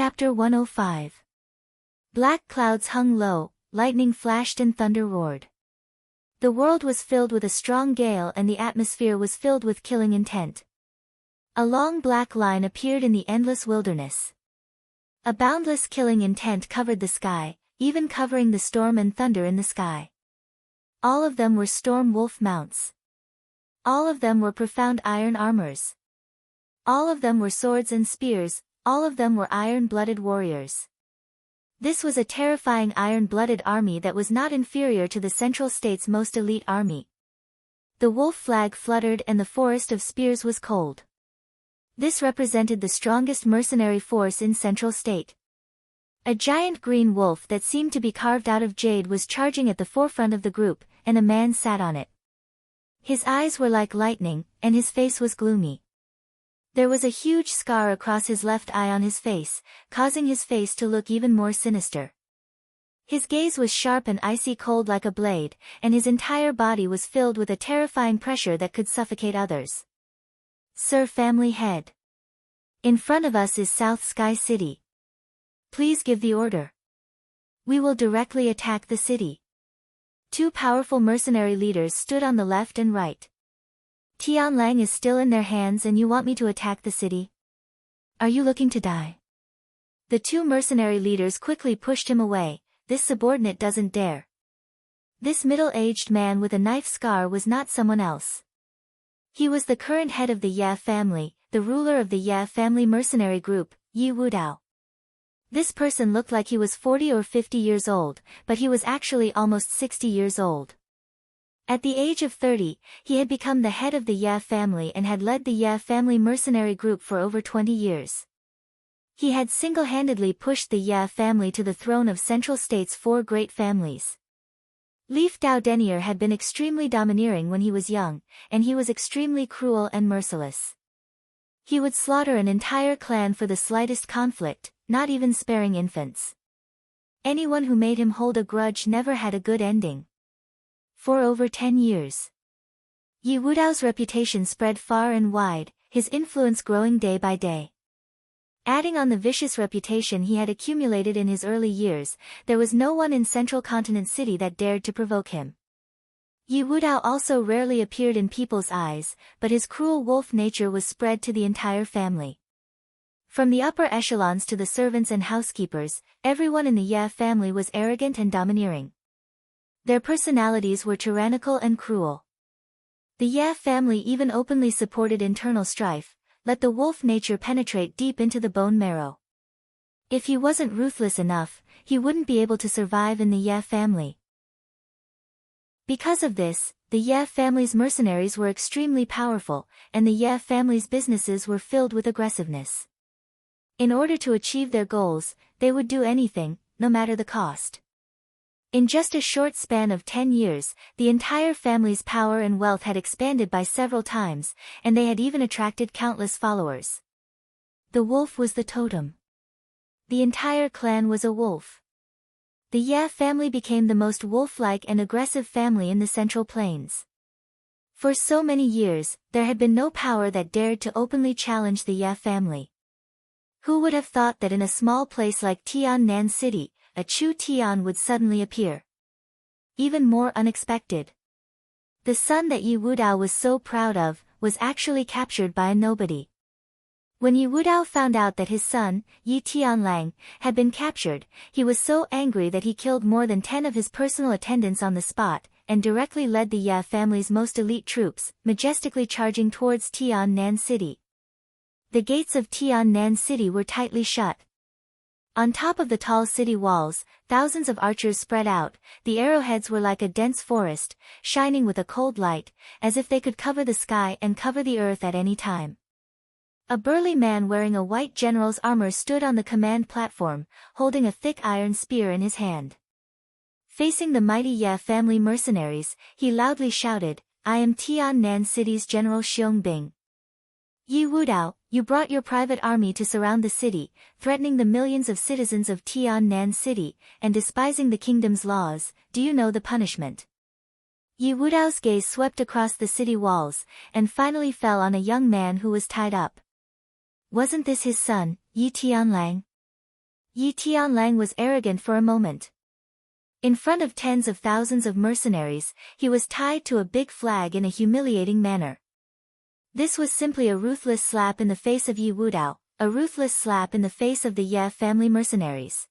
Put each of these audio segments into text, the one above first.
Chapter 105. Black clouds hung low, lightning flashed and thunder roared. The world was filled with a strong gale and the atmosphere was filled with killing intent. A long black line appeared in the endless wilderness. A boundless killing intent covered the sky, even covering the storm and thunder in the sky. All of them were storm wolf mounts. All of them were profound iron armors. All of them were swords and spears, all of them were iron-blooded warriors. This was a terrifying iron-blooded army that was not inferior to the Central State's most elite army. The wolf flag fluttered and the forest of spears was cold. This represented the strongest mercenary force in Central State. A giant green wolf that seemed to be carved out of jade was charging at the forefront of the group, and a man sat on it. His eyes were like lightning, and his face was gloomy. There was a huge scar across his left eye on his face, causing his face to look even more sinister. His gaze was sharp and icy cold like a blade, and his entire body was filled with a terrifying pressure that could suffocate others. Sir Family Head. In front of us is South Sky City. Please give the order. We will directly attack the city. Two powerful mercenary leaders stood on the left and right. Tianlang is still in their hands and you want me to attack the city? Are you looking to die? The two mercenary leaders quickly pushed him away. This subordinate doesn't dare. This middle-aged man with a knife scar was not someone else. He was the current head of the Ye family, the ruler of the Ye family mercenary group, Yi Wudao. This person looked like he was 40 or 50 years old, but he was actually almost 60 years old. At the age of 30, he had become the head of the Ye family and had led the Ye family mercenary group for over 20 years. He had single-handedly pushed the Ye family to the throne of Central State's four great families. Leaf Dao Denier had been extremely domineering when he was young, and he was extremely cruel and merciless. He would slaughter an entire clan for the slightest conflict, not even sparing infants. Anyone who made him hold a grudge never had a good ending. For over 10 years. Yi Wudao's reputation spread far and wide, his influence growing day by day. Adding on the vicious reputation he had accumulated in his early years, there was no one in Central Continent City that dared to provoke him. Yi Wudao also rarely appeared in people's eyes, but his cruel wolf nature was spread to the entire family. From the upper echelons to the servants and housekeepers, everyone in the Ye family was arrogant and domineering. Their personalities were tyrannical and cruel. The Ye family even openly supported internal strife, let the wolf nature penetrate deep into the bone marrow. If he wasn't ruthless enough, he wouldn't be able to survive in the Ye family. Because of this, the Ye family's mercenaries were extremely powerful, and the Ye family's businesses were filled with aggressiveness. In order to achieve their goals, they would do anything, no matter the cost. In just a short span of 10 years, the entire family's power and wealth had expanded by several times, and they had even attracted countless followers. The wolf was the totem. The entire clan was a wolf. The Ye family became the most wolf-like and aggressive family in the Central Plains. For so many years, there had been no power that dared to openly challenge the Ye family. Who would have thought that in a small place like Tiannan City, a Chu Tian would suddenly appear? Even more unexpected. The son that Yi Wudao was so proud of, was actually captured by a nobody. When Yi Wudao found out that his son, Yi Tianlang, had been captured, he was so angry that he killed more than 10 of his personal attendants on the spot, and directly led the Ye family's most elite troops, majestically charging towards Tiannan City. The gates of Tiannan City were tightly shut. On top of the tall city walls, thousands of archers spread out, the arrowheads were like a dense forest, shining with a cold light, as if they could cover the sky and cover the earth at any time. A burly man wearing a white general's armor stood on the command platform, holding a thick iron spear in his hand. Facing the mighty Ye family mercenaries, he loudly shouted, "I am Tiannan City's General Xiong. Yi Wudao, you brought your private army to surround the city, threatening the millions of citizens of Tiannan City, and despising the kingdom's laws. Do you know the punishment?" Yi Wudao's gaze swept across the city walls, and finally fell on a young man who was tied up. Wasn't this his son, Yi Tianlang? Yi Tianlang was arrogant for a moment. In front of tens of thousands of mercenaries, he was tied to a big flag in a humiliating manner. This was simply a ruthless slap in the face of Yi Wudao, a ruthless slap in the face of the Ye family mercenaries.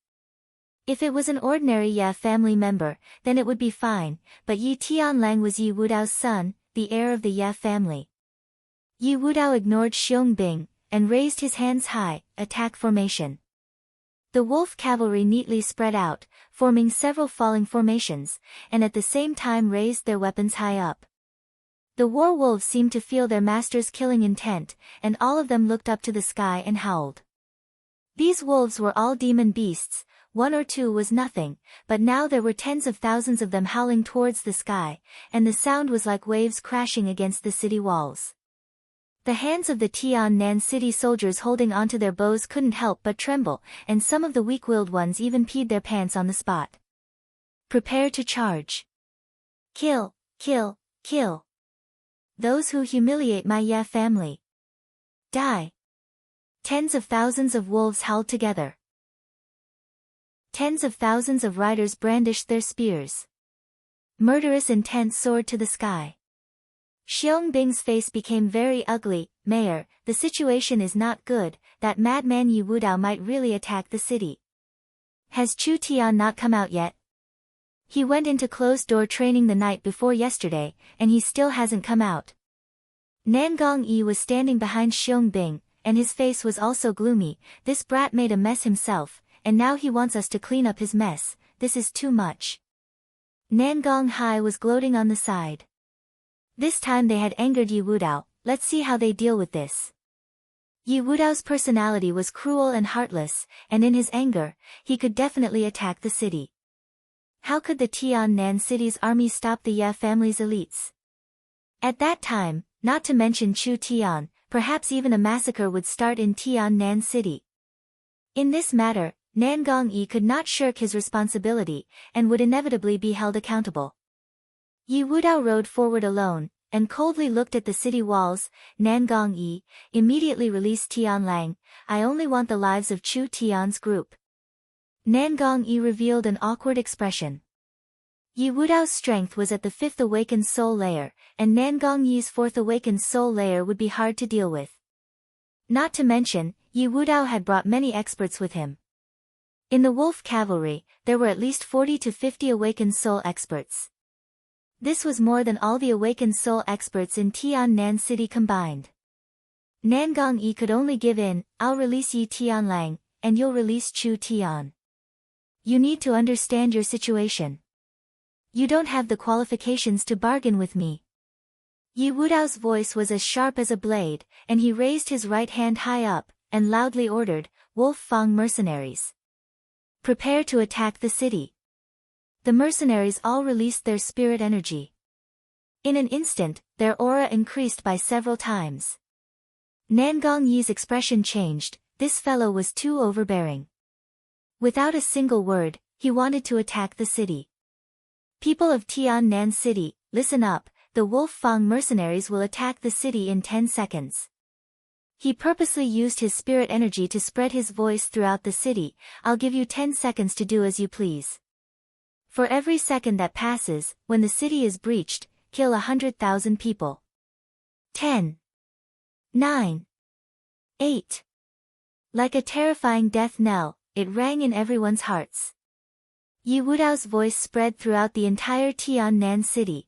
If it was an ordinary Ye family member, then it would be fine, but Yi Tianlang was Yi Wudao's son, the heir of the Ye family. Yi Wudao ignored Xiong and raised his hands high, attack formation. The wolf cavalry neatly spread out, forming several falling formations, and at the same time raised their weapons high up. The war wolves seemed to feel their master's killing intent, and all of them looked up to the sky and howled. These wolves were all demon beasts, one or two was nothing, but now there were tens of thousands of them howling towards the sky, and the sound was like waves crashing against the city walls. The hands of the Tiannan city soldiers holding onto their bows couldn't help but tremble, and some of the weak-willed ones even peed their pants on the spot. Prepare to charge. Kill, kill, kill. Those who humiliate my Ye family. Die. Tens of thousands of wolves howled together. Tens of thousands of riders brandished their spears. Murderous intent soared to the sky. Xiong Bing's face became very ugly. Mayor, the situation is not good, that madman Yi Wudao might really attack the city. Has Chu Tian not come out yet? He went into closed-door training the night before yesterday, and he still hasn't come out. Nangong Yi was standing behind Xiong Bing, and his face was also gloomy. This brat made a mess himself, and now he wants us to clean up his mess. This is too much. Nangong Hai was gloating on the side. This time they had angered Yi Wudao, let's see how they deal with this. Yi Wudao's personality was cruel and heartless, and in his anger, he could definitely attack the city. How could the Tiannan city's army stop the Ye family's elites? At that time, not to mention Chu Tian, perhaps even a massacre would start in Tiannan city. In this matter, Nangong Yi could not shirk his responsibility, and would inevitably be held accountable. Yi Wudao rode forward alone, and coldly looked at the city walls. Nangong Yi, immediately release Tianlang, I only want the lives of Chu Tian's group. Nangong Yi revealed an awkward expression. Yi Wudao's strength was at the 5th awakened soul layer, and Nangong Yi's 4th awakened soul layer would be hard to deal with. Not to mention, Yi Wudao had brought many experts with him. In the wolf cavalry, there were at least 40 to 50 awakened soul experts. This was more than all the awakened soul experts in Tiannan city combined. Nangong Yi could only give in, I'll release Yi Tianlang, and you'll release Chu Tian. You need to understand your situation. You don't have the qualifications to bargain with me. Yi Wudao's voice was as sharp as a blade, and he raised his right hand high up, and loudly ordered, Wolf Fang mercenaries. Prepare to attack the city. The mercenaries all released their spirit energy. In an instant, their aura increased by several times. Nangong Yi's expression changed, this fellow was too overbearing. Without a single word, he wanted to attack the city. People of Tiannan city, listen up, the Wolf Fang mercenaries will attack the city in 10 seconds. He purposely used his spirit energy to spread his voice throughout the city. I'll give you 10 seconds to do as you please. For every second that passes, when the city is breached, kill 100,000 people. 10. 9. 8. Like a terrifying death knell, it rang in everyone's hearts. Yi Wudao's voice spread throughout the entire Tiannan city.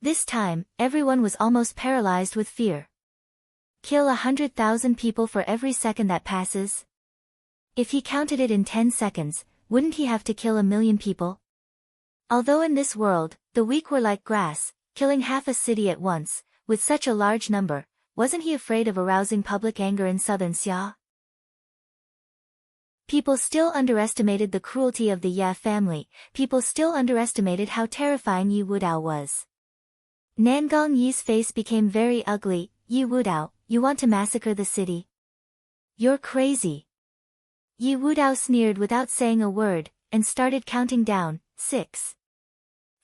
This time, everyone was almost paralyzed with fear. Kill 100,000 people for every second that passes? If he counted it in 10 seconds, wouldn't he have to kill 1,000,000 people? Although in this world, the weak were like grass, killing half a city at once, with such a large number, wasn't he afraid of arousing public anger in southern Xia? People still underestimated the cruelty of the Ye family, people still underestimated how terrifying Yi Wudao was. Nangong Yi's face became very ugly. Yi Wudao, you want to massacre the city? You're crazy. Yi Wudao sneered without saying a word, and started counting down, 6.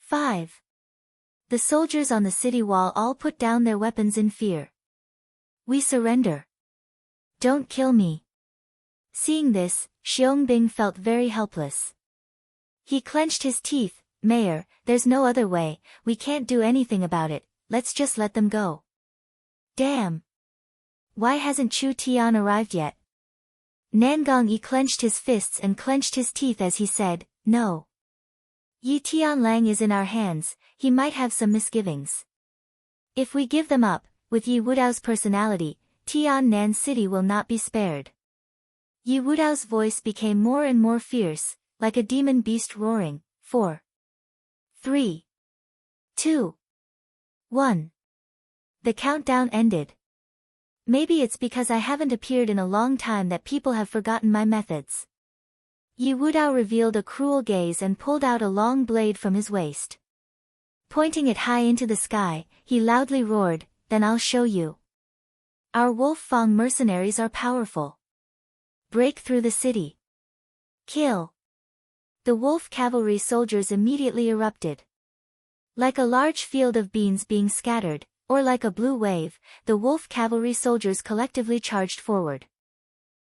5. The soldiers on the city wall all put down their weapons in fear. We surrender. Don't kill me. Seeing this, Xiongbing felt very helpless. He clenched his teeth. Mayor, there's no other way, we can't do anything about it, let's just let them go. Damn! Why hasn't Chu Tian arrived yet? Nangongyi clenched his fists and clenched his teeth as he said, no. Yi Tianlang is in our hands, he might have some misgivings. If we give them up, with Yi Wudao's personality, Tiannan City will not be spared. Yi Wudao's voice became more and more fierce, like a demon beast roaring. 4, 3, 2, 1. The countdown ended. Maybe it's because I haven't appeared in a long time that people have forgotten my methods. Yi Wudao revealed a cruel gaze and pulled out a long blade from his waist. Pointing it high into the sky, he loudly roared, then I'll show you. Our Wolf Fang mercenaries are powerful. Break through the city. Kill. The wolf cavalry soldiers immediately erupted. Like a large field of beans being scattered, or like a blue wave, the wolf cavalry soldiers collectively charged forward.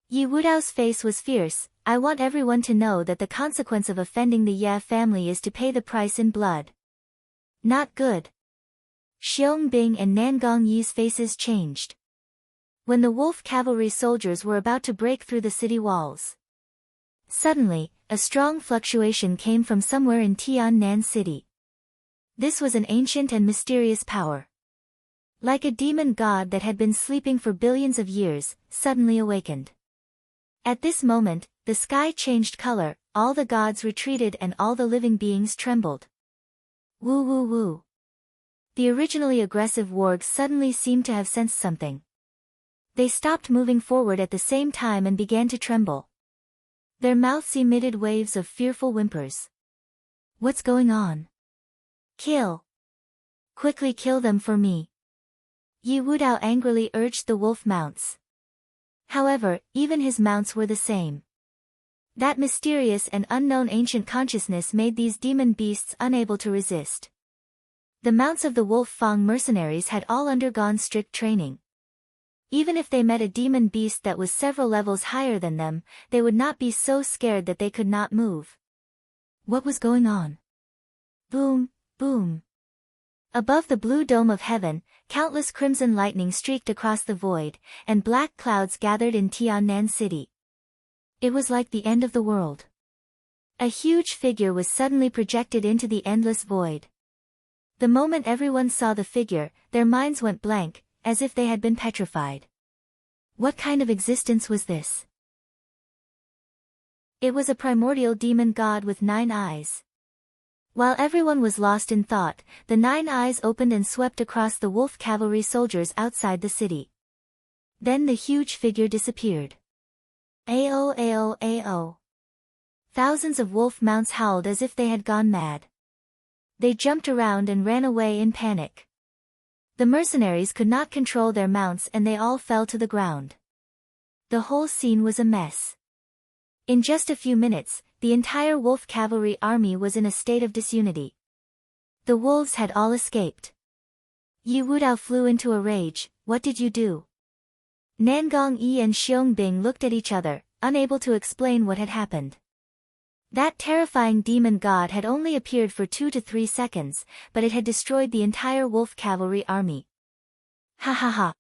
Yi Wudao's face was fierce. I want everyone to know that the consequence of offending the Ye family is to pay the price in blood. Not good. Xiongbing and Nangongyi's faces changed. When the wolf cavalry soldiers were about to break through the city walls, suddenly, a strong fluctuation came from somewhere in Tiannan City. This was an ancient and mysterious power. Like a demon god that had been sleeping for billions of years, suddenly awakened. At this moment, the sky changed color, all the gods retreated and all the living beings trembled. Woo woo woo. The originally aggressive wargs suddenly seemed to have sensed something. They stopped moving forward at the same time and began to tremble. Their mouths emitted waves of fearful whimpers. What's going on? Kill. Quickly kill them for me. Yi Wudao angrily urged the wolf mounts. However, even his mounts were the same. That mysterious and unknown ancient consciousness made these demon beasts unable to resist. The mounts of the Wolf Fang mercenaries had all undergone strict training. Even if they met a demon beast that was several levels higher than them, they would not be so scared that they could not move. What was going on? Boom, boom. Above the blue dome of heaven, countless crimson lightning streaked across the void, and black clouds gathered in Tiannan City. It was like the end of the world. A huge figure was suddenly projected into the endless void. The moment everyone saw the figure, their minds went blank, as if they had been petrified. What kind of existence was this? It was a primordial demon god with 9 eyes. While everyone was lost in thought, the 9 eyes opened and swept across the wolf cavalry soldiers outside the city. Then the huge figure disappeared. Ao ao ao. Thousands of wolf mounts howled as if they had gone mad. They jumped around and ran away in panic. The mercenaries could not control their mounts and they all fell to the ground. The whole scene was a mess. In just a few minutes, the entire wolf cavalry army was in a state of disunity. The wolves had all escaped. Yi Wudao flew into a rage. What did you do? Nangongyi and Xiongbing looked at each other, unable to explain what had happened. That terrifying demon god had only appeared for 2 to 3 seconds, but it had destroyed the entire wolf cavalry army. Ha ha ha.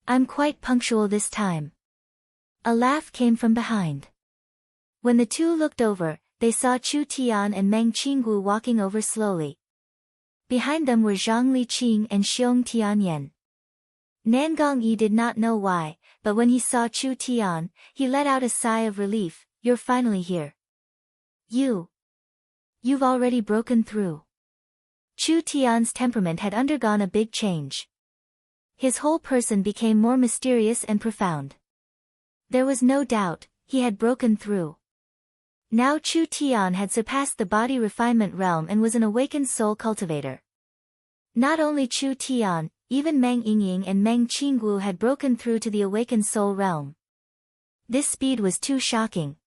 I'm quite punctual this time. A laugh came from behind. When the two looked over, they saw Chu Tian and Meng Qinggu walking over slowly. Behind them were Zhang Liqing and Xiong Tianyan. Nangongyi did not know why, but when he saw Chu Tian, he let out a sigh of relief. You're finally here. You've already broken through. Chu Tian's temperament had undergone a big change. His whole person became more mysterious and profound. There was no doubt, he had broken through. Now Chu Tian had surpassed the body refinement realm and was an awakened soul cultivator. Not only Chu Tian, even Meng Yingying and Meng Qinggu had broken through to the awakened soul realm. This speed was too shocking.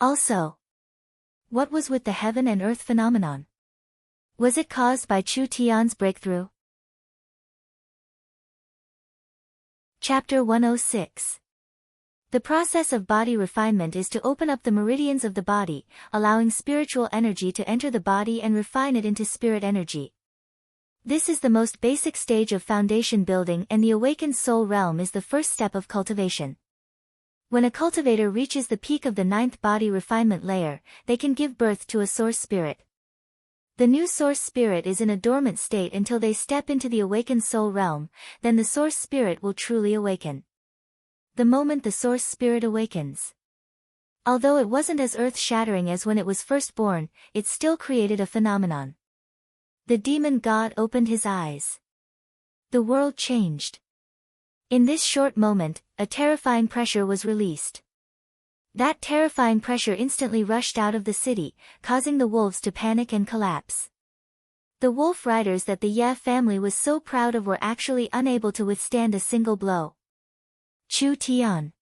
Also, what was with the heaven and earth phenomenon? Was it caused by Chu Tian's breakthrough? Chapter 106. The process of body refinement is to open up the meridians of the body, allowing spiritual energy to enter the body and refine it into spirit energy. This is the most basic stage of foundation building, and the awakened soul realm is the first step of cultivation. When a cultivator reaches the peak of the 9th body refinement layer, they can give birth to a source spirit. The new source spirit is in a dormant state until they step into the awakened soul realm, then the source spirit will truly awaken. The moment the source spirit awakens. Although it wasn't as earth-shattering as when it was first born, it still created a phenomenon. The demon god opened his eyes. The world changed. In this short moment, a terrifying pressure was released. That terrifying pressure instantly rushed out of the city, causing the wolves to panic and collapse. The wolf riders that the Ye family was so proud of were actually unable to withstand a single blow. Chu Tian.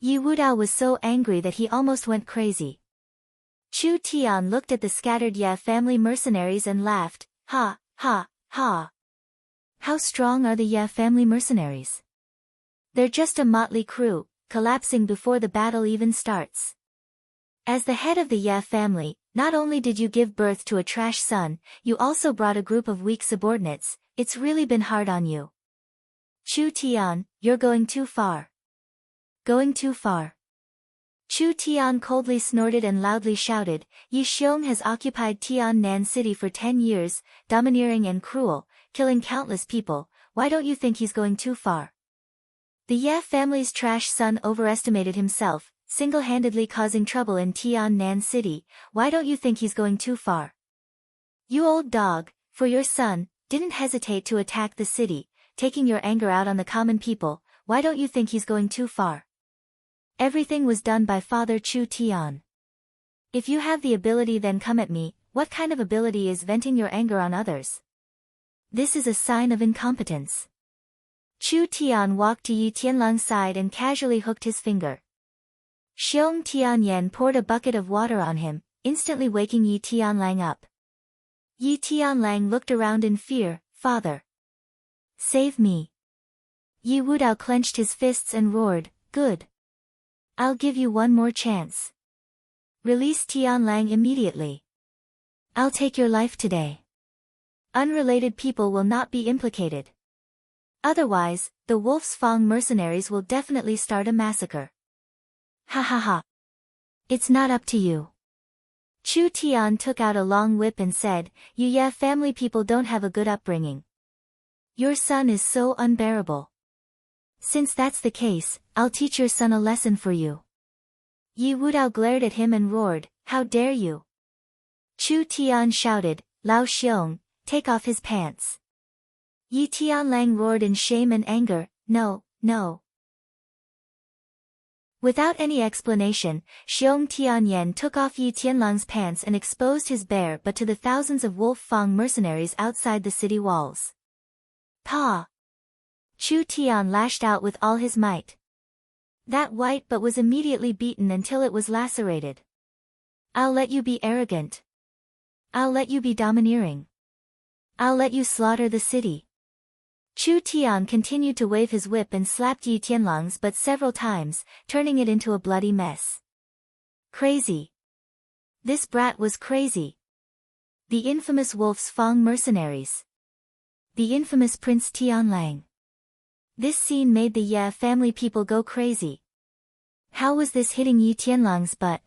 Yi Wudao was so angry that he almost went crazy. Chu Tian looked at the scattered Ye family mercenaries and laughed, ha, ha, ha. How strong are the Ye family mercenaries? They're just a motley crew, collapsing before the battle even starts. As the head of the Ye family, not only did you give birth to a trash son, you also brought a group of weak subordinates. It's really been hard on you. Chu Tian, you're going too far. Going too far. Chu Tian coldly snorted and loudly shouted, Yi Xiong has occupied Tiannan City for 10 years, domineering and cruel, killing countless people. Why don't you think he's going too far? The Ye family's trash son overestimated himself, single-handedly causing trouble in Tiannan City. Why don't you think he's going too far? You old dog, for your son, didn't hesitate to attack the city, taking your anger out on the common people. Why don't you think he's going too far? Everything was done by Father Chu Tian. If you have the ability, then come at me. What kind of ability is venting your anger on others? This is a sign of incompetence. Chu Tian walked to Yi Tianlang's side and casually hooked his finger. Xiong Tianyan poured a bucket of water on him, instantly waking Yi Tianlang up. Yi Tianlang looked around in fear. Father. Save me. Yi Wudao clenched his fists and roared, good. I'll give you one more chance. Release Tianlang immediately. I'll take your life today. Unrelated people will not be implicated. Otherwise, the Wolf's Fang mercenaries will definitely start a massacre. Ha ha ha. It's not up to you. Chu Tian took out a long whip and said, You Ye family people don't have a good upbringing. Your son is so unbearable. Since that's the case, I'll teach your son a lesson for you. Yi Wudao glared at him and roared, How dare you? Chu Tian shouted, Lao Xiong, take off his pants. Yi Tianlang roared in shame and anger, No, no. Without any explanation, Xiong Tianyan took off Yi Tianlang's pants and exposed his bare butt to the thousands of Wolf Fang mercenaries outside the city walls. Pa! Chu Tian lashed out with all his might. That white butt was immediately beaten until it was lacerated. I'll let you be arrogant. I'll let you be domineering. I'll let you slaughter the city. Chu Tian continued to wave his whip and slapped Yi Tianlang's butt several times, turning it into a bloody mess. Crazy. This brat was crazy. The infamous Wolf's Fang mercenaries. The infamous Prince Tianlang. This scene made the Ye family people go crazy. How was this hitting Yi Tianlang's butt?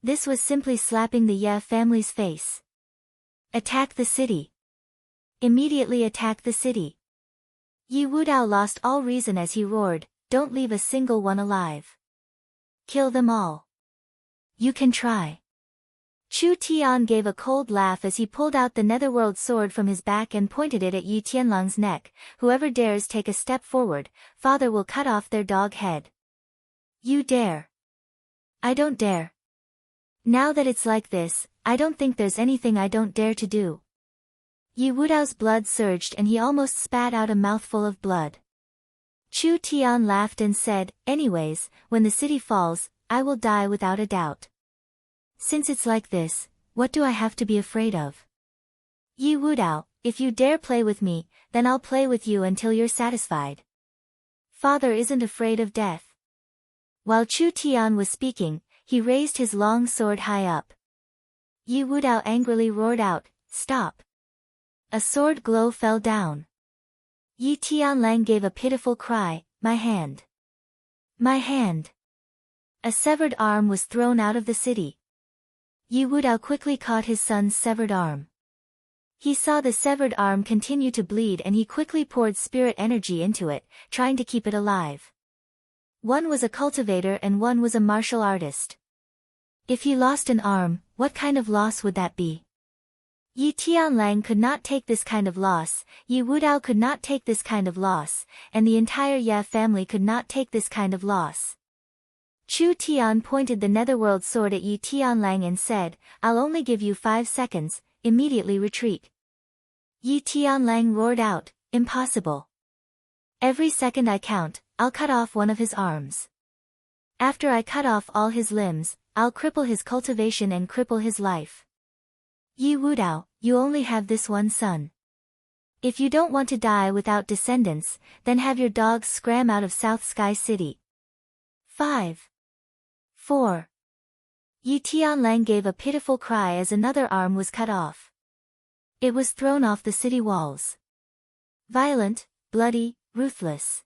This was simply slapping the Ye family's face. Attack the city. Immediately attack the city. Yi Wudao lost all reason as he roared, Don't leave a single one alive. Kill them all. You can try. Chu Tian gave a cold laugh as he pulled out the netherworld sword from his back and pointed it at Yi Tianlang's neck. Whoever dares take a step forward, father will cut off their dog head. You dare. I don't dare. Now that it's like this, I don't think there's anything I don't dare to do. Yi Wudao's blood surged and he almost spat out a mouthful of blood. Chu Tian laughed and said, Anyways, when the city falls, I will die without a doubt. Since it's like this, what do I have to be afraid of? Yi Wudao, if you dare play with me, then I'll play with you until you're satisfied. Father isn't afraid of death. While Chu Tian was speaking, he raised his long sword high up. Yi Wudao angrily roared out, "Stop!" A sword glow fell down. Yi Tianlang gave a pitiful cry, "My hand! My hand!" A severed arm was thrown out of the city. Yi Wudao quickly caught his son's severed arm. He saw the severed arm continue to bleed and he quickly poured spirit energy into it, trying to keep it alive. One was a cultivator and one was a martial artist. If he lost an arm, what kind of loss would that be? Yi Tianlang could not take this kind of loss, Yi Wudao could not take this kind of loss, and the entire Ye family could not take this kind of loss. Chu Tian pointed the netherworld sword at Yi Tianlang and said, "I'll only give you 5 seconds, immediately retreat." Yi Tianlang roared out, "Impossible. Every second I count, I'll cut off one of his arms. After I cut off all his limbs, I'll cripple his cultivation and cripple his life. Yi Wudao, you only have this one son. If you don't want to die without descendants, then have your dogs scram out of South Sky City." 5. 4. Yi Tianlang gave a pitiful cry as another arm was cut off. It was thrown off the city walls. Violent, bloody, ruthless.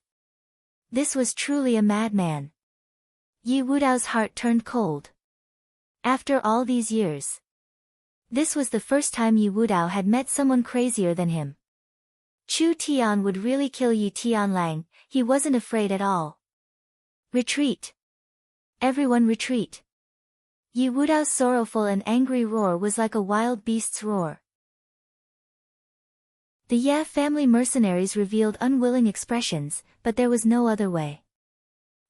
This was truly a madman. Yi Wudao's heart turned cold. After all these years, this was the first time Yi Wudao had met someone crazier than him. Chu Tian would really kill Yi Tianlang, he wasn't afraid at all. "Retreat! Everyone retreat!" Yi Wudao's sorrowful and angry roar was like a wild beast's roar. The Ye family mercenaries revealed unwilling expressions, but there was no other way.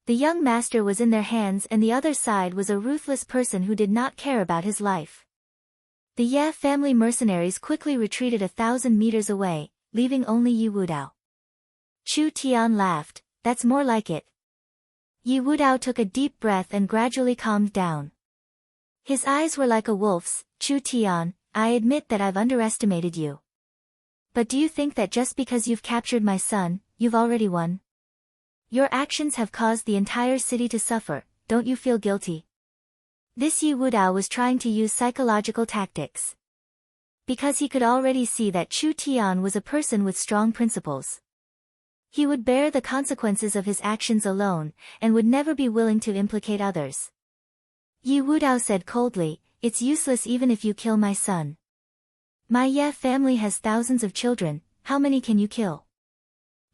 The young master was in their hands and the other side was a ruthless person who did not care about his life. The Ye family mercenaries quickly retreated 1,000 meters away, leaving only Yi Wudao. Chu Tian laughed, "That's more like it." Yi Wudao took a deep breath and gradually calmed down. His eyes were like a wolf's. "Chu Tian, I admit that I've underestimated you. But do you think that just because you've captured my son, you've already won? Your actions have caused the entire city to suffer, don't you feel guilty?" This Yi Wudao was trying to use psychological tactics. Because he could already see that Chu Tian was a person with strong principles. He would bear the consequences of his actions alone, and would never be willing to implicate others. Yi Wudao said coldly, "It's useless even if you kill my son. My Ye family has thousands of children, how many can you kill?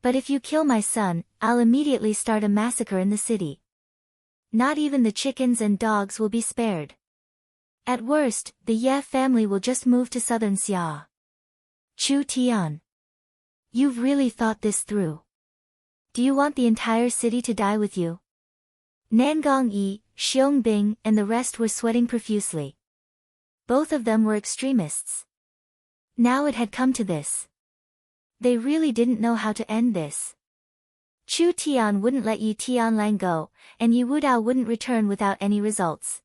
But if you kill my son, I'll immediately start a massacre in the city. Not even the chickens and dogs will be spared. At worst, the Ye family will just move to southern Xia." "Chu Tian, you've really thought this through. Do you want the entire city to die with you?" Nangong Yi, Xiong Bing and the rest were sweating profusely. Both of them were extremists. Now it had come to this. They really didn't know how to end this. Chu Tian wouldn't let Yi Tianlang go, and Yi Wudao wouldn't return without any results.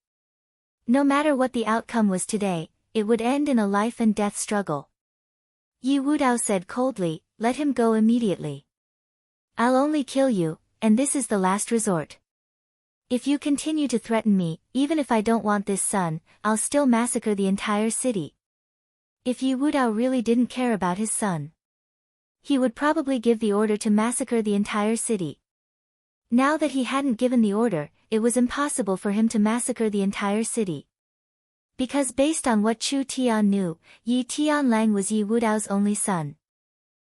No matter what the outcome was today, it would end in a life and death struggle. Yi Wudao said coldly, "Let him go immediately. I'll only kill you, and this is the last resort. If you continue to threaten me, even if I don't want this son, I'll still massacre the entire city." If Yi Wudao really didn't care about his son, he would probably give the order to massacre the entire city. Now that he hadn't given the order, it was impossible for him to massacre the entire city. Because based on what Chu Tian knew, Yi Tianlang was Yi Wudao's only son.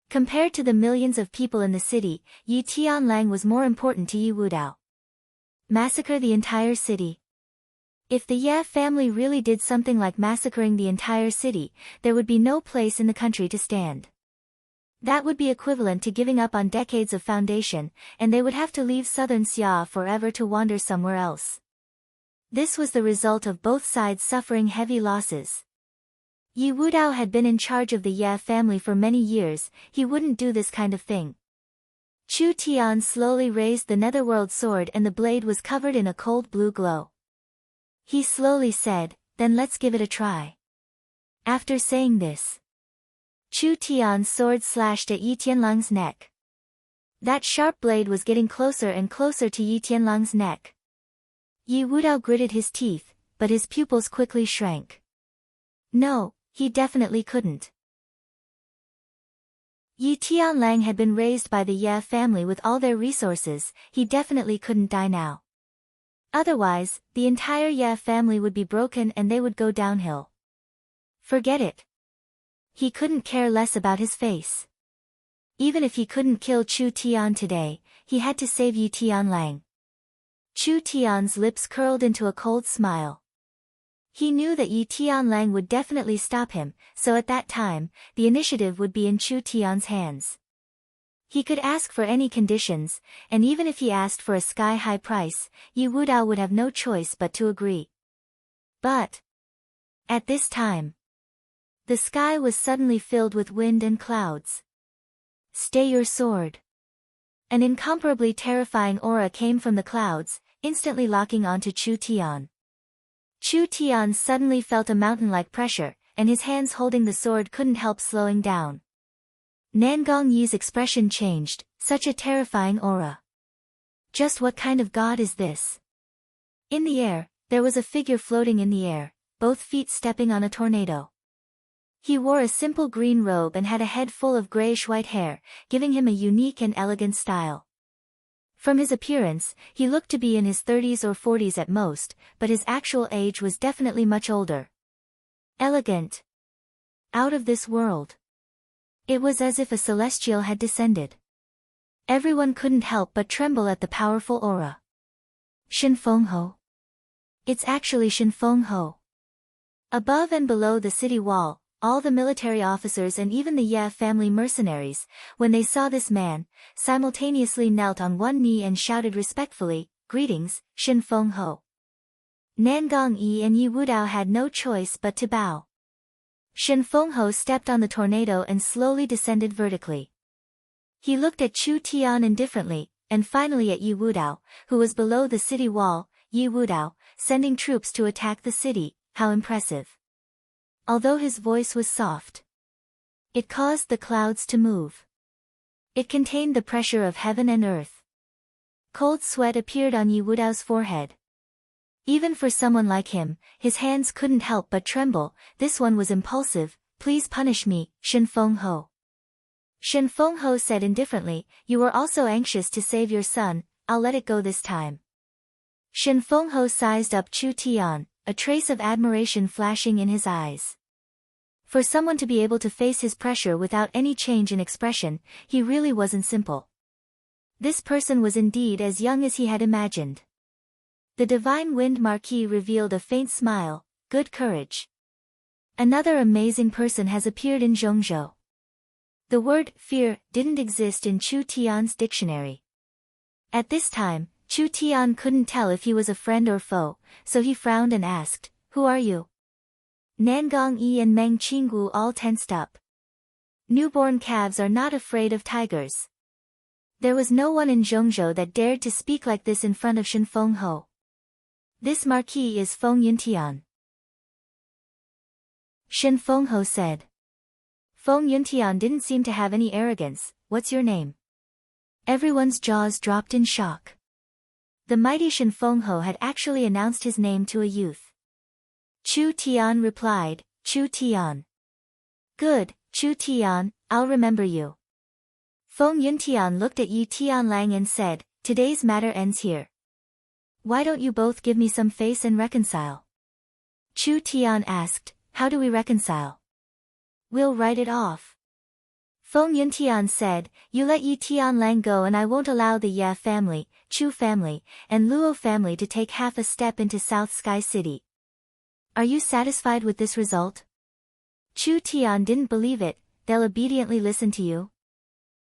Compared to the millions of people in the city, Yi Tianlang was more important to Yi Wudao. Massacre the entire city. If the Ye family really did something like massacring the entire city, there would be no place in the country to stand. That would be equivalent to giving up on decades of foundation, and they would have to leave southern Xia forever to wander somewhere else. This was the result of both sides suffering heavy losses. Yi Wudao had been in charge of the Ye family for many years, he wouldn't do this kind of thing. Chu Tian slowly raised the netherworld sword and the blade was covered in a cold blue glow. He slowly said, "Then let's give it a try." After saying this, Chu Tian's sword slashed at Yi Tianlang's neck. That sharp blade was getting closer and closer to Yi Tianlang's neck. Yi Wudao gritted his teeth, but his pupils quickly shrank. No, he definitely couldn't. Yi Tianlang had been raised by the Ye family with all their resources, he definitely couldn't die now. Otherwise, the entire Ye family would be broken and they would go downhill. Forget it. He couldn't care less about his face. Even if he couldn't kill Chu Tian today, he had to save Yi Tianlang. Chu Tian's lips curled into a cold smile. He knew that Yi Tianlang would definitely stop him, so at that time, the initiative would be in Chu Tian's hands. He could ask for any conditions, and even if he asked for a sky-high price, Yi Wudao would have no choice but to agree. But at this time, the sky was suddenly filled with wind and clouds. Stay your sword. An incomparably terrifying aura came from the clouds, instantly locking onto Chu Tian. Chu Tian suddenly felt a mountain-like pressure, and his hands holding the sword couldn't help slowing down. Nangong Yi's expression changed, such a terrifying aura. Just what kind of god is this? In the air, there was a figure floating in the air, both feet stepping on a tornado. He wore a simple green robe and had a head full of grayish-white hair, giving him a unique and elegant style. From his appearance, he looked to be in his 30s or 40s at most, but his actual age was definitely much older. Elegant. Out of this world. It was as if a celestial had descended. Everyone couldn't help but tremble at the powerful aura. Shin Feng Ho. It's actually Shin Feng Ho. Above and below the city wall, all the military officers and even the Ye family mercenaries, when they saw this man, simultaneously knelt on one knee and shouted respectfully, "Greetings, Shin Feng Ho." Nangong Yi and Yi Wudao had no choice but to bow. Shin Feng Ho stepped on the tornado and slowly descended vertically. He looked at Chu Tian indifferently, and finally at Yi Wudao, who was below the city wall. Yi Wudao, sending troops to attack the city, how impressive. Although his voice was soft, it caused the clouds to move. It contained the pressure of heaven and earth. Cold sweat appeared on Yi Wudao's forehead. Even for someone like him, his hands couldn't help but tremble. This one was impulsive. "Please punish me, Shin Feng Ho." Shin Feng Ho said indifferently, "You were also anxious to save your son, I'll let it go this time." Shin Feng Ho sized up Chu Tian, a trace of admiration flashing in his eyes. For someone to be able to face his pressure without any change in expression, he really wasn't simple. This person was indeed as young as he had imagined. The Divine Wind Marquis revealed a faint smile. "Good courage. Another amazing person has appeared in Zhongzhou." The word fear didn't exist in Chu Tian's dictionary. At this time, Chu Tian couldn't tell if he was a friend or foe, so he frowned and asked, "Who are you?" Nangong Yi and Meng Qinggu all tensed up. Newborn calves are not afraid of tigers. There was no one in Zhongzhou that dared to speak like this in front of Shin Feng Ho. "This marquis is Feng Yuntian," Shin Feng Ho said. Feng Yuntian didn't seem to have any arrogance. "What's your name?" Everyone's jaws dropped in shock. The mighty Shin Feng Ho had actually announced his name to a youth. Chu Tian replied, "Chu Tian." "Good, Chu Tian, I'll remember you." Feng Yuntian looked at Yi Tianlang and said, "Today's matter ends here. Why don't you both give me some face and reconcile?" Chu Tian asked, "How do we reconcile?" "We'll write it off." Feng Yuntian said, "You let Yi Tianlang go and I won't allow the Ye family, Chu family, and Luo family to take half a step into South Sky City. Are you satisfied with this result?" Chu Tian didn't believe it. "They'll obediently listen to you?"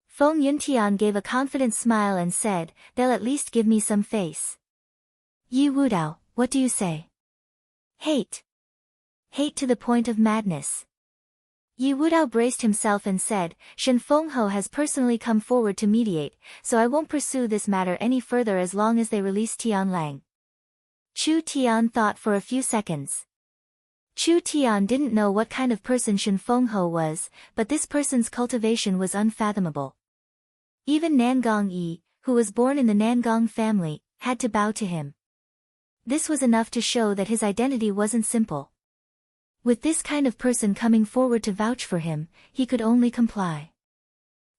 Feng Yuntian gave a confident smile and said, "They'll at least give me some face." Yi Wudao, what do you say? Hate. Hate to the point of madness. Yi Wudao braced himself and said, "Shin Feng Ho has personally come forward to mediate, so I won't pursue this matter any further as long as they release Tianlang." Chu Tian thought for a few seconds. Chu Tian didn't know what kind of person Shin Feng Ho was, but this person's cultivation was unfathomable. Even Nangong Yi, who was born in the Nangong family, had to bow to him. This was enough to show that his identity wasn't simple. With this kind of person coming forward to vouch for him, he could only comply.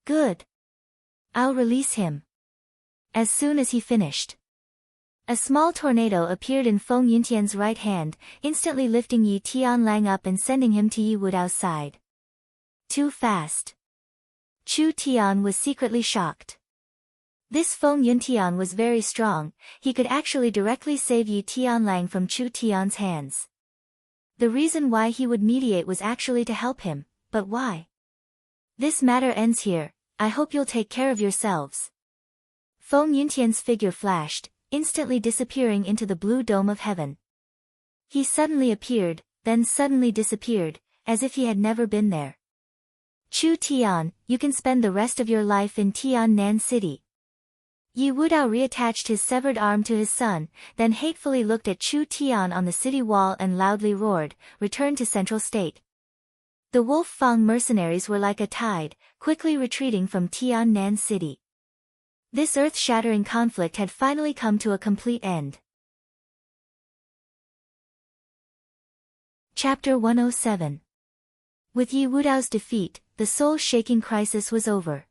Good. I'll release him. As soon as he finished, a small tornado appeared in Feng Yuntian's right hand, instantly lifting Yi Tianlang up and sending him to Yi Wudao's side. Too fast. Chu Tian was secretly shocked. This Feng Yuntian was very strong, he could actually directly save Yi Tianlang from Chu Tian's hands. The reason why he would mediate was actually to help him, but why? This matter ends here, I hope you'll take care of yourselves. Feng Yuntian's figure flashed, instantly disappearing into the blue dome of heaven. He suddenly appeared, then suddenly disappeared, as if he had never been there. Chu Tian, you can spend the rest of your life in Tiannan City. Yi Wudao reattached his severed arm to his son, then hatefully looked at Chu Tian on the city wall and loudly roared, "Return to Central State." The Wolf Fang mercenaries were like a tide, quickly retreating from Tiannan City. This earth-shattering conflict had finally come to a complete end. Chapter 107. With Yi Wudao's defeat, the soul-shaking crisis was over.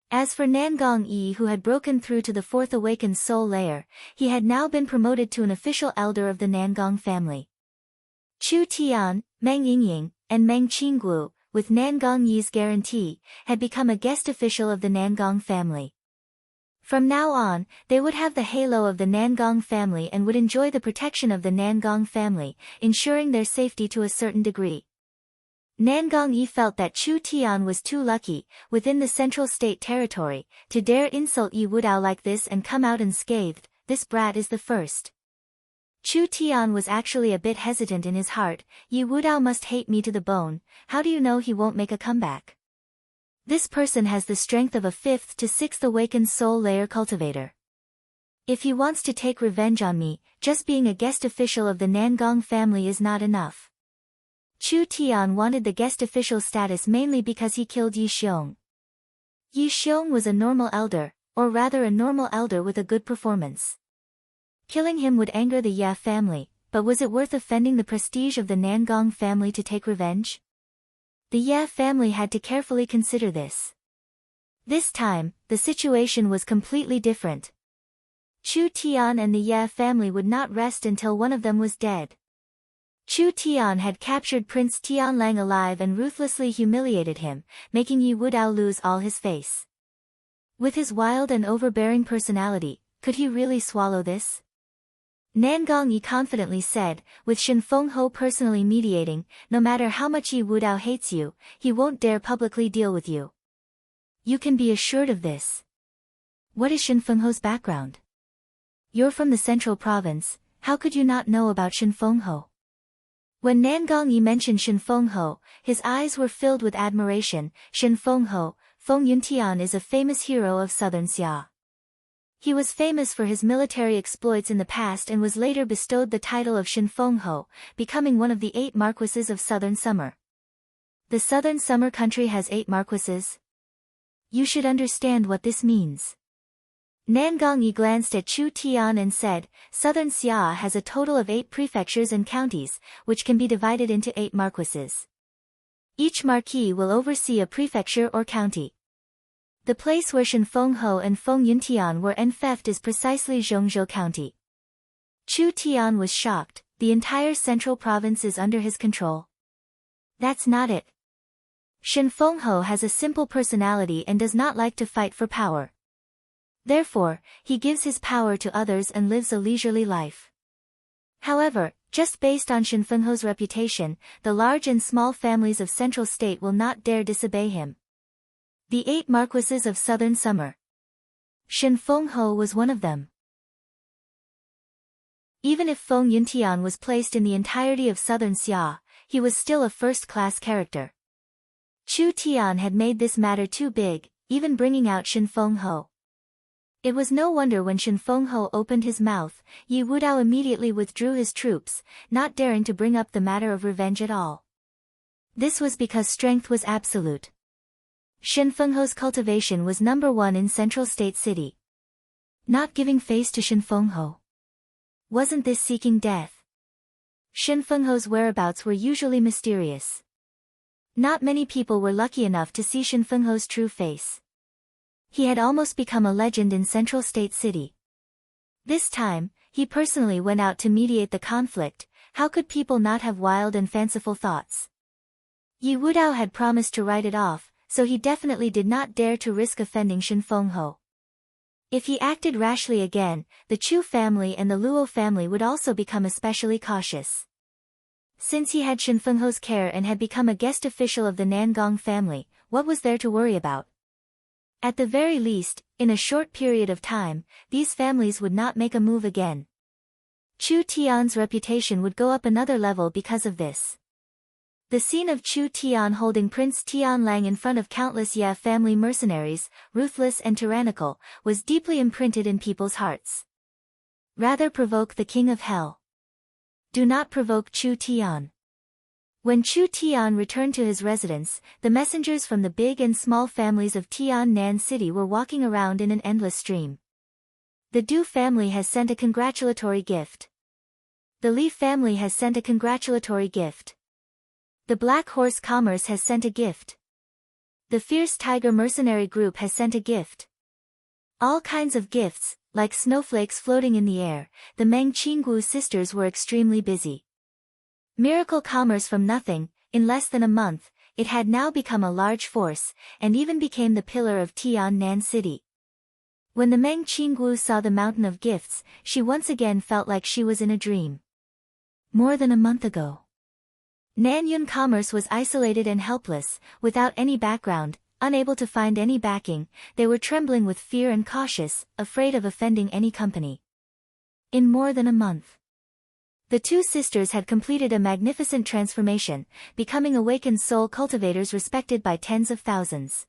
As for Nangong Yi, who had broken through to the fourth awakened soul layer, he had now been promoted to an official elder of the Nangong family. Chu Tian, Meng Yingying, and Meng Qingguo, with Nangong Yi's guarantee, had become a guest official of the Nangong family. From now on, they would have the halo of the Nangong family and would enjoy the protection of the Nangong family, ensuring their safety to a certain degree. Nangong Yi felt that Chu Tian was too lucky, within the Central State territory, to dare insult Yi Wudao like this and come out unscathed. This brat is the first. Chu Tian was actually a bit hesitant in his heart. Yi Wudao must hate me to the bone, how do you know he won't make a comeback? This person has the strength of a 5th to 6th awakened soul layer cultivator. If he wants to take revenge on me, just being a guest official of the Nangong family is not enough. Chu Tian wanted the guest official status mainly because he killed Yi Xiong. Yi Xiong was a normal elder, or rather a normal elder with a good performance. Killing him would anger the Ye family, but was it worth offending the prestige of the Nangong family to take revenge? The Ye family had to carefully consider this. This time, the situation was completely different. Chu Tian and the Ye family would not rest until one of them was dead. Chu Tian had captured Prince Tianlang alive and ruthlessly humiliated him, making Yi Wudao lose all his face. With his wild and overbearing personality, could he really swallow this? Nangong Yi confidently said, with Shen Fengho personally mediating, no matter how much Yi Wudao hates you, he won't dare publicly deal with you. You can be assured of this. What is Shen Fengho's background? You're from the central province, how could you not know about Shen Fengho? When Nangong Yi mentioned Shen Fengho, his eyes were filled with admiration. Shen Fengho, Feng Yuntian is a famous hero of southern Xia. He was famous for his military exploits in the past and was later bestowed the title of Shen Fengho, becoming one of the 8 marquises of Southern Summer. The Southern Summer country has 8 marquises? You should understand what this means. Nangong Yi glanced at Chu Tian and said, Southern Xia has a total of 8 prefectures and counties, which can be divided into 8 marquises. Each marquis will oversee a prefecture or county. The place where Shen Fengho and Feng Yuntian were enfeoffed is precisely Zhongzhou County. Chu Tian was shocked, the entire central province is under his control. That's not it. Shen Fengho has a simple personality and does not like to fight for power. Therefore, he gives his power to others and lives a leisurely life. However, just based on Shen Fengho's reputation, the large and small families of Central State will not dare disobey him. The 8 marquises of Southern Summer. Shen Fengho was one of them. Even if Feng Yuntian was placed in the entirety of Southern Xia, he was still a first-class character. Chu Tian had made this matter too big, even bringing out Shen Fengho. It was no wonder when Shen Fengho opened his mouth, Yi Wudao immediately withdrew his troops, not daring to bring up the matter of revenge at all. This was because strength was absolute. Shen Fengho's cultivation was number 1 in Central State City. Not giving face to Shen Fengho. Wasn't this seeking death? Shen Fengho's whereabouts were usually mysterious. Not many people were lucky enough to see Shen Fengho's true face. He had almost become a legend in Central State City. This time, he personally went out to mediate the conflict. How could people not have wild and fanciful thoughts? Yi Wudao had promised to write it off, so he definitely did not dare to risk offending Shen Fengho. If he acted rashly again, the Chu family and the Luo family would also become especially cautious. Since he had Shen Fengho's care and had become a guest official of the Nangong family, what was there to worry about? At the very least, in a short period of time, these families would not make a move again. Chu Tian's reputation would go up another level because of this. The scene of Chu Tian holding Prince Tianlang in front of countless Ye family mercenaries, ruthless and tyrannical, was deeply imprinted in people's hearts. Rather provoke the king of hell. Do not provoke Chu Tian. When Chu Tian returned to his residence, the messengers from the big and small families of Tiannan City were walking around in an endless stream. The Du family has sent a congratulatory gift. The Li family has sent a congratulatory gift. The Black Horse Commerce has sent a gift. The Fierce Tiger Mercenary Group has sent a gift. All kinds of gifts, like snowflakes floating in the air, the Meng Qinggu sisters were extremely busy. Miracle commerce from nothing, in less than a month, it had now become a large force, and even became the pillar of Tiannan City. When the Meng Qinggu saw the mountain of gifts, she once again felt like she was in a dream. More than a month ago. Nanyun commerce was isolated and helpless, without any background, unable to find any backing. They were trembling with fear and cautious, afraid of offending any company. In more than a month, the two sisters had completed a magnificent transformation, becoming awakened soul cultivators respected by tens of thousands.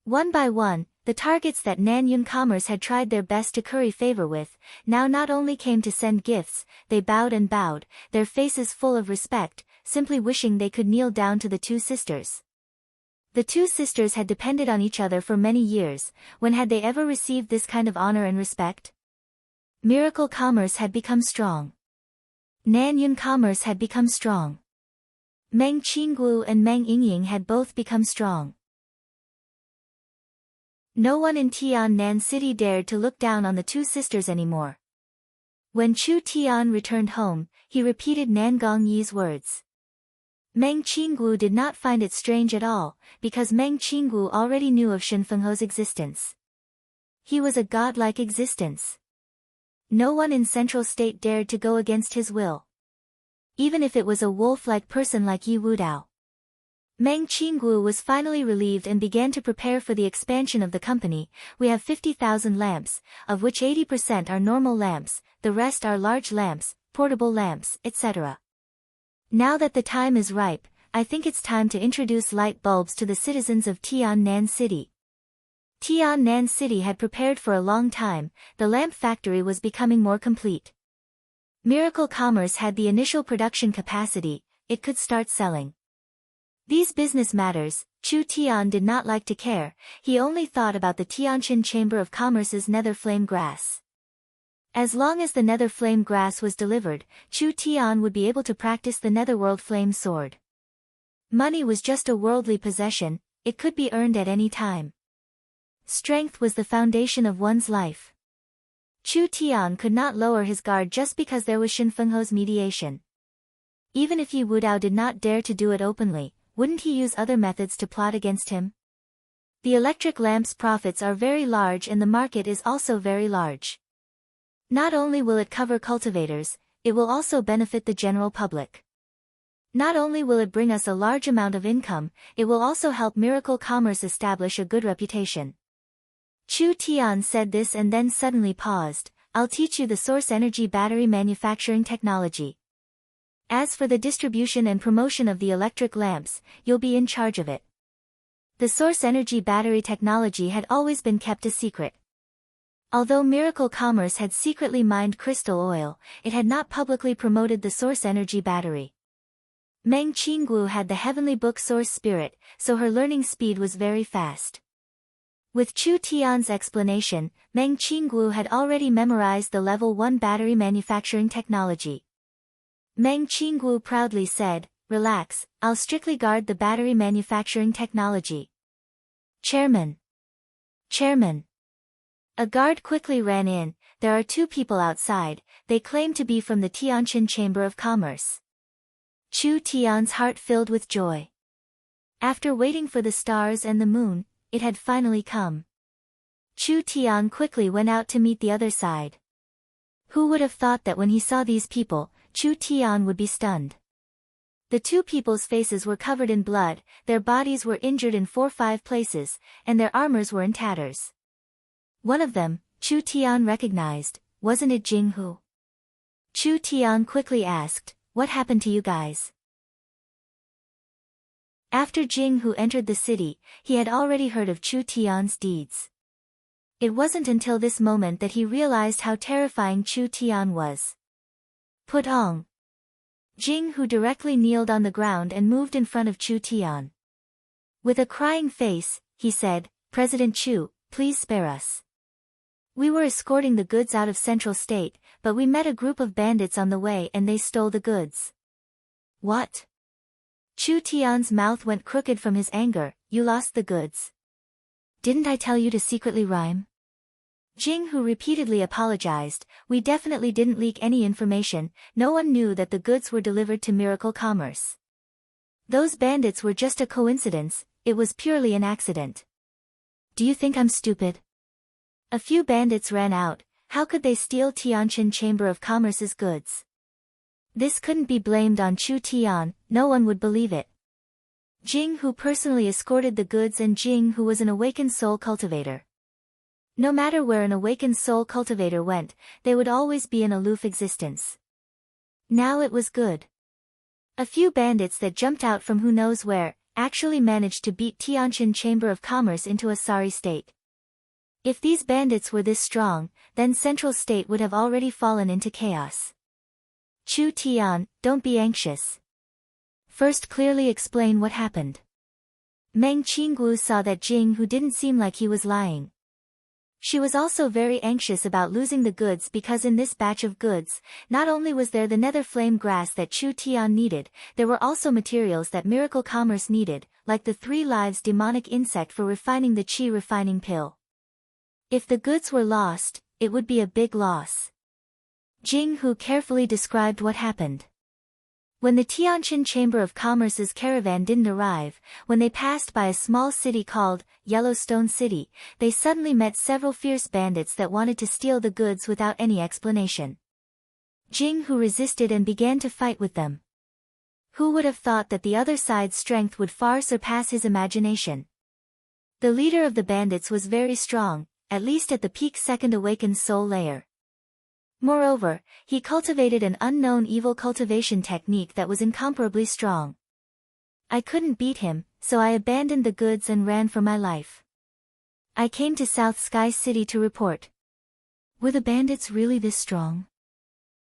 One by one, the targets that Nanyun commerce had tried their best to curry favor with, now not only came to send gifts, they bowed and bowed, their faces full of respect, simply wishing they could kneel down to the two sisters. The two sisters had depended on each other for many years. When had they ever received this kind of honor and respect? Miracle commerce had become strong. Nanyun commerce had become strong. Meng Qinggu and Meng Yingying had both become strong. No one in Tiannan City dared to look down on the two sisters anymore. When Chu Tian returned home, he repeated Nangong Yi's words. Meng Qinggu did not find it strange at all, because Meng Qinggu already knew of Shen Fengho's existence. He was a godlike existence. No one in Central State dared to go against his will. Even if it was a wolf-like person like Yi Wudao. Meng Qinggu was finally relieved and began to prepare for the expansion of the company. We have 50,000 lamps, of which 80% are normal lamps, the rest are large lamps, portable lamps, etc. Now that the time is ripe, I think it's time to introduce light bulbs to the citizens of Tiannan City. Tiannan City had prepared for a long time. The lamp factory was becoming more complete. Miracle Commerce had the initial production capacity, it could start selling. These business matters, Chu Tian did not like to care, he only thought about the Tianjin Chamber of Commerce's nether flame grass. As long as the nether flame grass was delivered, Chu Tian would be able to practice the netherworld flame sword. Money was just a worldly possession, it could be earned at any time. Strength was the foundation of one's life. Chu Tian could not lower his guard just because there was Shen Fengho's mediation. Even if Yi Wudao did not dare to do it openly, wouldn't he use other methods to plot against him? The electric lamp's profits are very large and the market is also very large. Not only will it cover cultivators, it will also benefit the general public. Not only will it bring us a large amount of income, it will also help Miracle Commerce establish a good reputation. Chu Tian said this and then suddenly paused. I'll teach you the source energy battery manufacturing technology. As for the distribution and promotion of the electric lamps, you'll be in charge of it. The source energy battery technology had always been kept a secret. Although Miracle Commerce had secretly mined crystal oil, it had not publicly promoted the source energy battery. Meng Qinggu had the heavenly book source spirit, so her learning speed was very fast. With Chu Tian's explanation, Meng Qingguo had already memorized the level 1 battery manufacturing technology. Meng Qingguo proudly said, "Relax, I'll strictly guard the battery manufacturing technology." Chairman! Chairman! A guard quickly ran in. "There are 2 people outside, they claim to be from the Tianjin Chamber of Commerce." Chu Tian's heart filled with joy. After waiting for the stars and the moon, it had finally come. Chu Tian quickly went out to meet the other side. Who would have thought that when he saw these people, Chu Tian would be stunned. The 2 people's faces were covered in blood, their bodies were injured in 4-5 places, and their armors were in tatters. One of them, Chu Tian recognized. Wasn't it Jing Hu? Chu Tian quickly asked, "What happened to you guys?" After Jing Hu entered the city, he had already heard of Chu Tian's deeds. It wasn't until this moment that he realized how terrifying Chu Tian was. "Put on." Jing Hu directly kneeled on the ground and moved in front of Chu Tian. With a crying face, he said, "President Chu, please spare us. We were escorting the goods out of Central State, but we met a group of bandits on the way and they stole the goods." "What?" Chu Tian's mouth went crooked from his anger. "You lost the goods. Didn't I tell you to secretly rhyme?" Jing Hu repeatedly apologized. "We definitely didn't leak any information, no one knew that the goods were delivered to Miracle Commerce. Those bandits were just a coincidence, it was purely an accident. Do you think I'm stupid? A few bandits ran out, how could they steal Tianjin Chamber of Commerce's goods?" This couldn't be blamed on Chu Tian, no one would believe it. Jing Hu personally escorted the goods and Jing Hu was an awakened soul cultivator. No matter where an awakened soul cultivator went, they would always be an aloof existence. Now it was good. A few bandits that jumped out from who knows where, actually managed to beat Tianjin Chamber of Commerce into a sorry state. If these bandits were this strong, then Central State would have already fallen into chaos. "Chu Tian, don't be anxious. First clearly explain what happened." Meng Qingguo saw that Jing Hu didn't seem like he was lying. She was also very anxious about losing the goods because in this batch of goods, not only was there the nether flame grass that Chu Tian needed, there were also materials that Miracle Commerce needed, like the 3 lives demonic insect for refining the qi refining pill. If the goods were lost, it would be a big loss. Jing Hu carefully described what happened. When the Tianjin Chamber of Commerce's caravan didn't arrive, when they passed by a small city called Yellowstone City, they suddenly met several fierce bandits that wanted to steal the goods without any explanation. Jing Hu resisted and began to fight with them. Who would have thought that the other side's strength would far surpass his imagination? The leader of the bandits was very strong, at least at the peak second awakened soul layer. Moreover, he cultivated an unknown evil cultivation technique that was incomparably strong. I couldn't beat him, so I abandoned the goods and ran for my life. I came to South Sky City to report. Were the bandits really this strong?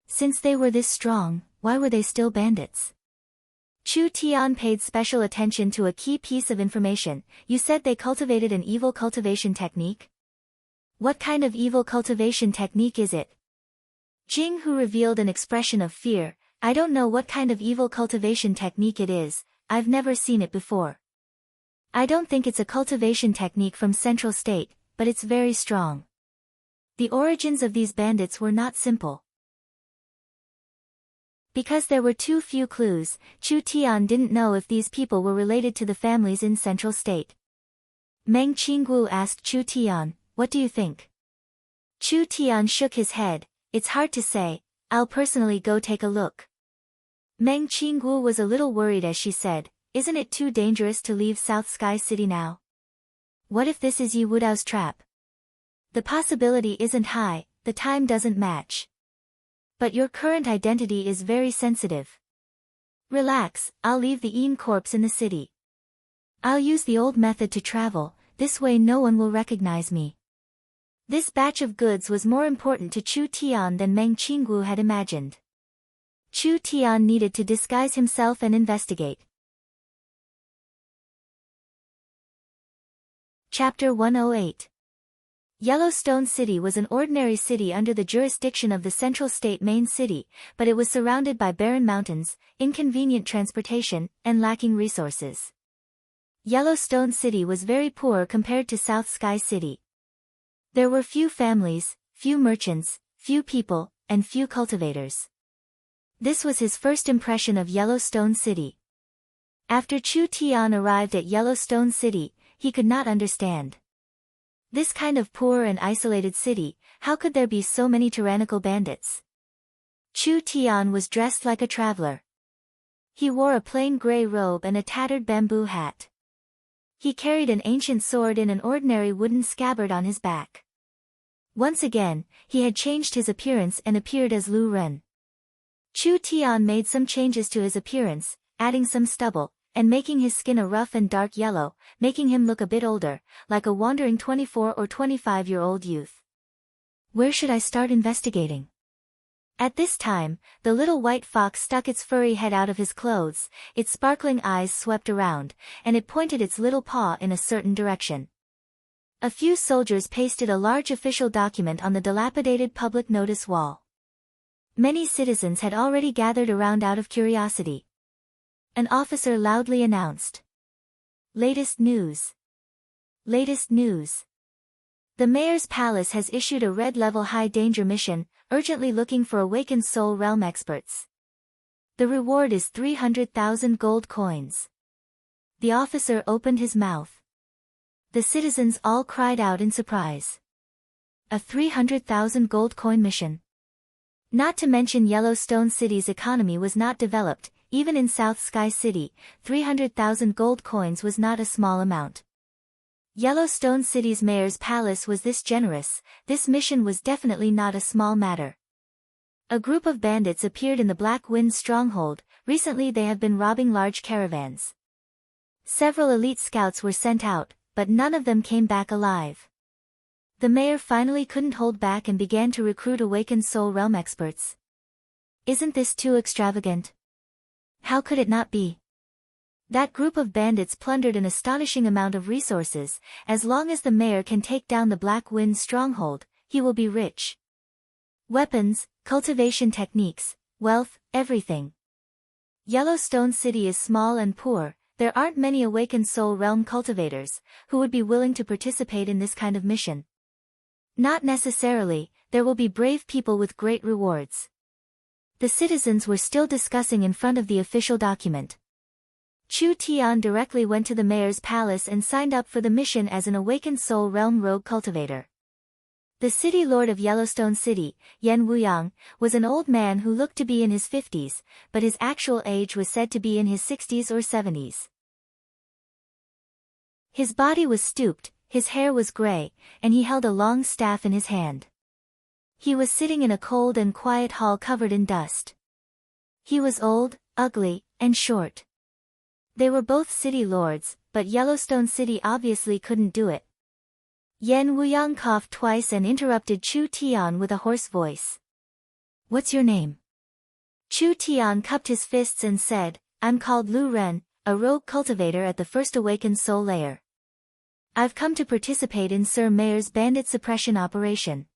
Since they were this strong, why were they still bandits? Chu Tian paid special attention to a key piece of information. "You said they cultivated an evil cultivation technique? What kind of evil cultivation technique is it?" Jing Hu revealed an expression of fear. "I don't know what kind of evil cultivation technique it is, I've never seen it before. I don't think it's a cultivation technique from Central State, but it's very strong." The origins of these bandits were not simple. Because there were too few clues, Chu Tian didn't know if these people were related to the families in Central State. Meng Qingguo asked Chu Tian, "What do you think?" Chu Tian shook his head. "It's hard to say, I'll personally go take a look." Meng Qingguo was a little worried as she said, "Isn't it too dangerous to leave South Sky City now? What if this is Yi Wudao's trap?" "The possibility isn't high, the time doesn't match. But your current identity is very sensitive. Relax, I'll leave the Yin corpse in the city. I'll use the old method to travel, this way no one will recognize me." This batch of goods was more important to Chu Tian than Meng Qingguo had imagined. Chu Tian needed to disguise himself and investigate. Chapter 108. Yellowstone City was an ordinary city under the jurisdiction of the Central State main city, but it was surrounded by barren mountains, inconvenient transportation, and lacking resources. Yellowstone City was very poor compared to South Sky City. There were few families, few merchants, few people, and few cultivators. This was his first impression of Yellowstone City. After Chu Tian arrived at Yellowstone City, he could not understand. This kind of poor and isolated city, how could there be so many tyrannical bandits? Chu Tian was dressed like a traveler. He wore a plain gray robe and a tattered bamboo hat. He carried an ancient sword in an ordinary wooden scabbard on his back. Once again, he had changed his appearance and appeared as Lu Ren. Chu Tian made some changes to his appearance, adding some stubble, and making his skin a rough and dark yellow, making him look a bit older, like a wandering 24 or 25-year-old youth. Where should I start investigating? At this time, the little white fox stuck its furry head out of his clothes, its sparkling eyes swept around, and it pointed its little paw in a certain direction. A few soldiers pasted a large official document on the dilapidated public notice wall. Many citizens had already gathered around out of curiosity. An officer loudly announced. Latest news. Latest news. The mayor's palace has issued a red-level high-danger mission, urgently looking for awakened soul realm experts. The reward is 300,000 gold coins. The officer opened his mouth. The citizens all cried out in surprise. A 300,000 gold coin mission. Not to mention Yellowstone City's economy was not developed. Even in South Sky City, 300,000 gold coins was not a small amount. Yellowstone City's mayor's palace was this generous, this mission was definitely not a small matter. A group of bandits appeared in the Black Wind stronghold. Recently they have been robbing large caravans. Several elite scouts were sent out, but none of them came back alive. The mayor finally couldn't hold back and began to recruit awakened soul realm experts. Isn't this too extravagant? How could it not be? That group of bandits plundered an astonishing amount of resources. As long as the mayor can take down the Black Wind stronghold, he will be rich. Weapons, cultivation techniques, wealth, everything. Yellowstone City is small and poor. There aren't many awakened soul realm cultivators who would be willing to participate in this kind of mission. Not necessarily, there will be brave people with great rewards. The citizens were still discussing in front of the official document. Chu Tian directly went to the mayor's palace and signed up for the mission as an awakened soul realm rogue cultivator. The city lord of Yellowstone City, Yan Wuyang, was an old man who looked to be in his 50s, but his actual age was said to be in his 60s or 70s. His body was stooped, his hair was gray, and he held a long staff in his hand. He was sitting in a cold and quiet hall covered in dust. He was old, ugly, and short. They were both city lords, but Yellowstone City obviously couldn't do it. Yan Wuyang coughed twice and interrupted Chu Tian with a hoarse voice. What's your name? Chu Tian cupped his fists and said, I'm called Lu Ren, a rogue cultivator at the First Awakened Soul Layer. I've come to participate in Sir Mayor's bandit suppression operation.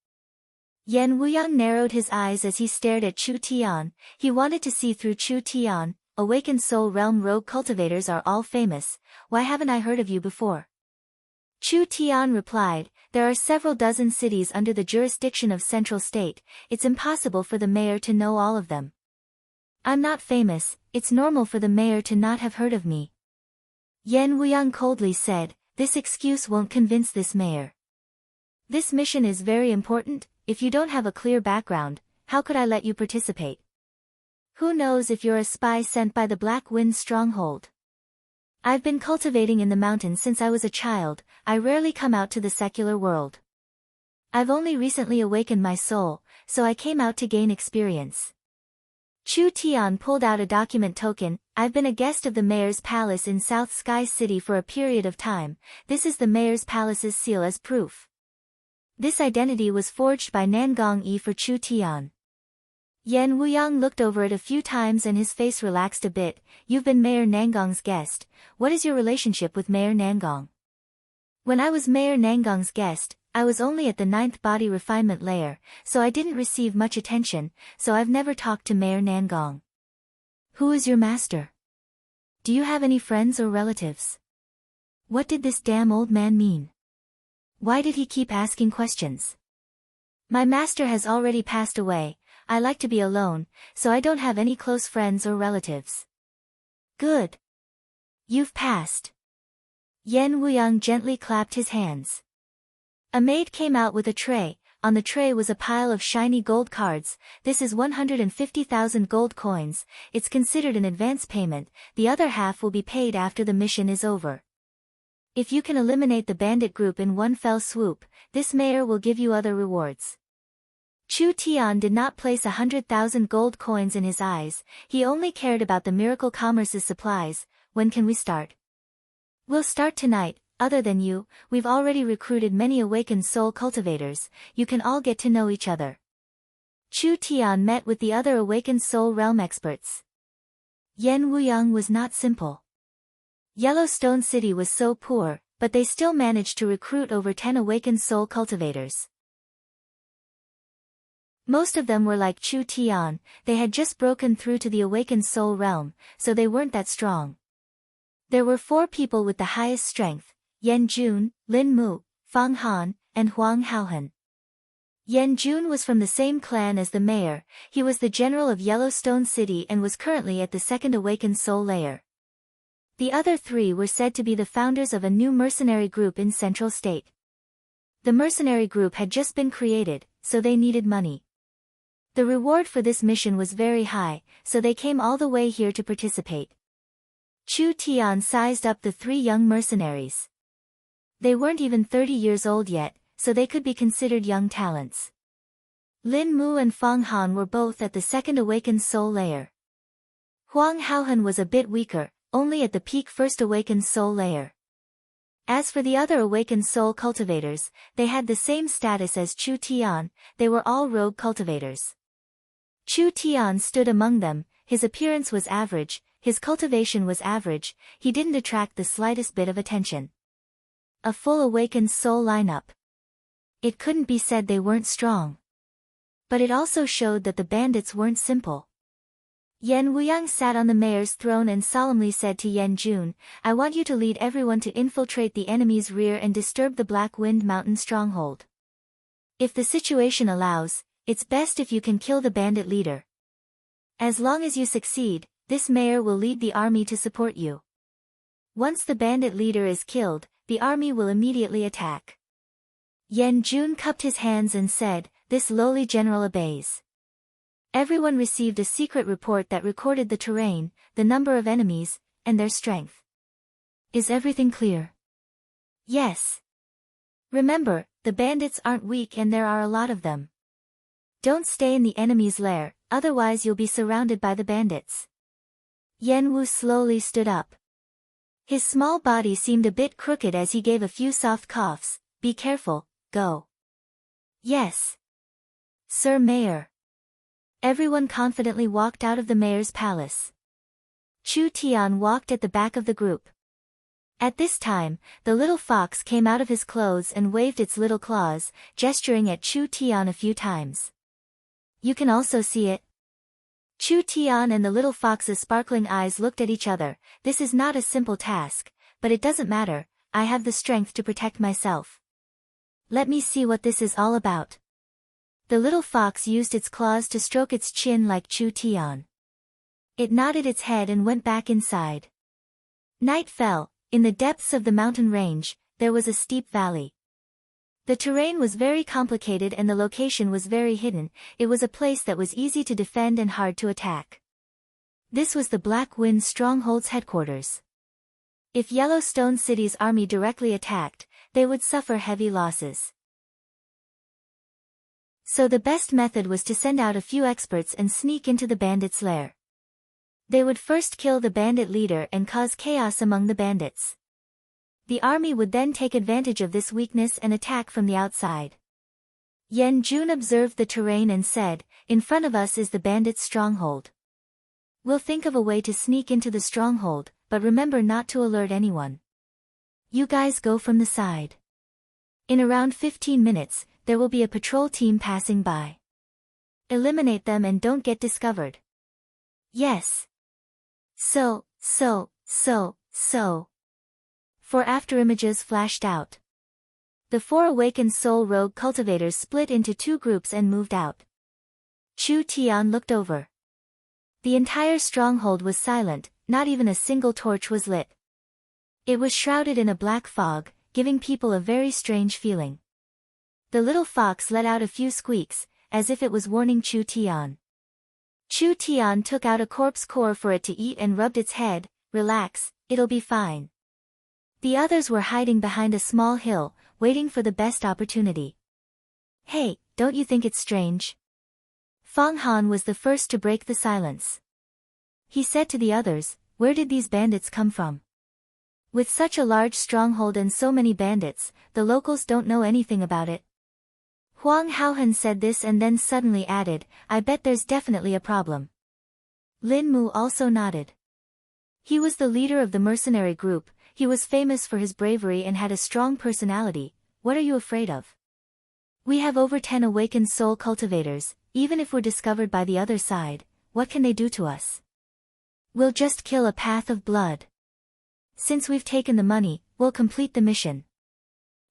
Yan Wuyang narrowed his eyes as he stared at Chu Tian. He wanted to see through Chu Tian. Awakened Soul Realm rogue cultivators are all famous. Why haven't I heard of you before? Chu Tian replied, there are several dozen cities under the jurisdiction of Central State. It's impossible for the mayor to know all of them. I'm not famous, it's normal for the mayor to not have heard of me. Yan Wuyang coldly said, this excuse won't convince this mayor. This mission is very important. If you don't have a clear background, how could I let you participate? Who knows if you're a spy sent by the Black Wind stronghold? I've been cultivating in the mountains since I was a child. I rarely come out to the secular world. I've only recently awakened my soul, so I came out to gain experience. Chu Tian pulled out a document token. I've been a guest of the mayor's palace in South Sky City for a period of time. This is the mayor's palace's seal as proof. This identity was forged by Nangong Yi for Chu Tian. Yan Wuyang looked over it a few times and his face relaxed a bit. You've been Mayor Nangong's guest. What is your relationship with Mayor Nangong? When I was Mayor Nangong's guest, I was only at the 9th body refinement layer, so I didn't receive much attention, so I've never talked to Mayor Nangong. Who is your master? Do you have any friends or relatives? What did this damn old man mean? Why did he keep asking questions? My master has already passed away. I like to be alone, so I don't have any close friends or relatives. Good. You've passed. Yen Wuyang gently clapped his hands. A maid came out with a tray. On the tray was a pile of shiny gold cards. This is 150,000 gold coins. It's considered an advance payment. The other half will be paid after the mission is over. If you can eliminate the bandit group in one fell swoop, this mayor will give you other rewards. Chu Tian did not place 100,000 gold coins in his eyes. He only cared about the Miracle Commerce's supplies. When can we start? We'll start tonight. Other than you, we've already recruited many awakened soul cultivators. You can all get to know each other. Chu Tian met with the other awakened soul realm experts. Yen Wuyang was not simple. Yellowstone City was so poor, but they still managed to recruit over 10 awakened soul cultivators. Most of them were like Chu Tian. They had just broken through to the awakened soul realm, so they weren't that strong. There were 4 people with the highest strength: Yen Jun, Lin Mu, Fang Han, and Huang Haohan. Yen Jun was from the same clan as the mayor. He was the general of Yellowstone City and was currently at the 2nd awakened soul layer. The other 3 were said to be the founders of a new mercenary group in Central State. The mercenary group had just been created, so they needed money. The reward for this mission was very high, so they came all the way here to participate. Chu Tian sized up the 3 young mercenaries. They weren't even 30 years old yet, so they could be considered young talents. Lin Mu and Fang Han were both at the 2nd awakened soul layer. Huang Haohan was a bit weaker, only at the peak 1st awakened soul layer. As for the other awakened soul cultivators, they had the same status as Chu Tian. They were all rogue cultivators. Chu Tian stood among them. His appearance was average, his cultivation was average, he didn't attract the slightest bit of attention. A full awakened soul lineup. It couldn't be said they weren't strong. But it also showed that the bandits weren't simple. Yen Wuyang sat on the mayor's throne and solemnly said to Yen Jun, "I want you to lead everyone to infiltrate the enemy's rear and disturb the Black Wind Mountain stronghold. If the situation allows, it's best if you can kill the bandit leader. As long as you succeed, this mayor will lead the army to support you. Once the bandit leader is killed, the army will immediately attack." Yen Jun cupped his hands and said, "This lowly general obeys." Everyone received a secret report that recorded the terrain, the number of enemies, and their strength. Is everything clear? Yes. Remember, the bandits aren't weak and there are a lot of them. Don't stay in the enemy's lair, otherwise you'll be surrounded by the bandits. Yen Wu slowly stood up. His small body seemed a bit crooked as he gave a few soft coughs. "Be careful, go." "Yes. Sir Mayor." Everyone confidently walked out of the mayor's palace. Chu Tian walked at the back of the group. At this time, the little fox came out of his clothes and waved its little claws, gesturing at Chu Tian a few times. You can also see it. Chu Tian and the little fox's sparkling eyes looked at each other. This is not a simple task, but it doesn't matter, I have the strength to protect myself. Let me see what this is all about. The little fox used its claws to stroke its chin like Chu Tian. It nodded its head and went back inside. Night fell. In the depths of the mountain range, there was a steep valley. The terrain was very complicated and the location was very hidden. It was a place that was easy to defend and hard to attack. This was the Black Wind Stronghold's headquarters. If Yellowstone City's army directly attacked, they would suffer heavy losses. So the best method was to send out a few experts and sneak into the bandits' lair. They would first kill the bandit leader and cause chaos among the bandits. The army would then take advantage of this weakness and attack from the outside. Yen Jun observed the terrain and said, "In front of us is the bandits' stronghold. We'll think of a way to sneak into the stronghold, but remember not to alert anyone." You guys go from the side. In around 15 minutes, there will be a patrol team passing by. Eliminate them and don't get discovered. Yes. So. 4 afterimages flashed out. The 4 awakened soul rogue cultivators split into 2 groups and moved out. Chu Tian looked over. The entire stronghold was silent, not even a single torch was lit. It was shrouded in a black fog, giving people a very strange feeling. The little fox let out a few squeaks, as if it was warning Chu Tian. Chu Tian took out a corpse core for it to eat and rubbed its head. Relax, it'll be fine. The others were hiding behind a small hill, waiting for the best opportunity. Hey, don't you think it's strange? Fang Han was the first to break the silence. He said to the others, where did these bandits come from? With such a large stronghold and so many bandits, the locals don't know anything about it. Huang Haohan said this and then suddenly added, I bet there's definitely a problem. Lin Mu also nodded. He was the leader of the mercenary group, he was famous for his bravery and had a strong personality. What are you afraid of? We have over 10 awakened soul cultivators, even if we're discovered by the other side, what can they do to us? We'll just kill a path of blood. Since we've taken the money, we'll complete the mission.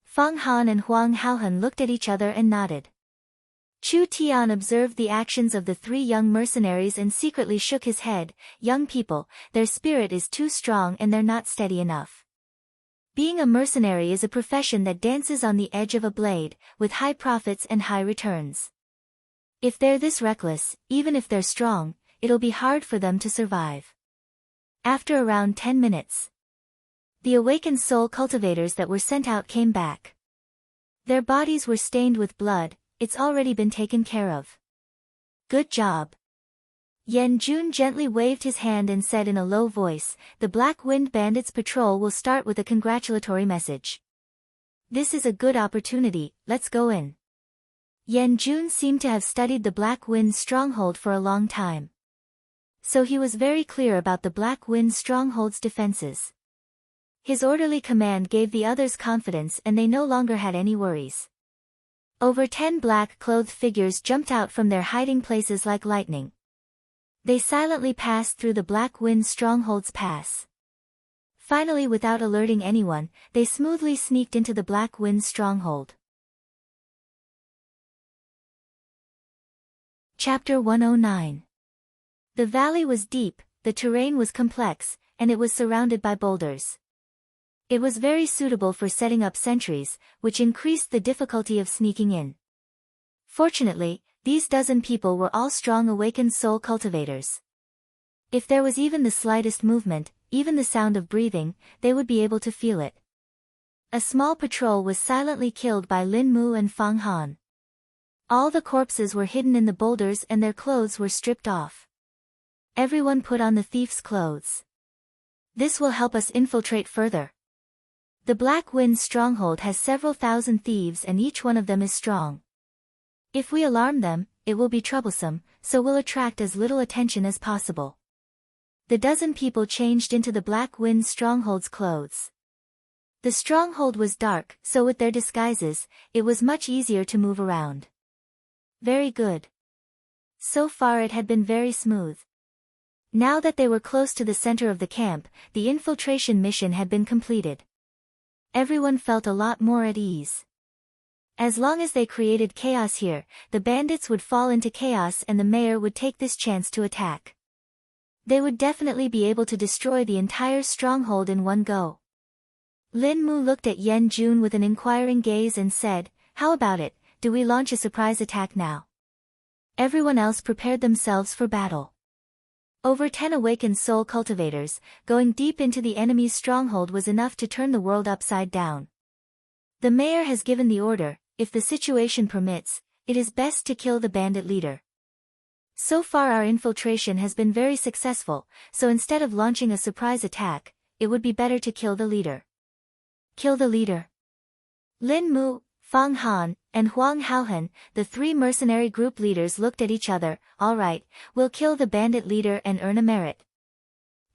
Fang Han and Huang Haohan looked at each other and nodded. Chu Tian observed the actions of the 3 young mercenaries and secretly shook his head. Young people, their spirit is too strong and they're not steady enough. Being a mercenary is a profession that dances on the edge of a blade, with high profits and high returns. If they're this reckless, even if they're strong, it'll be hard for them to survive. After around 10 minutes, the awakened soul cultivators that were sent out came back. Their bodies were stained with blood. It's already been taken care of. Good job. Yan Jun gently waved his hand and said in a low voice, the Black Wind Bandits patrol will start with a congratulatory message. This is a good opportunity, let's go in. Yan Jun seemed to have studied the Black Wind stronghold for a long time. So he was very clear about the Black Wind stronghold's defenses. His orderly command gave the others confidence and they no longer had any worries. Over 10 black-clothed figures jumped out from their hiding places like lightning. They silently passed through the Black Wind Stronghold's pass. Finally, without alerting anyone, they smoothly sneaked into the Black Wind Stronghold. Chapter 109. The valley was deep, the terrain was complex, and it was surrounded by boulders. It was very suitable for setting up sentries, which increased the difficulty of sneaking in. Fortunately, these dozen people were all strong awakened soul cultivators. If there was even the slightest movement, even the sound of breathing, they would be able to feel it. A small patrol was silently killed by Lin Mu and Fang Han. All the corpses were hidden in the boulders and their clothes were stripped off. Everyone put on the thief's clothes. This will help us infiltrate further. The Black Wind stronghold has several thousand thieves and each one of them is strong. If we alarm them, it will be troublesome, so we'll attract as little attention as possible. The dozen people changed into the Black Wind stronghold's clothes. The stronghold was dark, so with their disguises, it was much easier to move around. Very good. So far it had been very smooth. Now that they were close to the center of the camp, the infiltration mission had been completed. Everyone felt a lot more at ease. As long as they created chaos here, the bandits would fall into chaos and the mayor would take this chance to attack. They would definitely be able to destroy the entire stronghold in one go. Lin Mu looked at Yan Jun with an inquiring gaze and said, how about it, do we launch a surprise attack now? Everyone else prepared themselves for battle. Over 10 awakened soul cultivators, going deep into the enemy's stronghold was enough to turn the world upside down. The mayor has given the order, if the situation permits, it is best to kill the bandit leader. So far our infiltration has been very successful, so instead of launching a surprise attack, it would be better to kill the leader. Kill the leader. Lin Mu, Fang Han, and Huang Haohan, the 3 mercenary group leaders looked at each other. All right, we'll kill the bandit leader and earn a merit.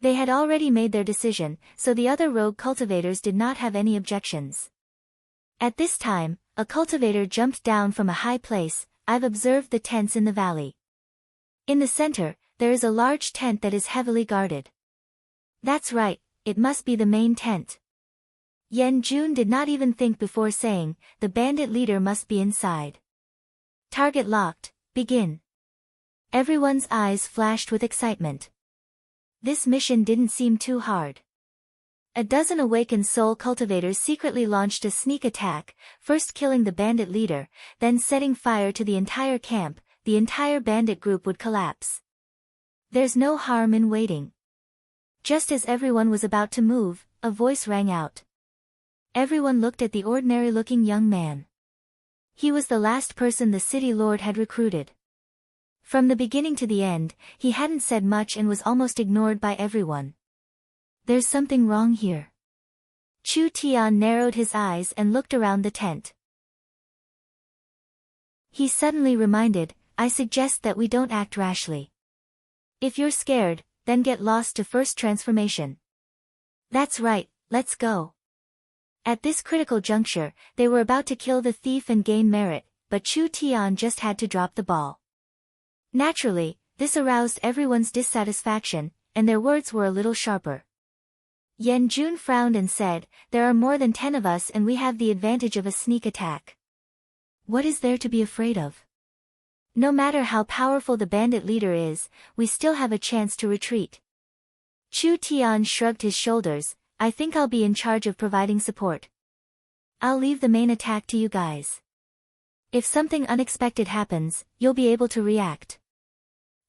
They had already made their decision, so the other rogue cultivators did not have any objections. At this time, a cultivator jumped down from a high place. I've observed the tents in the valley. In the center, there is a large tent that is heavily guarded. That's right, it must be the main tent. Yen Jun did not even think before saying, the bandit leader must be inside. Target locked, begin. Everyone's eyes flashed with excitement. This mission didn't seem too hard. A dozen awakened soul cultivators secretly launched a sneak attack, first killing the bandit leader, then setting fire to the entire camp. The entire bandit group would collapse. There's no harm in waiting. Just as everyone was about to move, a voice rang out. Everyone looked at the ordinary-looking young man. He was the last person the city lord had recruited. From the beginning to the end, he hadn't said much and was almost ignored by everyone. There's something wrong here. Chu Tian narrowed his eyes and looked around the tent. He suddenly reminded, I suggest that we don't act rashly. If you're scared, then get lost to first transformation. That's right, let's go. At this critical juncture, they were about to kill the thief and gain merit, but Chu Tian just had to drop the ball. Naturally, this aroused everyone's dissatisfaction, and their words were a little sharper. Yen Jun frowned and said, there are more than 10 of us and we have the advantage of a sneak attack. What is there to be afraid of? No matter how powerful the bandit leader is, we still have a chance to retreat. Chu Tian shrugged his shoulders, I think I'll be in charge of providing support. I'll leave the main attack to you guys. If something unexpected happens, you'll be able to react.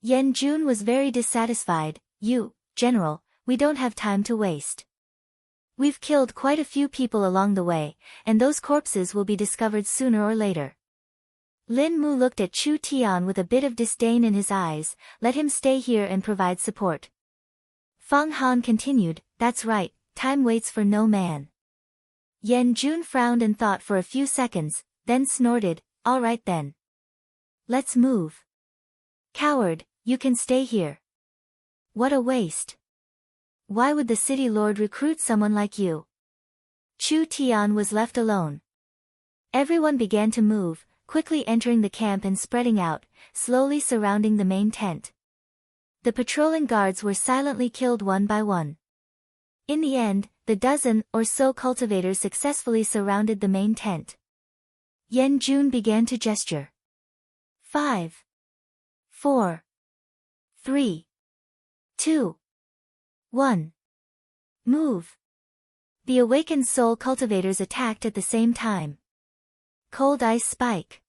Yen Jun was very dissatisfied, General, we don't have time to waste. We've killed quite a few people along the way, and those corpses will be discovered sooner or later. Lin Mu looked at Chu Tian with a bit of disdain in his eyes, let him stay here and provide support. Fang Han continued, that's right, time waits for no man. Yen Jun frowned and thought for a few seconds, then snorted, all right then. Let's move. Coward, you can stay here. What a waste. Why would the city lord recruit someone like you? Chu Tian was left alone. Everyone began to move, quickly entering the camp and spreading out, slowly surrounding the main tent. The patrolling guards were silently killed one by one. In the end, the dozen or so cultivators successfully surrounded the main tent. Yen Jun began to gesture. 5, 4, 3, 2, 1. Move. The awakened soul cultivators attacked at the same time. Cold ice spike.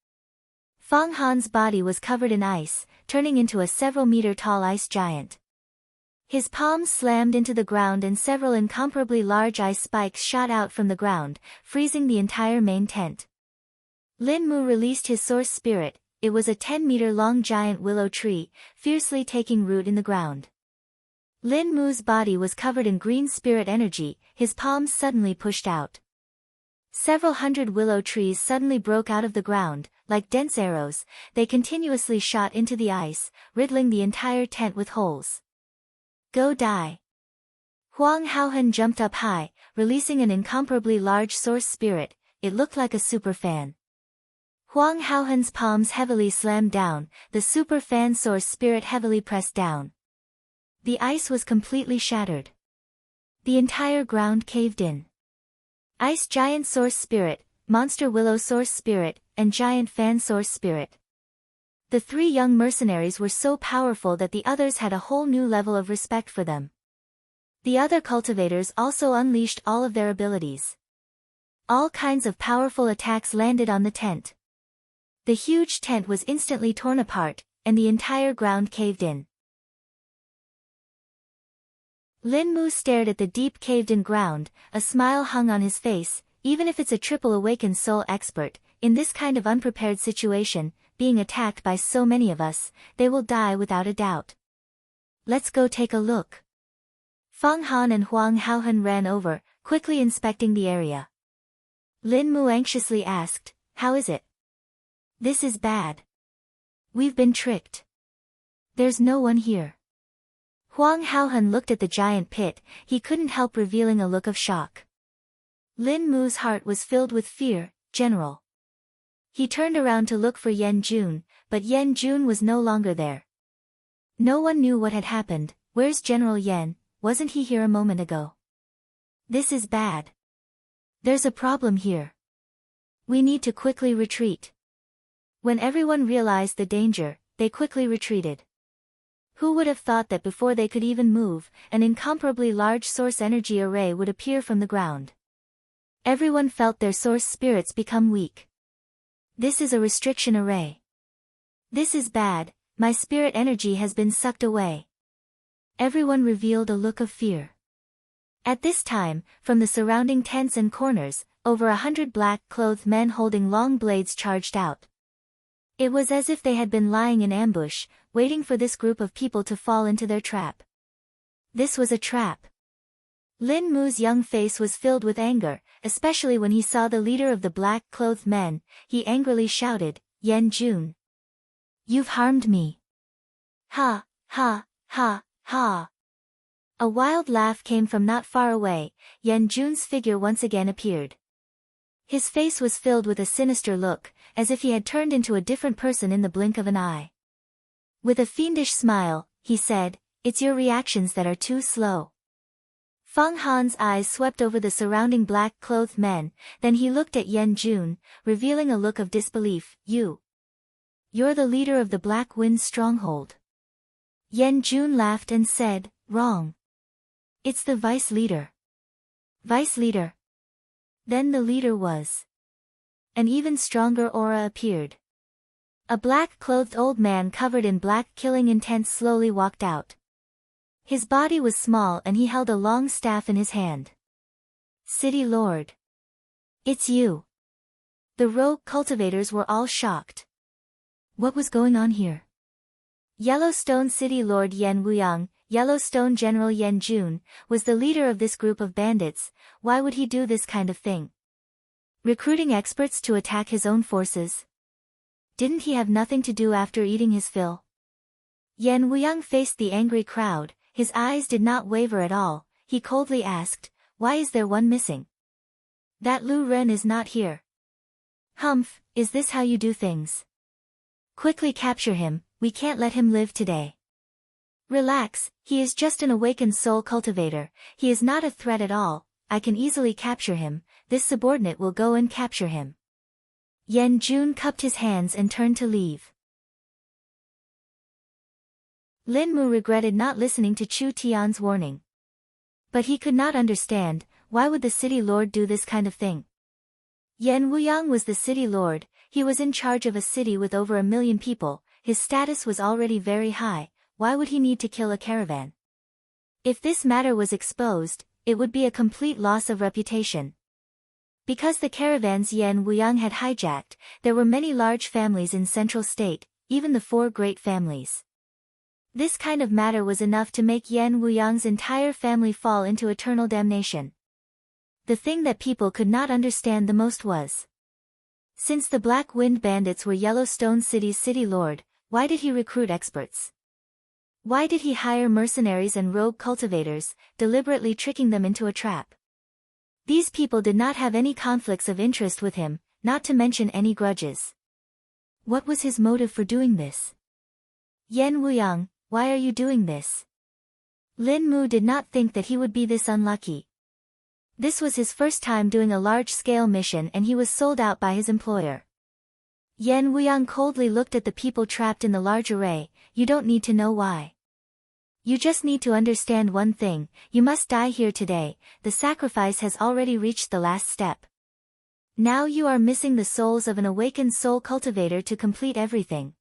Fang Han's body was covered in ice, turning into a several-meter-tall ice giant. His palms slammed into the ground and several incomparably large ice spikes shot out from the ground, freezing the entire main tent. Lin Mu released his source spirit. It was a 10-meter-long giant willow tree, fiercely taking root in the ground. Lin Mu's body was covered in green spirit energy, his palms suddenly pushed out. Several hundred willow trees suddenly broke out of the ground, like dense arrows, they continuously shot into the ice, riddling the entire tent with holes. Go die. Huang Haohan jumped up high, releasing an incomparably large source spirit, it looked like a super fan. Huang Haohan's palms heavily slammed down, the super fan source spirit heavily pressed down. The ice was completely shattered. The entire ground caved in. Ice Giant Source Spirit, Monster Willow Source Spirit, and Giant Fan Source Spirit. The 3 young mercenaries were so powerful that the others had a whole new level of respect for them. The other cultivators also unleashed all of their abilities. All kinds of powerful attacks landed on the tent. The huge tent was instantly torn apart, and the entire ground caved in. Lin Mu stared at the deep caved-in ground, a smile hung on his face. Even if it's a triple awakened soul expert, in this kind of unprepared situation, being attacked by so many of us, they will die without a doubt. Let's go take a look. Fang Han and Huang Haohan ran over, quickly inspecting the area. Lin Mu anxiously asked, how is it? This is bad. We've been tricked. There's no one here. Huang Haohan looked at the giant pit, he couldn't help revealing a look of shock. Lin Mu's heart was filled with fear. General. He turned around to look for Yan Jun, but Yan Jun was no longer there. No one knew what had happened. Where's General Yan? Wasn't he here a moment ago? This is bad. There's a problem here. We need to quickly retreat. When everyone realized the danger, they quickly retreated. Who would have thought that before they could even move, an incomparably large source energy array would appear from the ground? Everyone felt their source spirits become weak. This is a restriction array. This is bad, my spirit energy has been sucked away. Everyone revealed a look of fear. At this time, from the surrounding tents and corners, over 100 black-clothed men holding long blades charged out. It was as if they had been lying in ambush, waiting for this group of people to fall into their trap. This was a trap. Lin Mu's young face was filled with anger, especially when he saw the leader of the black-clothed men. He angrily shouted, Yan Jun. You've harmed me. Ha, ha, ha, ha. A wild laugh came from not far away. Yan Jun's figure once again appeared. His face was filled with a sinister look, as if he had turned into a different person in the blink of an eye. With a fiendish smile, he said, It's your reactions that are too slow. Feng Han's eyes swept over the surrounding black-clothed men, then he looked at Yan Jun, revealing a look of disbelief. You're the leader of the Black Wind Stronghold. Yan Jun laughed and said, Wrong. It's the vice leader. Vice leader. Then the leader was. An even stronger aura appeared. A black-clothed old man covered in black killing intent slowly walked out. His body was small and he held a long staff in his hand. City Lord. It's you. The rogue cultivators were all shocked. What was going on here? Yellowstone City Lord Yan Wuyang, Yellowstone General Yan Jun, was the leader of this group of bandits. Why would he do this kind of thing? Recruiting experts to attack his own forces? Didn't he have nothing to do after eating his fill? Yan Wuyang faced the angry crowd, his eyes did not waver at all. He coldly asked, Why is there one missing? That Lu Ren is not here. Humph, is this how you do things? Quickly capture him, we can't let him live today. Relax, he is just an awakened soul cultivator, he is not a threat at all, I can easily capture him, this subordinate will go and capture him. Yan Jun cupped his hands and turned to leave. Lin Mu regretted not listening to Chu Tian's warning. But he could not understand, why would the city lord do this kind of thing? Yan Wuyang was the city lord, he was in charge of a city with over 1 million people, his status was already very high, why would he need to kill a caravan? If this matter was exposed, it would be a complete loss of reputation. Because the caravans Yan Wuyang had hijacked, there were many large families in Central State, even the 4 great families. This kind of matter was enough to make Yan Wuyang's entire family fall into eternal damnation. The thing that people could not understand the most was, since the Black Wind Bandits were Yellowstone City's city lord, why did he recruit experts? Why did he hire mercenaries and rogue cultivators, deliberately tricking them into a trap? These people did not have any conflicts of interest with him, not to mention any grudges. What was his motive for doing this? Yan Wuyang, why are you doing this? Lin Mu did not think that he would be this unlucky. This was his first time doing a large-scale mission and he was sold out by his employer. Yan Wuyang coldly looked at the people trapped in the large array. You don't need to know why. You just need to understand one thing, you must die here today, the sacrifice has already reached the last step. Now you are missing the souls of an awakened soul cultivator to complete everything.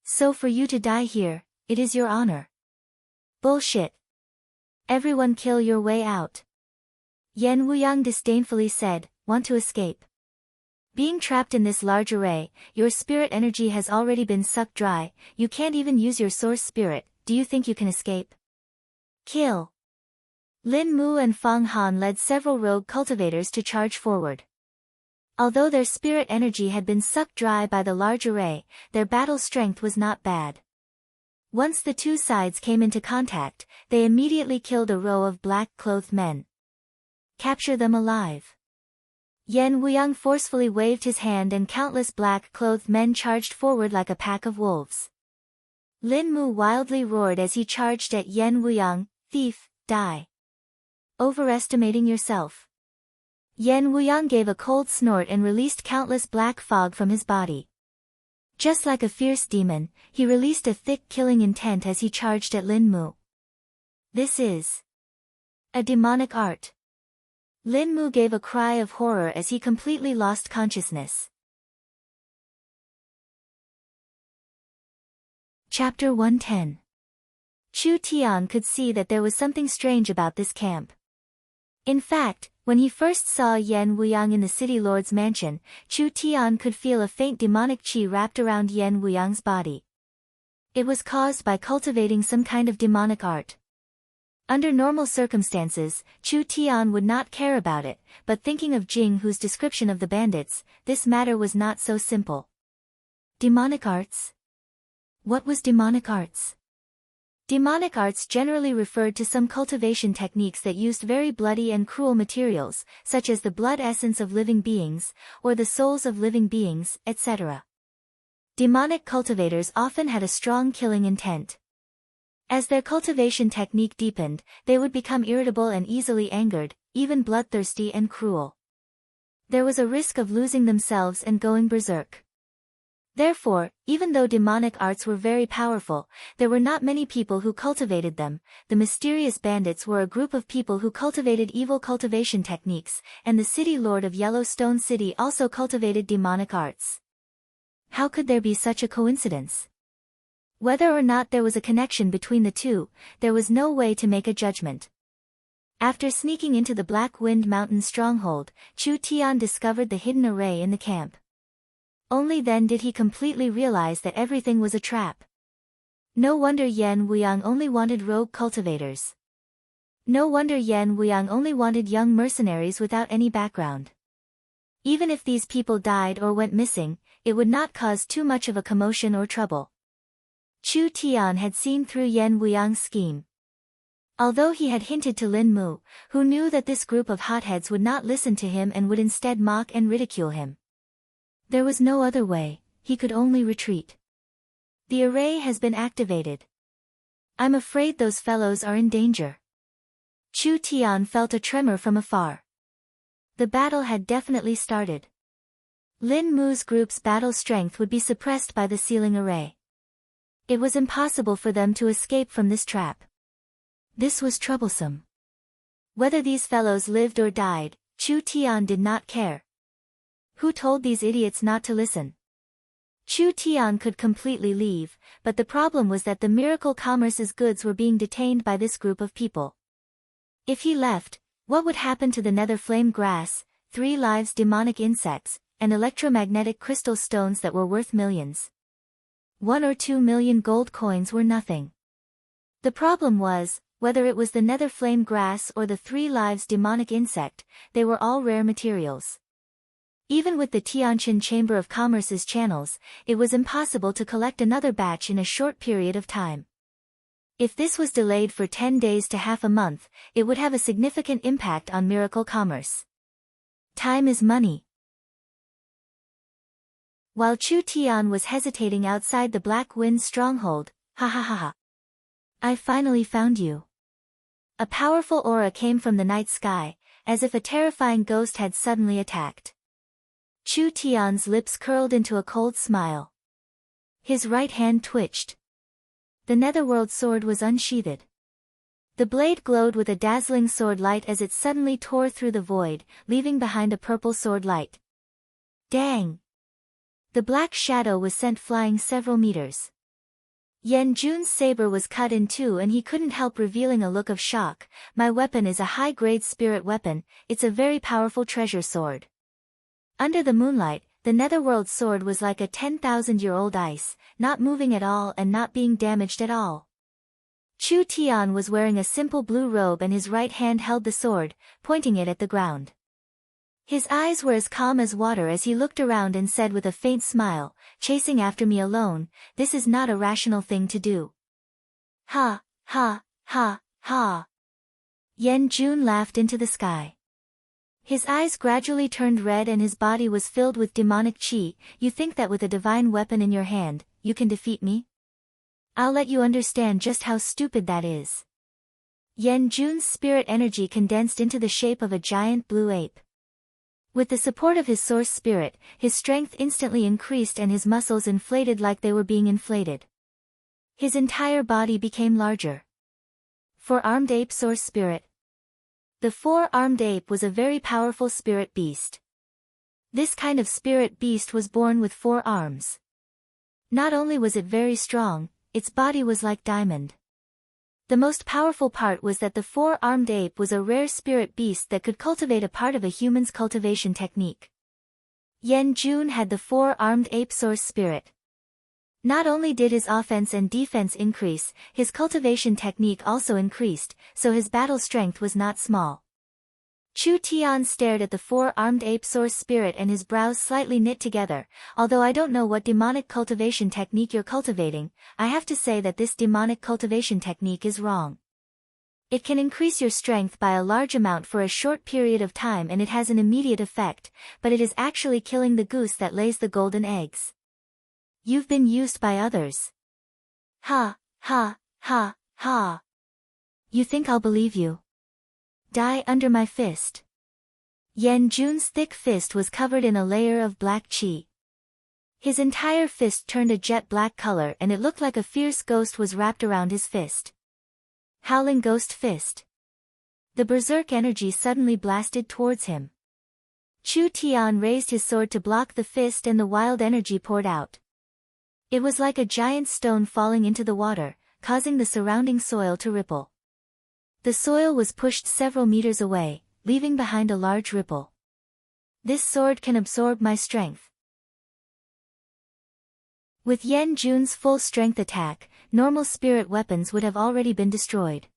So for you to die here, it is your honor. Bullshit. Everyone kill your way out. Yan Wuyang disdainfully said, Want to escape? Being trapped in this large array, your spirit energy has already been sucked dry, you can't even use your source spirit, do you think you can escape? Kill. Lin Mu and Feng Han led several rogue cultivators to charge forward. Although their spirit energy had been sucked dry by the large array, their battle strength was not bad. Once the two sides came into contact, they immediately killed a row of black-clothed men. Capture them alive. Yan Wuyang forcefully waved his hand and countless black-clothed men charged forward like a pack of wolves. Lin Mu wildly roared as he charged at Yan Wuyang, "Thief, die! Overestimating yourself." Yan Wuyang gave a cold snort and released countless black fog from his body. Just like a fierce demon, he released a thick killing intent as he charged at Lin Mu. This is a demonic art. Lin Mu gave a cry of horror as he completely lost consciousness. Chapter 110. Chu Tian could see that there was something strange about this camp. In fact, when he first saw Yan Wuyang in the city lord's mansion, Chu Tian could feel a faint demonic qi wrapped around Yan Wuyang's body. It was caused by cultivating some kind of demonic art. Under normal circumstances, Chu Tian would not care about it, but thinking of Jing Hu's description of the bandits, this matter was not so simple. Demonic arts? What was demonic arts? Demonic arts generally referred to some cultivation techniques that used very bloody and cruel materials, such as the blood essence of living beings, or the souls of living beings, etc. Demonic cultivators often had a strong killing intent. As their cultivation technique deepened, they would become irritable and easily angered, even bloodthirsty and cruel. There was a risk of losing themselves and going berserk. Therefore, even though demonic arts were very powerful, there were not many people who cultivated them. The mysterious bandits were a group of people who cultivated evil cultivation techniques, and the city lord of Yellowstone City also cultivated demonic arts. How could there be such a coincidence? Whether or not there was a connection between the two, there was no way to make a judgment. After sneaking into the Black Wind Mountain stronghold, Chu Tian discovered the hidden array in the camp. Only then did he completely realize that everything was a trap. No wonder Yan Wuyang only wanted rogue cultivators. No wonder Yan Wuyang only wanted young mercenaries without any background. Even if these people died or went missing, it would not cause too much of a commotion or trouble. Chu Tian had seen through Yan Wuyang's scheme. Although he had hinted to Lin Mu, who knew that this group of hotheads would not listen to him and would instead mock and ridicule him. There was no other way, he could only retreat. The array has been activated. I'm afraid those fellows are in danger. Chu Tian felt a tremor from afar. The battle had definitely started. Lin Mu's group's battle strength would be suppressed by the sealing array. It was impossible for them to escape from this trap. This was troublesome. Whether these fellows lived or died, Chu Tian did not care. Who told these idiots not to listen? Chu Tian could completely leave, but the problem was that the Miracle Commerce's goods were being detained by this group of people. If he left, what would happen to the nether flame grass, 3 lives demonic insects, and electromagnetic crystal stones that were worth millions? 1 or 2 million gold coins were nothing. The problem was, whether it was the nether flame grass or the 3 lives demonic insect, they were all rare materials. Even with the Tianjin Chamber of Commerce's channels, it was impossible to collect another batch in a short period of time. If this was delayed for 10 days to half a month, it would have a significant impact on Miracle Commerce. Time is money. While Chu Tian was hesitating outside the Black Wind stronghold, ha ha ha ha. I finally found you. A powerful aura came from the night sky, as if a terrifying ghost had suddenly attacked. Chu Tian's lips curled into a cold smile. His right hand twitched. The netherworld sword was unsheathed. The blade glowed with a dazzling sword light as it suddenly tore through the void, leaving behind a purple sword light. Dang! The black shadow was sent flying several meters. Yan Jun's saber was cut in two and he couldn't help revealing a look of shock. My weapon is a high-grade spirit weapon, it's a very powerful treasure sword. Under the moonlight, the netherworld sword was like a 10,000-year-old ice, not moving at all and not being damaged at all. Chu Tian was wearing a simple blue robe and his right hand held the sword, pointing it at the ground. His eyes were as calm as water as he looked around and said with a faint smile, "Chasing after me alone, this is not a rational thing to do. Ha, ha, ha, ha. Yan Jun laughed into the sky. His eyes gradually turned red and his body was filled with demonic chi. You think that with a divine weapon in your hand, you can defeat me? I'll let you understand just how stupid that is. Yan Jun's spirit energy condensed into the shape of a giant blue ape. With the support of his source spirit, his strength instantly increased and his muscles inflated like they were being inflated. His entire body became larger. Four-armed ape source spirit. The four-armed ape was a very powerful spirit beast. This kind of spirit beast was born with 4 arms. Not only was it very strong, its body was like diamond. The most powerful part was that the four-armed ape was a rare spirit beast that could cultivate a part of a human's cultivation technique. Yan Jun had the four-armed ape source spirit. Not only did his offense and defense increase, his cultivation technique also increased, so his battle strength was not small. Chu Tian stared at the four-armed ape source spirit and his brows slightly knit together. Although I don't know what demonic cultivation technique you're cultivating, I have to say that this demonic cultivation technique is wrong. It can increase your strength by a large amount for a short period of time and it has an immediate effect, but it is actually killing the goose that lays the golden eggs. You've been used by others. Ha, ha, ha, ha. You think I'll believe you? Die under my fist. Yan Jun's thick fist was covered in a layer of black chi. His entire fist turned a jet black color and it looked like a fierce ghost was wrapped around his fist. Howling ghost fist. The berserk energy suddenly blasted towards him. Chu Tian raised his sword to block the fist and the wild energy poured out. It was like a giant stone falling into the water, causing the surrounding soil to ripple. The soil was pushed several meters away, leaving behind a large ripple. This sword can absorb my strength. With Yan Jun's full strength attack, normal spirit weapons would have already been destroyed.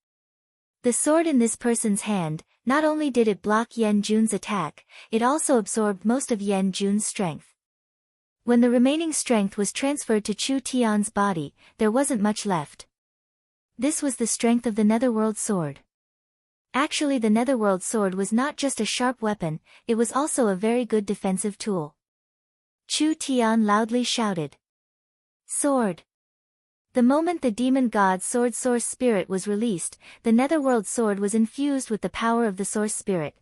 The sword in this person's hand, not only did it block Yan Jun's attack, it also absorbed most of Yan Jun's strength. When the remaining strength was transferred to Chu Tian's body, there wasn't much left. This was the strength of the Netherworld sword. Actually, the Netherworld sword was not just a sharp weapon, it was also a very good defensive tool. Chu Tian loudly shouted. Sword! The moment the demon god's sword source spirit was released, the Netherworld sword was infused with the power of the source spirit.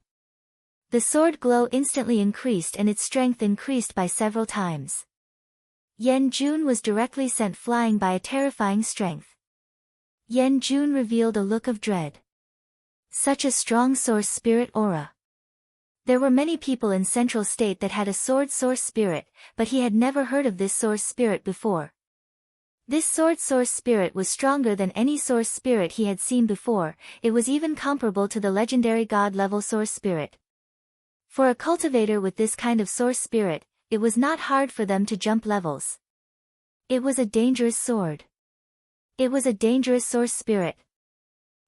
The sword glow instantly increased and its strength increased by several times. Yan Jun was directly sent flying by a terrifying strength. Yan Jun revealed a look of dread. Such a strong source spirit aura. There were many people in Central State that had a sword source spirit, but he had never heard of this source spirit before. This sword source spirit was stronger than any source spirit he had seen before, it was even comparable to the legendary god-level source spirit. For a cultivator with this kind of source spirit, it was not hard for them to jump levels. It was a dangerous sword. It was a dangerous source spirit.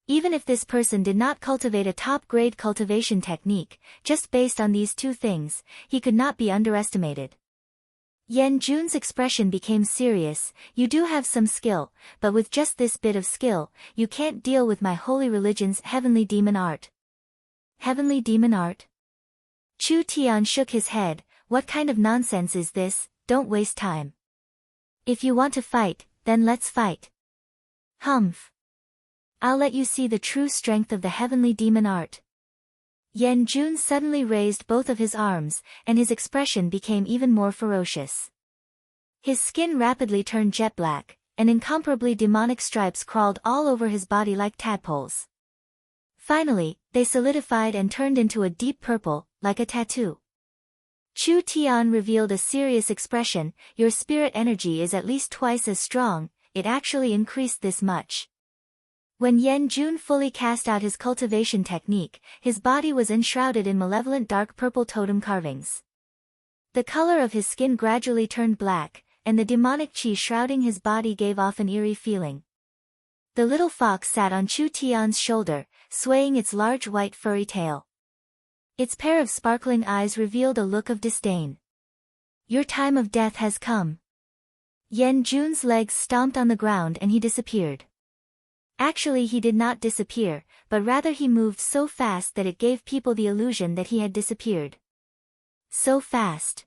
Even if this person did not cultivate a top-grade cultivation technique, just based on these two things, he could not be underestimated. Yan Jun's expression became serious. You do have some skill, but with just this bit of skill, you can't deal with my holy religion's heavenly demon art. Heavenly demon art? Chu Tian shook his head. What kind of nonsense is this? Don't waste time. If you want to fight, then let's fight. Humph. I'll let you see the true strength of the heavenly demon art. Yan Jun suddenly raised both of his arms, and his expression became even more ferocious. His skin rapidly turned jet black, and incomparably demonic stripes crawled all over his body like tadpoles. Finally, they solidified and turned into a deep purple, like a tattoo. Chu Tian revealed a serious expression. Your spirit energy is at least twice as strong, it actually increased this much. When Yan Jun fully cast out his cultivation technique, his body was enshrouded in malevolent dark purple totem carvings. The color of his skin gradually turned black, and the demonic chi shrouding his body gave off an eerie feeling. The little fox sat on Chu Tian's shoulder, swaying its large white furry tail. Its pair of sparkling eyes revealed a look of disdain. Your time of death has come. Yan Jun's legs stomped on the ground and he disappeared. Actually, he did not disappear, but rather he moved so fast that it gave people the illusion that he had disappeared. So fast.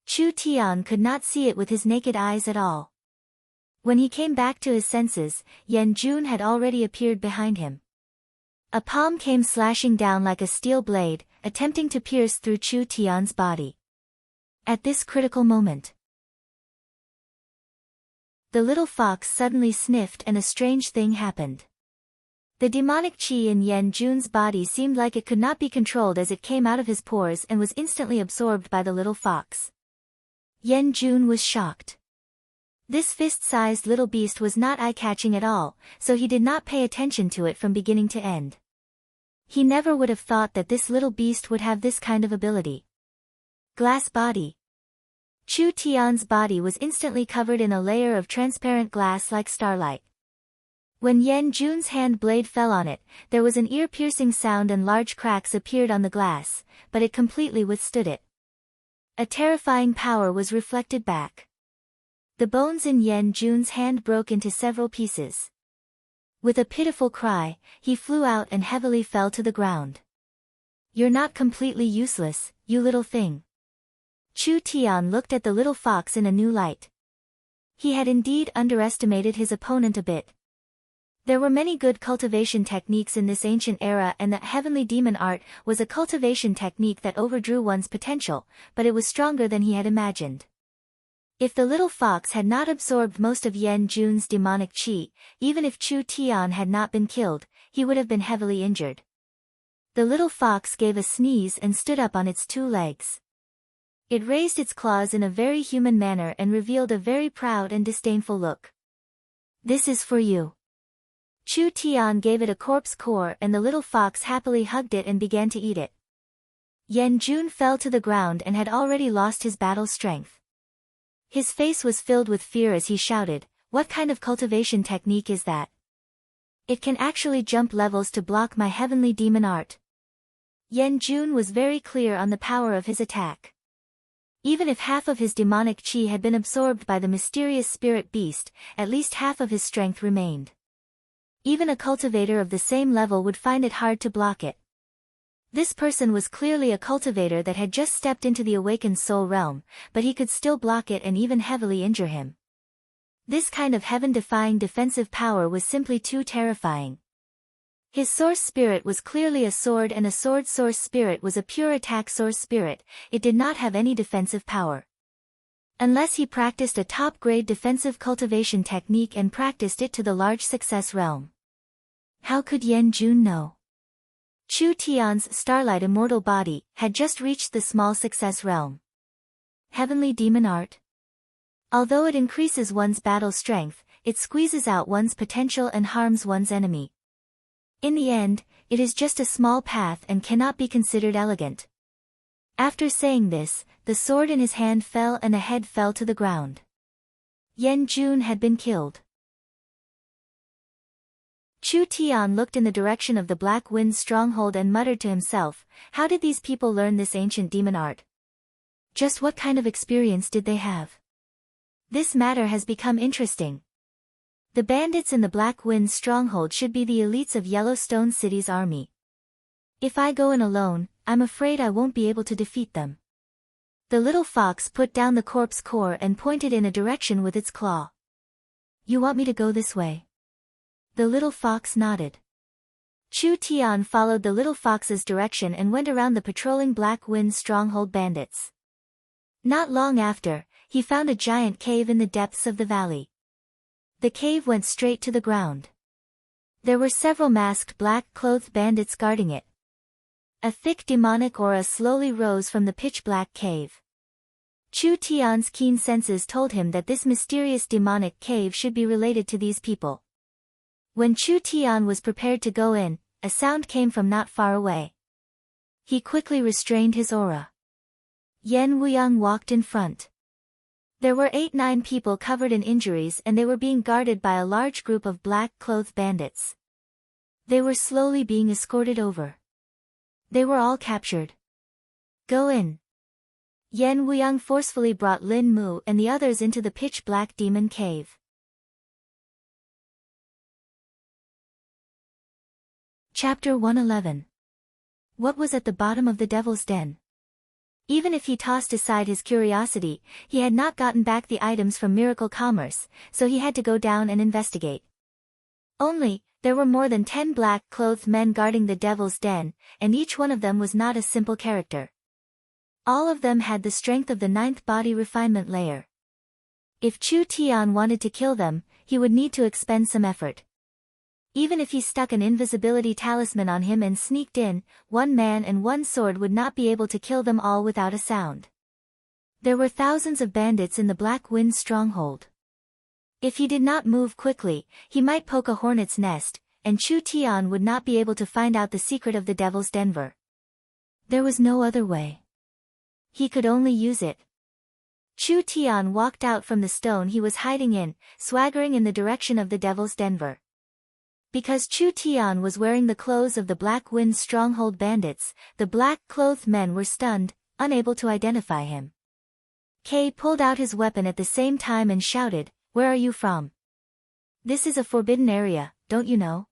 Chu Tian could not see it with his naked eyes at all. When he came back to his senses, Yan Jun had already appeared behind him. A palm came slashing down like a steel blade, attempting to pierce through Chu Tian's body. At this critical moment, the little fox suddenly sniffed and a strange thing happened. The demonic qi in Yan Jun's body seemed like it could not be controlled as it came out of his pores and was instantly absorbed by the little fox. Yan Jun was shocked. This fist-sized little beast was not eye-catching at all, so he did not pay attention to it from beginning to end. He never would have thought that this little beast would have this kind of ability. Glass body. Chu Tian's body was instantly covered in a layer of transparent glass like starlight. When Yan Jun's hand blade fell on it, there was an ear-piercing sound and large cracks appeared on the glass, but it completely withstood it. A terrifying power was reflected back. The bones in Yan Jun's hand broke into several pieces. With a pitiful cry, he flew out and heavily fell to the ground. "You're not completely useless, you little thing." Chu Tian looked at the little fox in a new light. He had indeed underestimated his opponent a bit. There were many good cultivation techniques in this ancient era, and the heavenly demon art was a cultivation technique that overdrew one's potential, but it was stronger than he had imagined. If the little fox had not absorbed most of Yan Jun's demonic qi, even if Chu Tian had not been killed, he would have been heavily injured. The little fox gave a sneeze and stood up on its two legs. It raised its claws in a very human manner and revealed a very proud and disdainful look. "This is for you." Chu Tian gave it a corpse core and the little fox happily hugged it and began to eat it. Yan Jun fell to the ground and had already lost his battle strength. His face was filled with fear as he shouted, "What kind of cultivation technique is that? It can actually jump levels to block my heavenly demon art." Yan Jun was very clear on the power of his attack. Even if half of his demonic qi had been absorbed by the mysterious spirit beast, at least half of his strength remained. Even a cultivator of the same level would find it hard to block it. This person was clearly a cultivator that had just stepped into the awakened soul realm, but he could still block it and even heavily injure him. This kind of heaven-defying defensive power was simply too terrifying. His source spirit was clearly a sword, and a sword source spirit was a pure attack source spirit. It did not have any defensive power. Unless he practiced a top-grade defensive cultivation technique and practiced it to the large success realm. How could Yan Jun know? Chu Tian's starlight immortal body had just reached the small success realm. Heavenly demon art. Although it increases one's battle strength, it squeezes out one's potential and harms one's enemy. In the end, it is just a small path and cannot be considered elegant. After saying this, the sword in his hand fell and a head fell to the ground. Yan Jun had been killed. Chu Tian looked in the direction of the Black Wind's stronghold and muttered to himself, "How did these people learn this ancient demon art? Just what kind of experience did they have? This matter has become interesting. The bandits in the Black Wind's stronghold should be the elites of Yellowstone City's army. If I go in alone, I'm afraid I won't be able to defeat them." The little fox put down the corpse core and pointed in a direction with its claw. "You want me to go this way?" The little fox nodded. Chu Tian followed the little fox's direction and went around the patrolling Black Wind stronghold bandits. Not long after, he found a giant cave in the depths of the valley. The cave went straight to the ground. There were several masked black-clothed bandits guarding it. A thick demonic aura slowly rose from the pitch-black cave. Chu Tian's keen senses told him that this mysterious demonic cave should be related to these people. When Chu Tian was prepared to go in, a sound came from not far away. He quickly restrained his aura. Yan Wuyang walked in front. There were 8-9 people covered in injuries and they were being guarded by a large group of black-clothed bandits. They were slowly being escorted over. They were all captured. "Go in." Yan Wuyang forcefully brought Lin Mu and the others into the pitch-black demon cave. Chapter 111. What was at the bottom of the devil's den? Even if he tossed aside his curiosity, he had not gotten back the items from Miracle Commerce, so he had to go down and investigate. Only, there were more than 10 black-clothed men guarding the devil's den, and each one of them was not a simple character. All of them had the strength of the 9th body refinement layer. If Chu Tian wanted to kill them, he would need to expend some effort. Even if he stuck an invisibility talisman on him and sneaked in, one man and one sword would not be able to kill them all without a sound. There were thousands of bandits in the Black Wind stronghold. If he did not move quickly, he might poke a hornet's nest, and Chu Tian would not be able to find out the secret of the devil's den. There was no other way. He could only use it. Chu Tian walked out from the stone he was hiding in, swaggering in the direction of the devil's den. Because Chu Tian was wearing the clothes of the Black Wind stronghold bandits, the black-clothed men were stunned, unable to identify him. Kay pulled out his weapon at the same time and shouted, "Where are you from? This is a forbidden area, don't you know?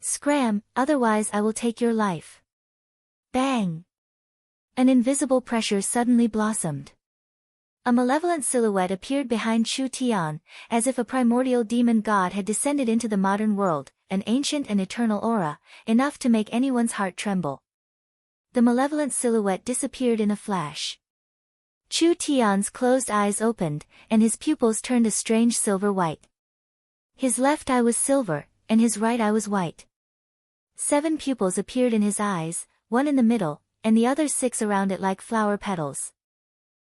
Scram, otherwise I will take your life." Bang! An invisible pressure suddenly blossomed. A malevolent silhouette appeared behind Chu Tian, as if a primordial demon god had descended into the modern world, an ancient and eternal aura, enough to make anyone's heart tremble. The malevolent silhouette disappeared in a flash. Chu Tian's closed eyes opened, and his pupils turned a strange silver white. His left eye was silver, and his right eye was white. 7 pupils appeared in his eyes, 1 in the middle, and the other 6 around it like flower petals.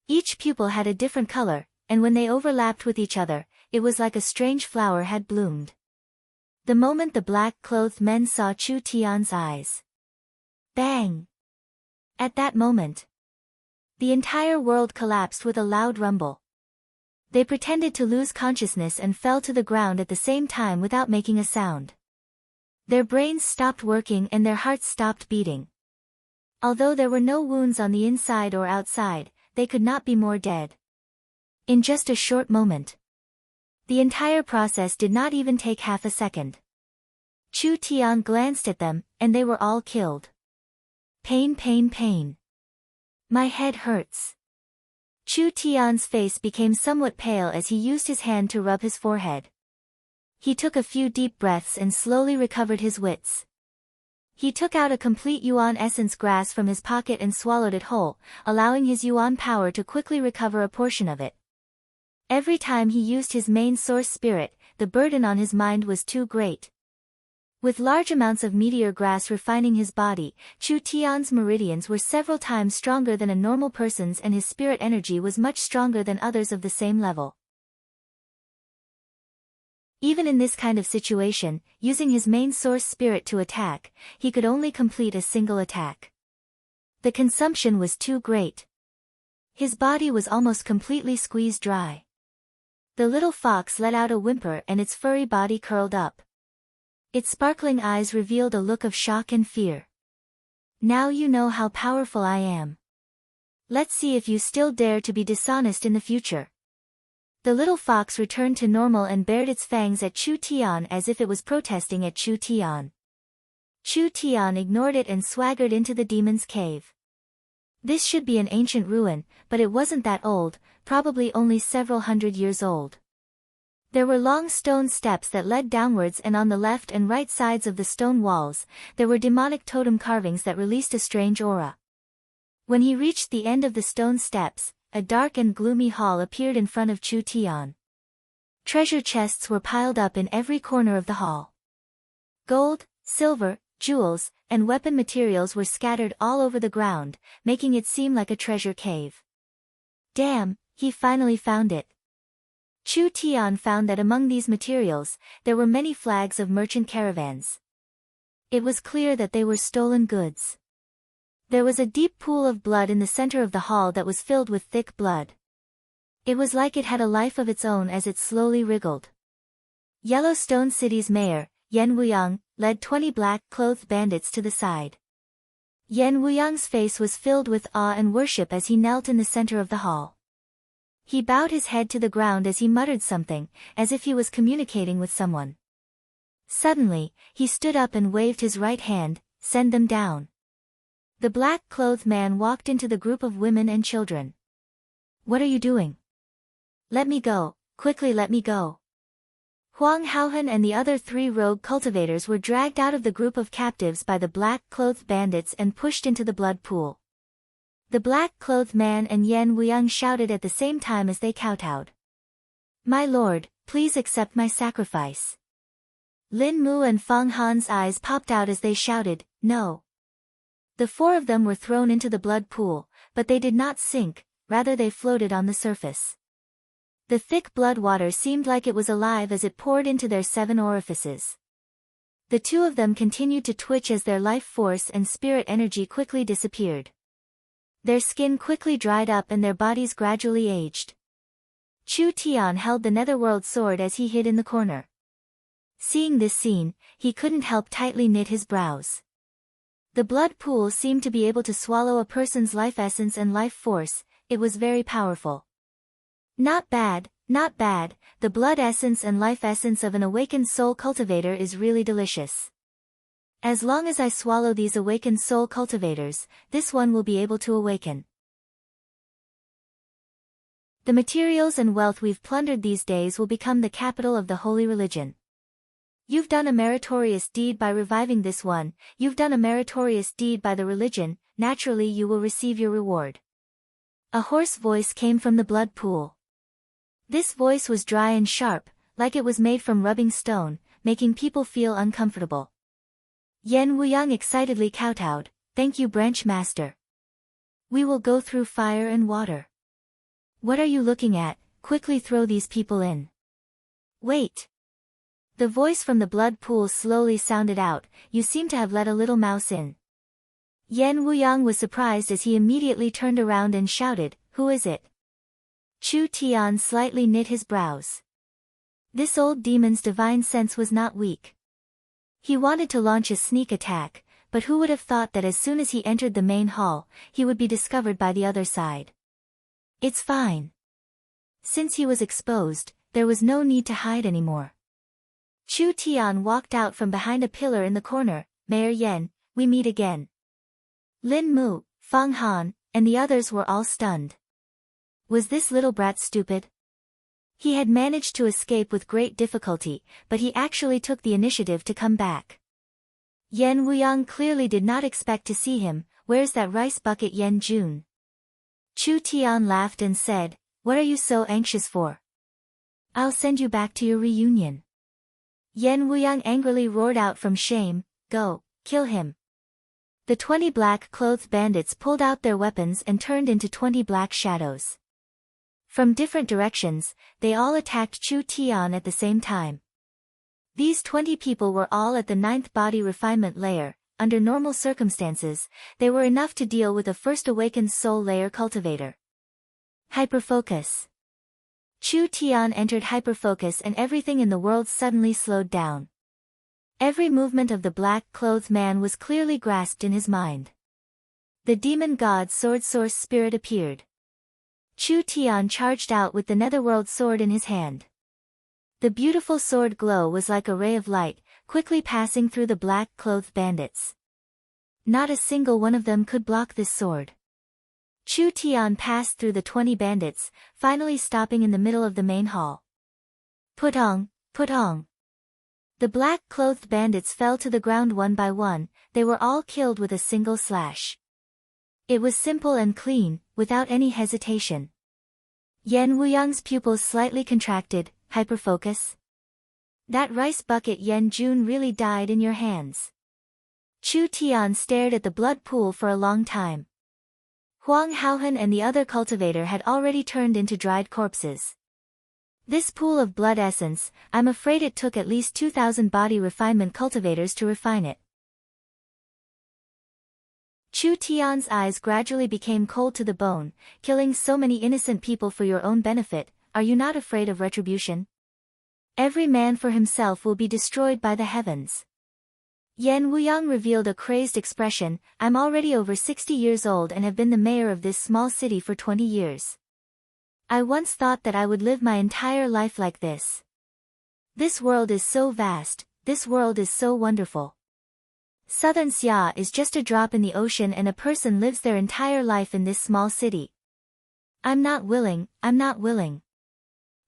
Each pupil had a different color, and when they overlapped with each other, it was like a strange flower had bloomed. The moment the black-clothed men saw Chu Tian's eyes. Bang! At that moment, the entire world collapsed with a loud rumble. They pretended to lose consciousness and fell to the ground at the same time without making a sound. Their brains stopped working and their hearts stopped beating. Although there were no wounds on the inside or outside, they could not be more dead. In just a short moment. The entire process did not even take half a second. Chu Tian glanced at them, and they were all killed. Pain, pain, pain. My head hurts. Chu Tian's face became somewhat pale as he used his hand to rub his forehead. He took a few deep breaths and slowly recovered his wits. He took out a complete Yuan essence grass from his pocket and swallowed it whole, allowing his Yuan power to quickly recover a portion of it. Every time he used his main source spirit, the burden on his mind was too great. With large amounts of meteor grass refining his body, Chu Tian's meridians were several times stronger than a normal person's and his spirit energy was much stronger than others of the same level. Even in this kind of situation, using his main source spirit to attack, he could only complete a single attack. The consumption was too great. His body was almost completely squeezed dry. The little fox let out a whimper and its furry body curled up. Its sparkling eyes revealed a look of shock and fear. Now you know how powerful I am. Let's see if you still dare to be dishonest in the future. The little fox returned to normal and bared its fangs at Chu Tian as if it was protesting at Chu Tian. Chu Tian ignored it and swaggered into the demon's cave. This should be an ancient ruin, but it wasn't that old, probably only several hundred years old. There were long stone steps that led downwards, and on the left and right sides of the stone walls, there were demonic totem carvings that released a strange aura. When he reached the end of the stone steps, a dark and gloomy hall appeared in front of Chu Tian. Treasure chests were piled up in every corner of the hall. Gold, silver, jewels, and weapon materials were scattered all over the ground, making it seem like a treasure cave. Damn, he finally found it. Chu Tian found that among these materials, there were many flags of merchant caravans. It was clear that they were stolen goods. There was a deep pool of blood in the center of the hall that was filled with thick blood. It was like it had a life of its own as it slowly wriggled. Yellowstone City's mayor, Yan Wuyang, led 20 black-clothed bandits to the side. Yan Wuyang's face was filled with awe and worship as he knelt in the center of the hall. He bowed his head to the ground as he muttered something, as if he was communicating with someone. Suddenly, he stood up and waved his right hand, "Send them down." The black-clothed man walked into the group of women and children. "What are you doing? Let me go, quickly let me go." Huang Haohan and the other 3 rogue cultivators were dragged out of the group of captives by the black-clothed bandits and pushed into the blood pool. The black-clothed man and Yan Wuyang shouted at the same time as they kowtowed. "My lord, please accept my sacrifice." Lin Mu and Feng Han's eyes popped out as they shouted, "No." The 4 of them were thrown into the blood pool, but they did not sink, rather they floated on the surface. The thick blood water seemed like it was alive as it poured into their 7 orifices. The 2 of them continued to twitch as their life force and spirit energy quickly disappeared. Their skin quickly dried up and their bodies gradually aged. Chu Tian held the netherworld sword as he hid in the corner. Seeing this scene, he couldn't help tightly knit his brows. The blood pool seemed to be able to swallow a person's life essence and life force. It was very powerful. Not bad, not bad, the blood essence and life essence of an awakened soul cultivator is really delicious. As long as I swallow these awakened soul cultivators, this one will be able to awaken. The materials and wealth we've plundered these days will become the capital of the holy religion. You've done a meritorious deed by reviving this one, you've done a meritorious deed by the religion, naturally you will receive your reward. A hoarse voice came from the blood pool. This voice was dry and sharp, like it was made from rubbing stone, making people feel uncomfortable. Yan Wuyang excitedly kowtowed, "Thank you, branch master. We will go through fire and water." "What are you looking at? Quickly throw these people in." "Wait." The voice from the blood pool slowly sounded out, "You seem to have let a little mouse in." Yan Wuyang was surprised as he immediately turned around and shouted, "Who is it?" Chu Tian slightly knit his brows. This old demon's divine sense was not weak. He wanted to launch a sneak attack, but who would have thought that as soon as he entered the main hall, he would be discovered by the other side. It's fine. Since he was exposed, there was no need to hide anymore. Chu Tian walked out from behind a pillar in the corner. "Mayor Yan, we meet again." Lin Mu, Feng Han, and the others were all stunned. Was this little brat stupid? He had managed to escape with great difficulty, but he actually took the initiative to come back. Yan Wuyang clearly did not expect to see him. "Where's that rice bucket, Yan Jun?" Chu Tian laughed and said, "What are you so anxious for? I'll send you back to your reunion." Yan Wuyang angrily roared out from shame, "Go, kill him." The 20 black-clothed bandits pulled out their weapons and turned into 20 black shadows. From different directions, they all attacked Chu Tian at the same time. These 20 people were all at the 9th body refinement layer. Under normal circumstances, they were enough to deal with a first awakened soul layer cultivator. Hyperfocus. Chu Tian entered hyperfocus and everything in the world suddenly slowed down. Every movement of the black-clothed man was clearly grasped in his mind. The demon god sword source spirit appeared. Chu Tian charged out with the netherworld sword in his hand. The beautiful sword glow was like a ray of light, quickly passing through the black-clothed bandits. Not a single one of them could block this sword. Chu Tian passed through the 20 bandits, finally stopping in the middle of the main hall. Putong, putong. The black-clothed bandits fell to the ground one by one. They were all killed with a single slash. It was simple and clean, without any hesitation. Yan Wuyang's pupils slightly contracted. Hyperfocus? That rice bucket Yan Jun really died in your hands. Chu Tian stared at the blood pool for a long time. Huang Haohan and the other cultivator had already turned into dried corpses. This pool of blood essence, I'm afraid it took at least 2,000 body refinement cultivators to refine it. Chu Tian's eyes gradually became cold to the bone. Killing so many innocent people for your own benefit, are you not afraid of retribution? Every man for himself will be destroyed by the heavens. Yan Wuyang revealed a crazed expression. I'm already over 60 years old and have been the mayor of this small city for 20 years. I once thought that I would live my entire life like this. This world is so vast, this world is so wonderful. Southern Xia is just a drop in the ocean and a person lives their entire life in this small city. I'm not willing.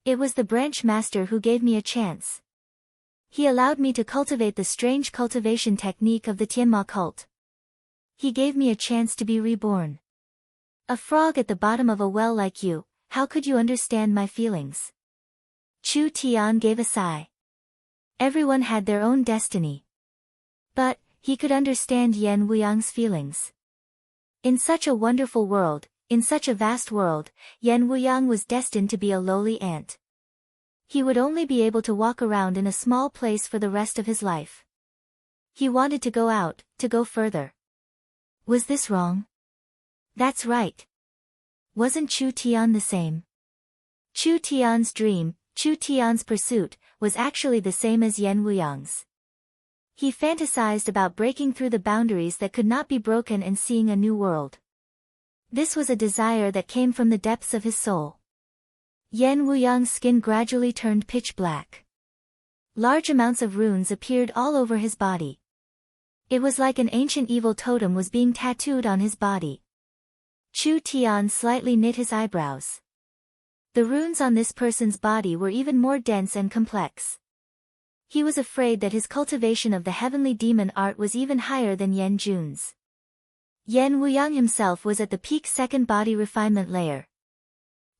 It was the branch master who gave me a chance. He allowed me to cultivate the strange cultivation technique of the Tianma cult. He gave me a chance to be reborn. A frog at the bottom of a well like you, how could you understand my feelings? Chu Tian gave a sigh. Everyone had their own destiny. But, he could understand Yan Wuyang's feelings. In such a wonderful world, in such a vast world, Yan Wuyang was destined to be a lowly ant. He would only be able to walk around in a small place for the rest of his life. He wanted to go out, to go further. Was this wrong? That's right. Wasn't Chu Tian the same? Chu Tian's dream, Chu Tian's pursuit, was actually the same as Yan Wuyang's. He fantasized about breaking through the boundaries that could not be broken and seeing a new world. This was a desire that came from the depths of his soul. Yan Wuyang's skin gradually turned pitch black. Large amounts of runes appeared all over his body. It was like an ancient evil totem was being tattooed on his body. Chu Tian slightly knit his eyebrows. The runes on this person's body were even more dense and complex. He was afraid that his cultivation of the heavenly demon art was even higher than Yan Jun's. Yan Wuyang himself was at the peak second body refinement layer.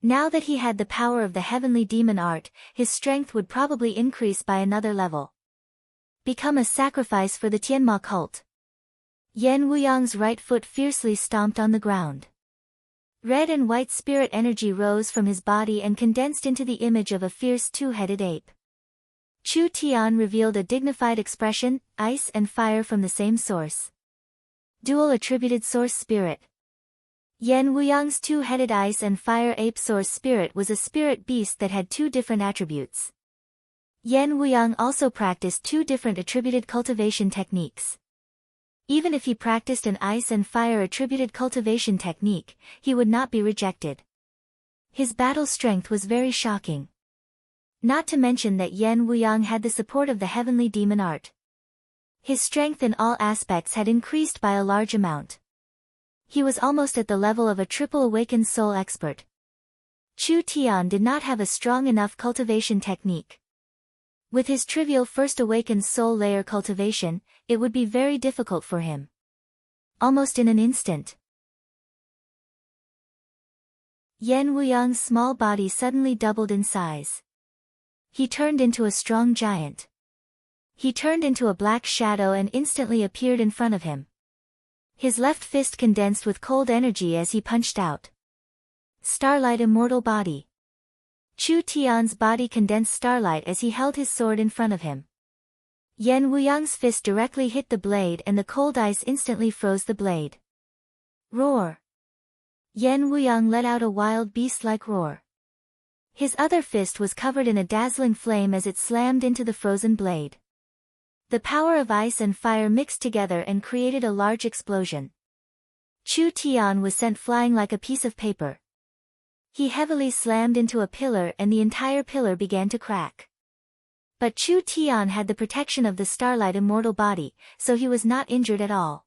Now that he had the power of the heavenly demon art, his strength would probably increase by another level. Become a sacrifice for the Tianma cult. Yan Wuyang's right foot fiercely stomped on the ground. Red and white spirit energy rose from his body and condensed into the image of a fierce two-headed ape. Chu Tian revealed a dignified expression, ice and fire from the same source. Dual attributed source spirit. Yan Wuyang's two-headed ice and fire ape source spirit was a spirit beast that had two different attributes. Yan Wuyang also practiced two different attributed cultivation techniques. Even if he practiced an ice and fire attributed cultivation technique, he would not be rejected. His battle strength was very shocking. Not to mention that Yan Wuyang had the support of the heavenly demon art. His strength in all aspects had increased by a large amount. He was almost at the level of a triple awakened soul expert. Chu Tian did not have a strong enough cultivation technique. With his trivial first awakened soul layer cultivation, it would be very difficult for him. Almost in an instant, Yan Wuyang's small body suddenly doubled in size. He turned into a strong giant. He turned into a black shadow and instantly appeared in front of him. His left fist condensed with cold energy as he punched out. Starlight immortal body. Chu Tian's body condensed starlight as he held his sword in front of him. Yan Wuyang's fist directly hit the blade and the cold ice instantly froze the blade. Roar. Yan Wuyang let out a wild beast-like roar. His other fist was covered in a dazzling flame as it slammed into the frozen blade. The power of ice and fire mixed together and created a large explosion. Chu Tian was sent flying like a piece of paper. He heavily slammed into a pillar and the entire pillar began to crack. But Chu Tian had the protection of the starlight immortal body, so he was not injured at all.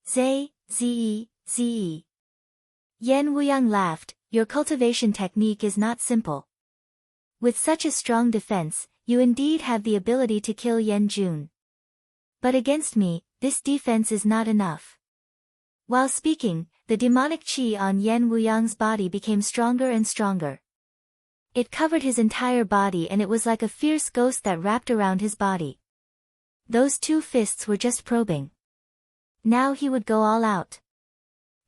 Ze. Yan Wuyang laughed, your cultivation technique is not simple. With such a strong defense, you indeed have the ability to kill Yan Jun. But against me, this defense is not enough. While speaking, the demonic qi on Yan Wuyang's body became stronger and stronger. It covered his entire body and it was like a fierce ghost that wrapped around his body. Those two fists were just probing. Now he would go all out.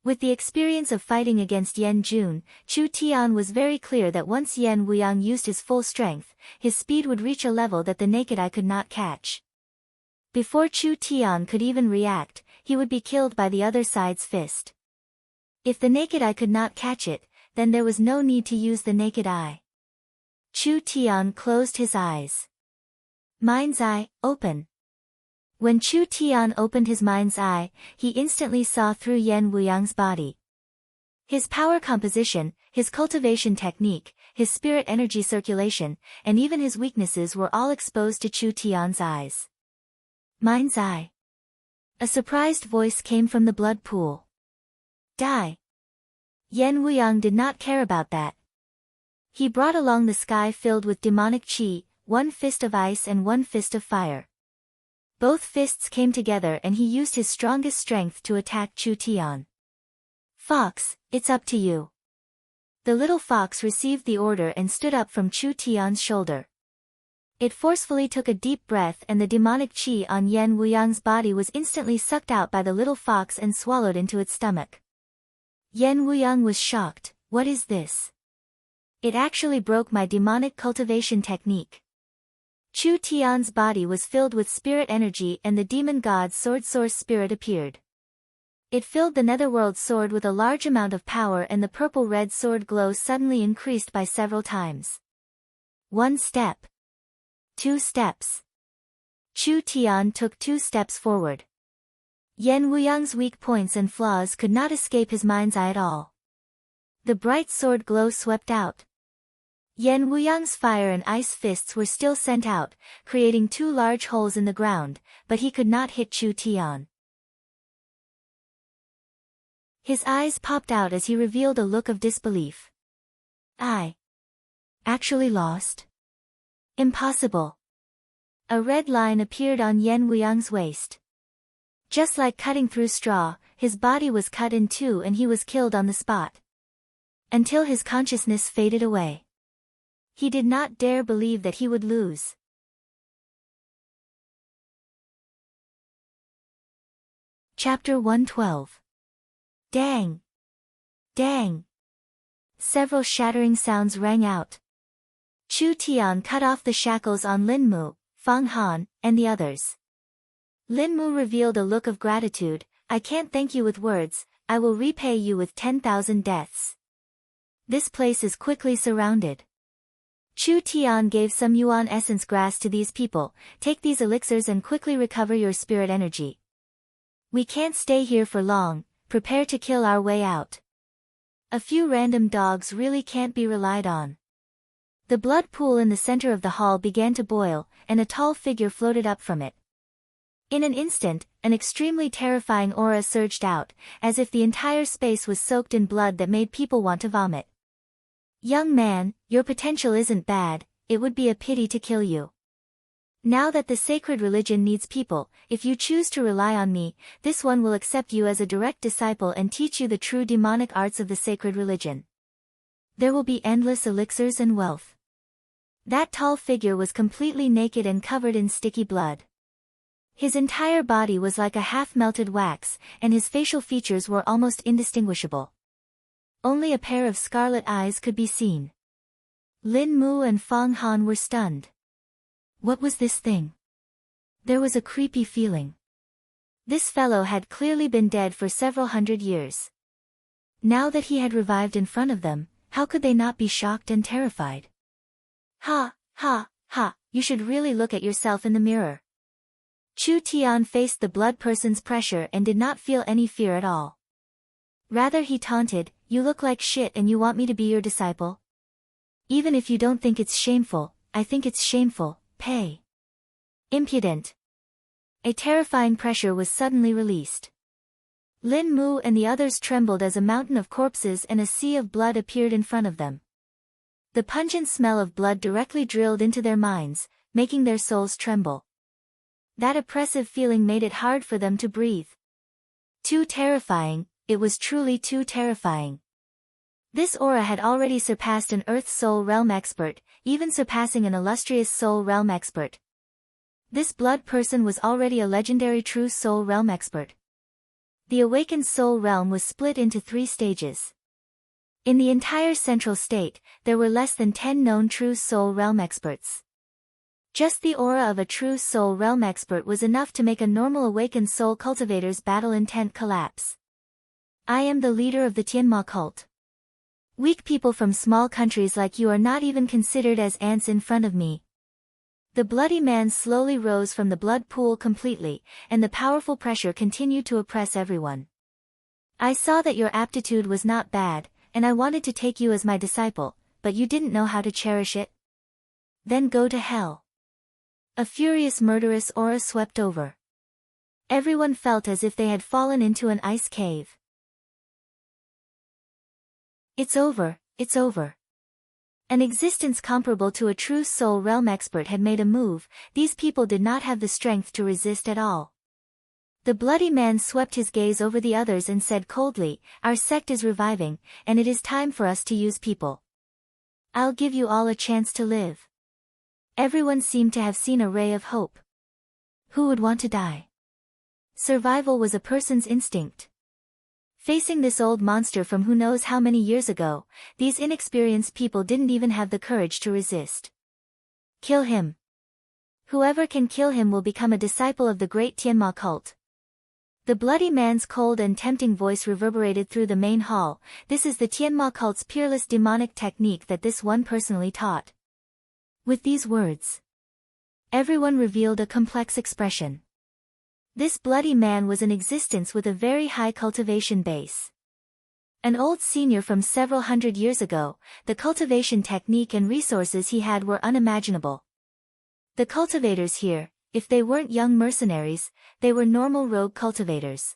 With the experience of fighting against Yan Jun, Chu Tian was very clear that once Yan Wuyang used his full strength, his speed would reach a level that the naked eye could not catch. Before Chu Tian could even react, he would be killed by the other side's fist. If the naked eye could not catch it, then there was no need to use the naked eye. Chu Tian closed his eyes. Mind's eye, open. When Chu Tian opened his mind's eye, he instantly saw through Yan Wuyang's body. His power composition, his cultivation technique, his spirit energy circulation, and even his weaknesses were all exposed to Chu Tian's eyes. Mind's eye. A surprised voice came from the blood pool. Die. Yan Wuyang did not care about that. He brought along the sky filled with demonic qi, one fist of ice and one fist of fire. Both fists came together and he used his strongest strength to attack Chu Tian. Fox, it's up to you. The little fox received the order and stood up from Chu Tian's shoulder. It forcefully took a deep breath and the demonic qi on Yan Wuyang's body was instantly sucked out by the little fox and swallowed into its stomach. Yan Wuyang was shocked. What is this? It actually broke my demonic cultivation technique. Chu Tian's body was filled with spirit energy and the demon god's sword source spirit appeared. It filled the netherworld sword with a large amount of power and the purple-red sword glow suddenly increased by several times. 1 step. 2 steps. Chu Tian took 2 steps forward. Yan Wuyang's weak points and flaws could not escape his mind's eye at all. The bright sword glow swept out. Yan Wuyang's fire and ice fists were still sent out, creating 2 large holes in the ground, but he could not hit Chu Tian. His eyes popped out as he revealed a look of disbelief. I actually lost? Impossible. A red line appeared on Yan Wuyang's waist. Just like cutting through straw, his body was cut in 2 and he was killed on the spot. Until his consciousness faded away. He did not dare believe that he would lose. Chapter 112. Dang! Dang! Several shattering sounds rang out. Chu Tian cut off the shackles on Lin Mu, Fang Han, and the others. Lin Mu revealed a look of gratitude. I can't thank you with words, I will repay you with 10,000 deaths. This place is quickly surrounded. Chu Tian gave some yuan essence grass to these people. Take these elixirs and quickly recover your spirit energy. We can't stay here for long, prepare to kill our way out. A few random dogs really can't be relied on. The blood pool in the center of the hall began to boil, and a tall figure floated up from it. In an instant, an extremely terrifying aura surged out, as if the entire space was soaked in blood that made people want to vomit. Young man, your potential isn't bad, it would be a pity to kill you. Now that the sacred religion needs people, if you choose to rely on me, this one will accept you as a direct disciple and teach you the true demonic arts of the sacred religion. There will be endless elixirs and wealth. That tall figure was completely naked and covered in sticky blood. His entire body was like a half-melted wax, and his facial features were almost indistinguishable. Only a pair of scarlet eyes could be seen. Lin Mu and Fang Han were stunned. What was this thing? There was a creepy feeling. This fellow had clearly been dead for several hundred years. Now that he had revived in front of them, how could they not be shocked and terrified? Ha, ha, ha, you should really look at yourself in the mirror. Chu Tian faced the blood person's pressure and did not feel any fear at all. Rather he taunted, you look like shit and you want me to be your disciple? Even if you don't think it's shameful, I think it's shameful, pay. Impudent. A terrifying pressure was suddenly released. Lin Mu and the others trembled as a mountain of corpses and a sea of blood appeared in front of them. The pungent smell of blood directly drilled into their minds, making their souls tremble. That oppressive feeling made it hard for them to breathe. Too terrifying, it was truly too terrifying. This aura had already surpassed an Earth Soul Realm expert, even surpassing an illustrious Soul Realm expert. This blood person was already a legendary true Soul Realm expert. The awakened Soul Realm was split into 3 stages. In the entire central state, there were less than 10 known true Soul Realm experts. Just the aura of a true Soul Realm expert was enough to make a normal awakened soul cultivator's battle intent collapse. I am the leader of the Tianma cult. Weak people from small countries like you are not even considered as ants in front of me. The bloody man slowly rose from the blood pool completely, and the powerful pressure continued to oppress everyone. I saw that your aptitude was not bad, and I wanted to take you as my disciple, but you didn't know how to cherish it? Then go to hell. A furious murderous aura swept over. Everyone felt as if they had fallen into an ice cave. It's over, it's over. An existence comparable to a true soul realm expert had made a move. These people did not have the strength to resist at all. The bloody man swept his gaze over the others and said coldly, "Our sect is reviving, and it is time for us to use people. I'll give you all a chance to live." Everyone seemed to have seen a ray of hope. Who would want to die? Survival was a person's instinct. Facing this old monster from who knows how many years ago, these inexperienced people didn't even have the courage to resist. Kill him. Whoever can kill him will become a disciple of the great Tianma cult. The bloody man's cold and tempting voice reverberated through the main hall. This is the Tianma cult's peerless demonic technique that this one personally taught. With these words, everyone revealed a complex expression. This bloody man was an existence with a very high cultivation base. An old senior from several hundred years ago, the cultivation technique and resources he had were unimaginable. The cultivators here, if they weren't young mercenaries, they were normal rogue cultivators.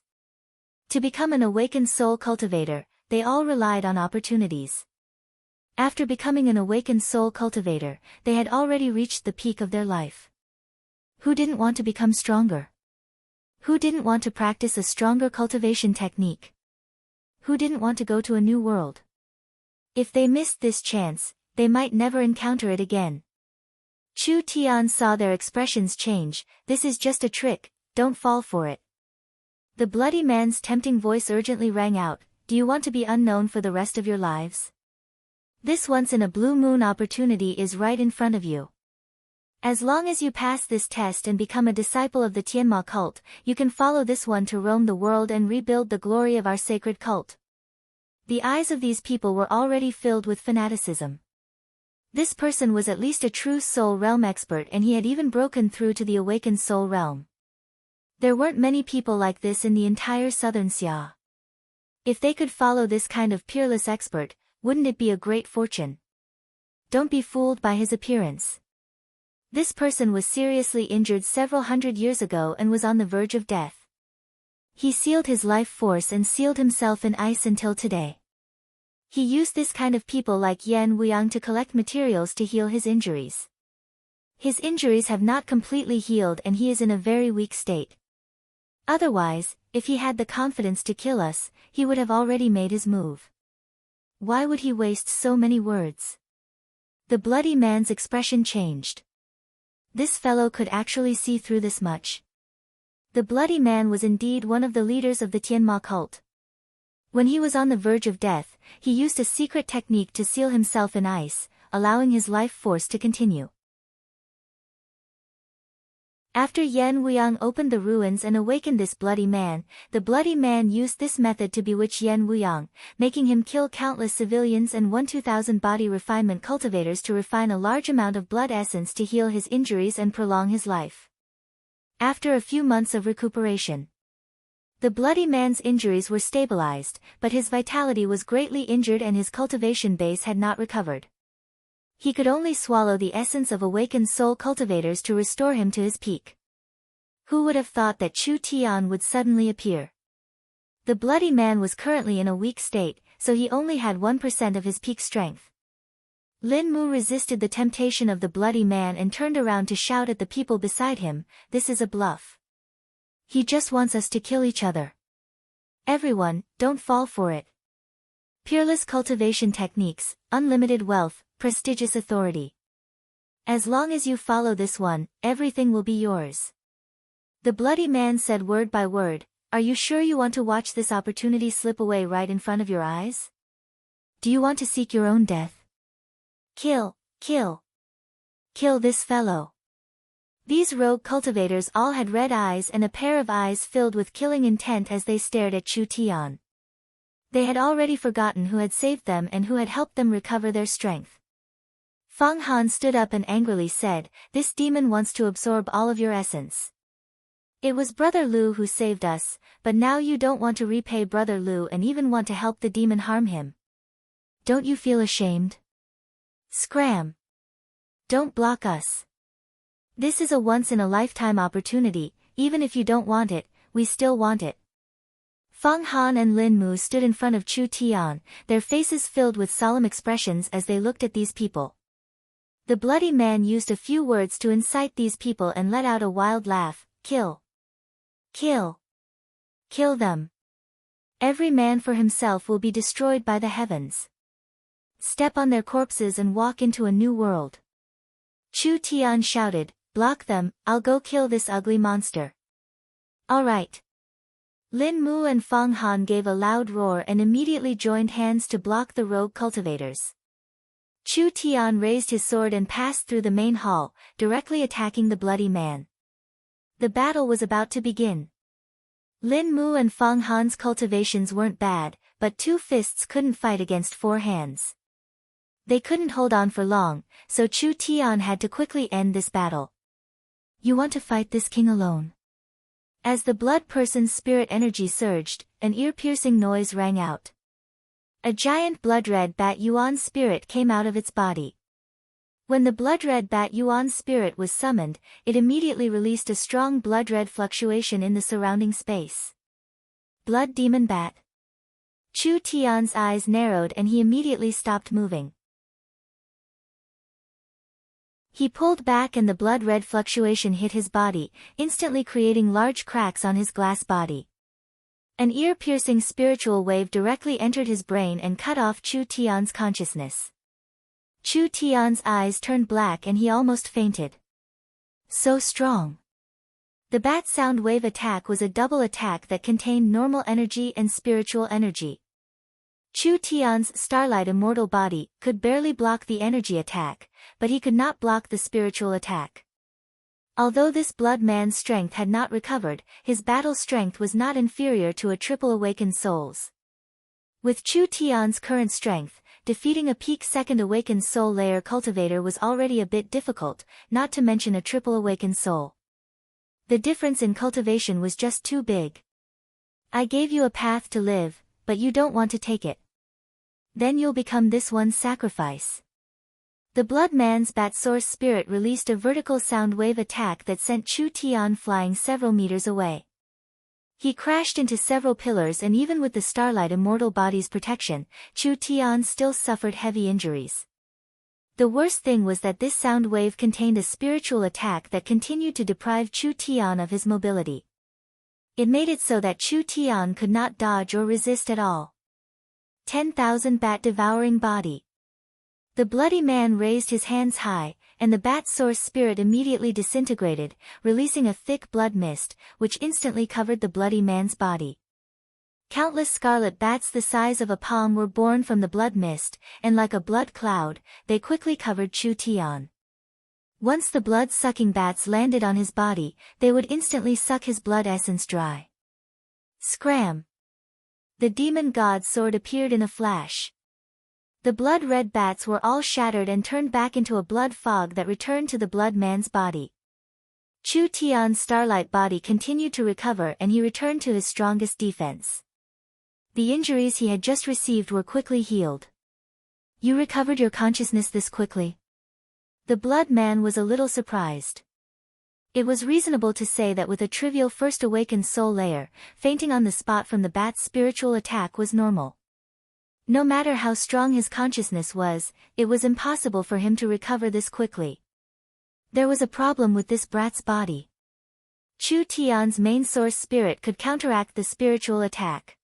To become an awakened soul cultivator, they all relied on opportunities. After becoming an awakened soul cultivator, they had already reached the peak of their life. Who didn't want to become stronger? Who didn't want to practice a stronger cultivation technique? Who didn't want to go to a new world? If they missed this chance, they might never encounter it again. Chu Tian saw their expressions change. "This is just a trick, don't fall for it." The bloody man's tempting voice urgently rang out, "Do you want to be unknown for the rest of your lives? This once-in-a-blue-moon opportunity is right in front of you. As long as you pass this test and become a disciple of the Tianma cult, you can follow this one to roam the world and rebuild the glory of our sacred cult." The eyes of these people were already filled with fanaticism. This person was at least a true soul realm expert, and he had even broken through to the awakened soul realm. There weren't many people like this in the entire southern Xia. If they could follow this kind of peerless expert, wouldn't it be a great fortune? Don't be fooled by his appearance. This person was seriously injured several hundred years ago and was on the verge of death. He sealed his life force and sealed himself in ice until today. He used this kind of people like Yan Wuyang to collect materials to heal his injuries. His injuries have not completely healed and he is in a very weak state. Otherwise, if he had the confidence to kill us, he would have already made his move. Why would he waste so many words? The bloody man's expression changed. This fellow could actually see through this much. The bloody man was indeed one of the leaders of the Tianma cult. When he was on the verge of death, he used a secret technique to seal himself in ice, allowing his life force to continue. After Yan Wuyang opened the ruins and awakened this bloody man, the bloody man used this method to bewitch Yan Wuyang, making him kill countless civilians and 1,000 body refinement cultivators to refine a large amount of blood essence to heal his injuries and prolong his life. After a few months of recuperation, the bloody man's injuries were stabilized, but his vitality was greatly injured and his cultivation base had not recovered. He could only swallow the essence of awakened soul cultivators to restore him to his peak. Who would have thought that Chu Tian would suddenly appear? The bloody man was currently in a weak state, so he only had 1% of his peak strength. Lin Mu resisted the temptation of the bloody man and turned around to shout at the people beside him, "This is a bluff. He just wants us to kill each other. Everyone, don't fall for it. Peerless cultivation techniques, unlimited wealth, prestigious authority. As long as you follow this one, everything will be yours." The bloody man said word by word, "Are you sure you want to watch this opportunity slip away right in front of your eyes? Do you want to seek your own death? Kill, kill. Kill this fellow." These rogue cultivators all had red eyes and a pair of eyes filled with killing intent as they stared at Chu Tian. They had already forgotten who had saved them and who had helped them recover their strength. Fang Han stood up and angrily said, "This demon wants to absorb all of your essence. It was Brother Lu who saved us, but now you don't want to repay Brother Lu and even want to help the demon harm him. Don't you feel ashamed? Scram! Don't block us. This is a once-in-a-lifetime opportunity, even if you don't want it, we still want it. Feng Han and Lin Mu stood in front of Chu Tian, their faces filled with solemn expressions as they looked at these people. The bloody man used a few words to incite these people and let out a wild laugh. Kill! Kill! Kill them! Every man for himself will be destroyed by the heavens. Step on their corpses and walk into a new world. Chu Tian shouted, block them, I'll go kill this ugly monster. All right. Lin Mu and Feng Han gave a loud roar and immediately joined hands to block the rogue cultivators. Chu Tian raised his sword and passed through the main hall, directly attacking the bloody man. The battle was about to begin. Lin Mu and Feng Han's cultivations weren't bad, but 2 fists couldn't fight against 4 hands. They couldn't hold on for long, so Chu Tian had to quickly end this battle. You want to fight this king alone? As the blood person's spirit energy surged, an ear-piercing noise rang out. A giant blood-red bat yuan spirit came out of its body. When the blood-red bat yuan spirit was summoned, it immediately released a strong blood-red fluctuation in the surrounding space. Blood demon bat. Chu Tian's eyes narrowed and he immediately stopped moving. He pulled back and the blood-red fluctuation hit his body, instantly creating large cracks on his glass body. An ear-piercing spiritual wave directly entered his brain and cut off Chu Tian's consciousness. Chu Tian's eyes turned black and he almost fainted. So strong. The bat sound wave attack was a double attack that contained normal energy and spiritual energy. Chu Tian's starlight immortal body could barely block the energy attack, but he could not block the spiritual attack. Although this blood man's strength had not recovered, his battle strength was not inferior to a triple awakened soul's. With Chu Tian's current strength, defeating a peak second awakened soul layer cultivator was already a bit difficult, not to mention a triple awakened soul. The difference in cultivation was just too big. I gave you a path to live, but you don't want to take it. Then you'll become this one's sacrifice. The blood man's bat source spirit released a vertical sound wave attack that sent Chu Tian flying several meters away. He crashed into several pillars and even with the starlight immortal body's protection, Chu Tian still suffered heavy injuries. The worst thing was that this sound wave contained a spiritual attack that continued to deprive Chu Tian of his mobility. It made it so that Chu Tian could not dodge or resist at all. 10,000 bat devouring body. The bloody man raised his hands high, and the bat source spirit immediately disintegrated, releasing a thick blood mist, which instantly covered the bloody man's body. Countless scarlet bats the size of a palm were born from the blood mist, and like a blood cloud, they quickly covered Chu Tian. Once the blood-sucking bats landed on his body, they would instantly suck his blood essence dry. Scram! The demon god's sword appeared in a flash. The blood-red bats were all shattered and turned back into a blood fog that returned to the blood man's body. Chu Tian's starlight body continued to recover and he returned to his strongest defense. The injuries he had just received were quickly healed. You recovered your consciousness this quickly? The blood man was a little surprised. It was reasonable to say that with a trivial first awakened soul layer, fainting on the spot from the bat's spiritual attack was normal. No matter how strong his consciousness was, it was impossible for him to recover this quickly. There was a problem with this brat's body. Chu Tian's main source spirit could counteract the spiritual attack.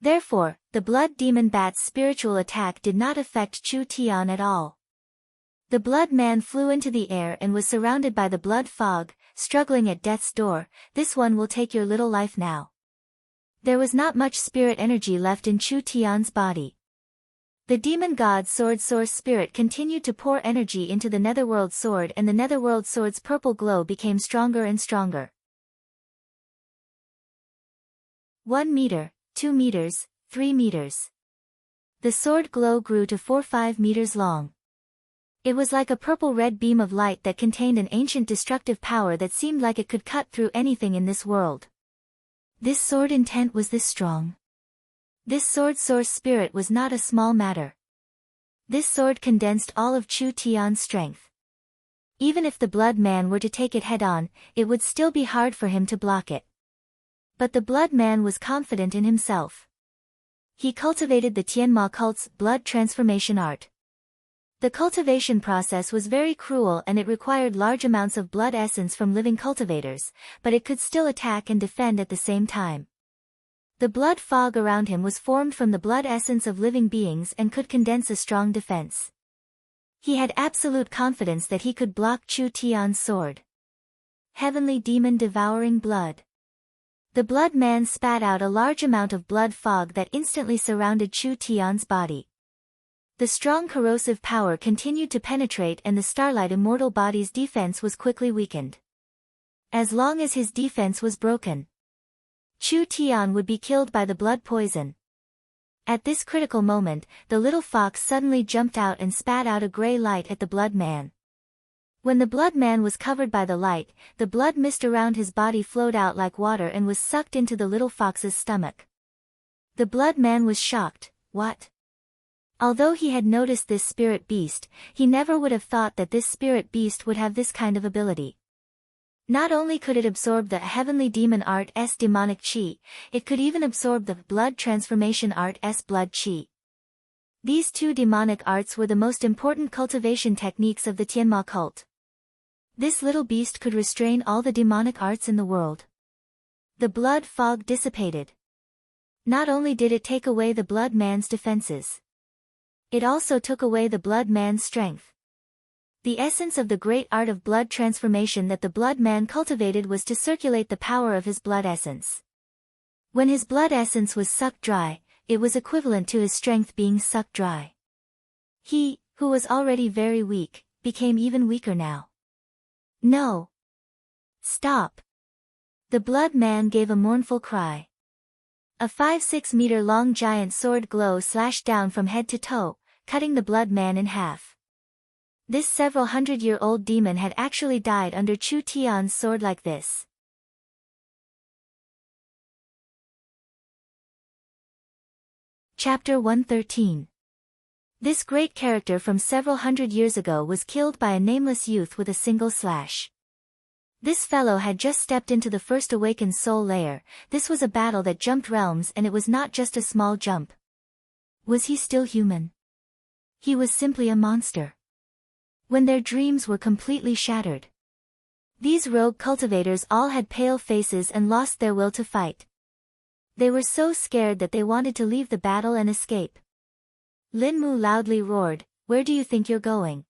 Therefore, the blood demon bat's spiritual attack did not affect Chu Tian at all. The blood man flew into the air and was surrounded by the blood fog, struggling at death's door. This one will take your little life now. There was not much spirit energy left in Chu Tian's body. The demon god's sword source spirit continued to pour energy into the netherworld sword and the netherworld sword's purple glow became stronger and stronger. 1 meter, 2 meters, 3 meters. The sword glow grew to 4-5 meters long. It was like a purple-red beam of light that contained an ancient destructive power that seemed like it could cut through anything in this world. This sword intent was this strong. This sword source spirit was not a small matter. This sword condensed all of Chu Tian's strength. Even if the Blood Man were to take it head-on, it would still be hard for him to block it. But the Blood Man was confident in himself. He cultivated the Tianma cult's blood transformation art. The cultivation process was very cruel and it required large amounts of blood essence from living cultivators, but it could still attack and defend at the same time. The blood fog around him was formed from the blood essence of living beings and could condense a strong defense. He had absolute confidence that he could block Chu Tian's sword. Heavenly Demon devouring blood. The Blood Man spat out a large amount of blood fog that instantly surrounded Chu Tian's body. The strong corrosive power continued to penetrate and the Starlight Immortal body's defense was quickly weakened. As long as his defense was broken, Chu Tian would be killed by the blood poison. At this critical moment, the little fox suddenly jumped out and spat out a gray light at the Blood Man. When the Blood Man was covered by the light, the blood mist around his body flowed out like water and was sucked into the little fox's stomach. The Blood Man was shocked. What? Although he had noticed this spirit beast, he never would have thought that this spirit beast would have this kind of ability. Not only could it absorb the Heavenly Demon Art's demonic chi, it could even absorb the Blood Transformation Art's blood chi. These two demonic arts were the most important cultivation techniques of the Tianma cult. This little beast could restrain all the demonic arts in the world. The blood fog dissipated. Not only did it take away the Blood Man's defenses, it also took away the Blood Man's strength. The essence of the great art of blood transformation that the Blood Man cultivated was to circulate the power of his blood essence. When his blood essence was sucked dry, it was equivalent to his strength being sucked dry. He, who was already very weak, became even weaker now. No! Stop! The Blood Man gave a mournful cry. A 5-6 meter long giant sword glow slashed down from head to toe, cutting the Blood Man in half. This several hundred-year-old demon had actually died under Chu Tian's sword like this. Chapter 113. This great character from several hundred years ago was killed by a nameless youth with a single slash. This fellow had just stepped into the first awakened soul layer. This was a battle that jumped realms and it was not just a small jump. Was he still human? He was simply a monster. When their dreams were completely shattered. These rogue cultivators all had pale faces and lost their will to fight. They were so scared that they wanted to leave the battle and escape. Lin Mu loudly roared, "Where do you think you're going?"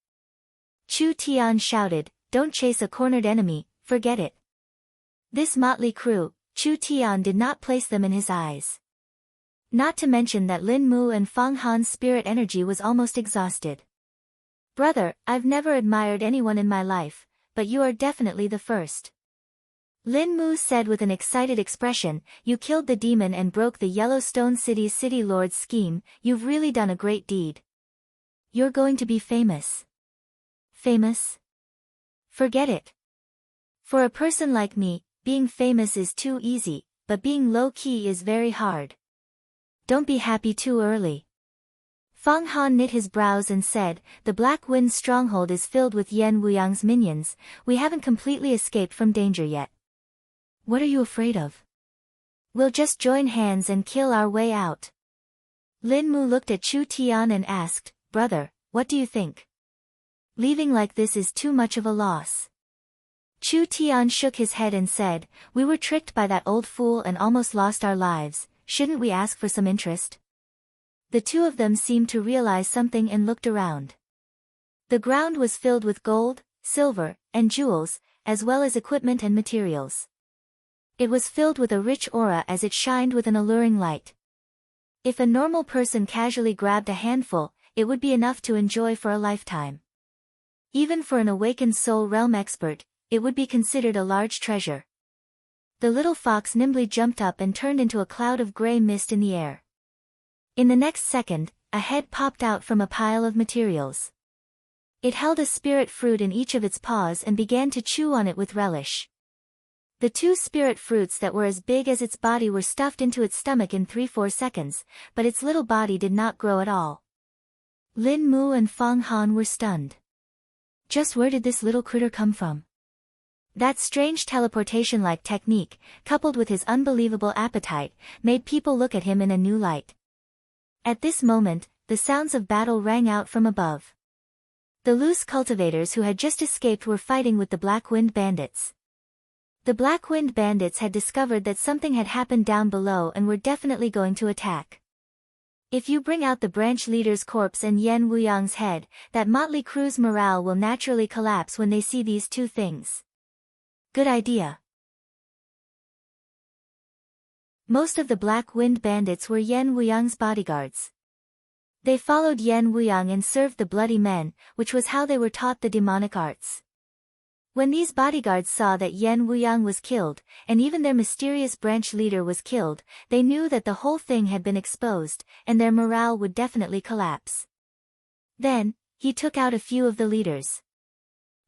Chu Tian shouted, "Don't chase a cornered enemy, forget it." This motley crew, Chu Tian did not place them in his eyes. Not to mention that Lin Mu and Fang Han's spirit energy was almost exhausted. "Brother, I've never admired anyone in my life, but you are definitely the first." Lin Mu said with an excited expression, "You killed the demon and broke the Yellowstone City's city lord's scheme, you've really done a great deed. You're going to be famous." Famous? Forget it. For a person like me, being famous is too easy, but being low-key is very hard. Don't be happy too early. Fang Han knit his brows and said, "The Black Wind's stronghold is filled with Yan Wuyang's minions, we haven't completely escaped from danger yet. What are you afraid of? We'll just join hands and kill our way out." Lin Mu looked at Chu Tian and asked, "Brother, what do you think? Leaving like this is too much of a loss." Chu Tian shook his head and said, "We were tricked by that old fool and almost lost our lives, shouldn't we ask for some interest?" The two of them seemed to realize something and looked around. The ground was filled with gold, silver, and jewels, as well as equipment and materials. It was filled with a rich aura as it shined with an alluring light. If a normal person casually grabbed a handful, it would be enough to enjoy for a lifetime. Even for an awakened soul realm expert, it would be considered a large treasure. The little fox nimbly jumped up and turned into a cloud of gray mist in the air. In the next second, a head popped out from a pile of materials. It held a spirit fruit in each of its paws and began to chew on it with relish. The two spirit fruits that were as big as its body were stuffed into its stomach in 3-4 seconds, but its little body did not grow at all. Lin Mu and Fong Han were stunned. Just where did this little critter come from? That strange teleportation-like technique, coupled with his unbelievable appetite, made people look at him in a new light. At this moment, the sounds of battle rang out from above. The loose cultivators who had just escaped were fighting with the Black Wind Bandits. The Black Wind Bandits had discovered that something had happened down below and were definitely going to attack. If you bring out the branch leader's corpse and Yen Wuyang's head, that motley crew's morale will naturally collapse when they see these two things. Good idea. Most of the Black Wind Bandits were Yen Wuyang's bodyguards. They followed Yen Wuyang and served the bloody men, which was how they were taught the demonic arts. When these bodyguards saw that Yen Wuyang was killed, and even their mysterious branch leader was killed, they knew that the whole thing had been exposed, and their morale would definitely collapse. Then, he took out a few of the leaders.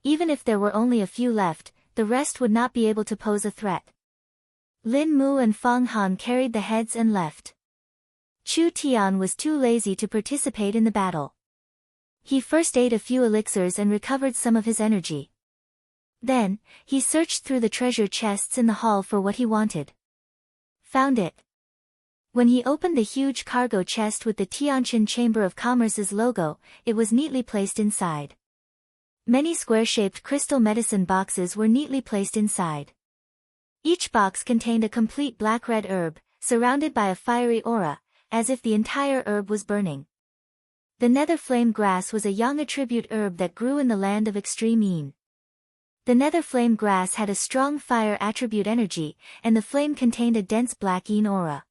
Even if there were only a few left, the rest would not be able to pose a threat. Lin Mu and Fong Han carried the heads and left. Chu Tian was too lazy to participate in the battle. He first ate a few elixirs and recovered some of his energy. Then, he searched through the treasure chests in the hall for what he wanted. Found it. When he opened the huge cargo chest with the Tianjin Chamber of Commerce's logo, it was neatly placed inside. Many square-shaped crystal medicine boxes were neatly placed inside. Each box contained a complete black-red herb, surrounded by a fiery aura, as if the entire herb was burning. The nether flame grass was a young attribute herb that grew in the land of extreme Yin. The nether flame grass had a strong fire attribute energy, and the flame contained a dense black Yin aura.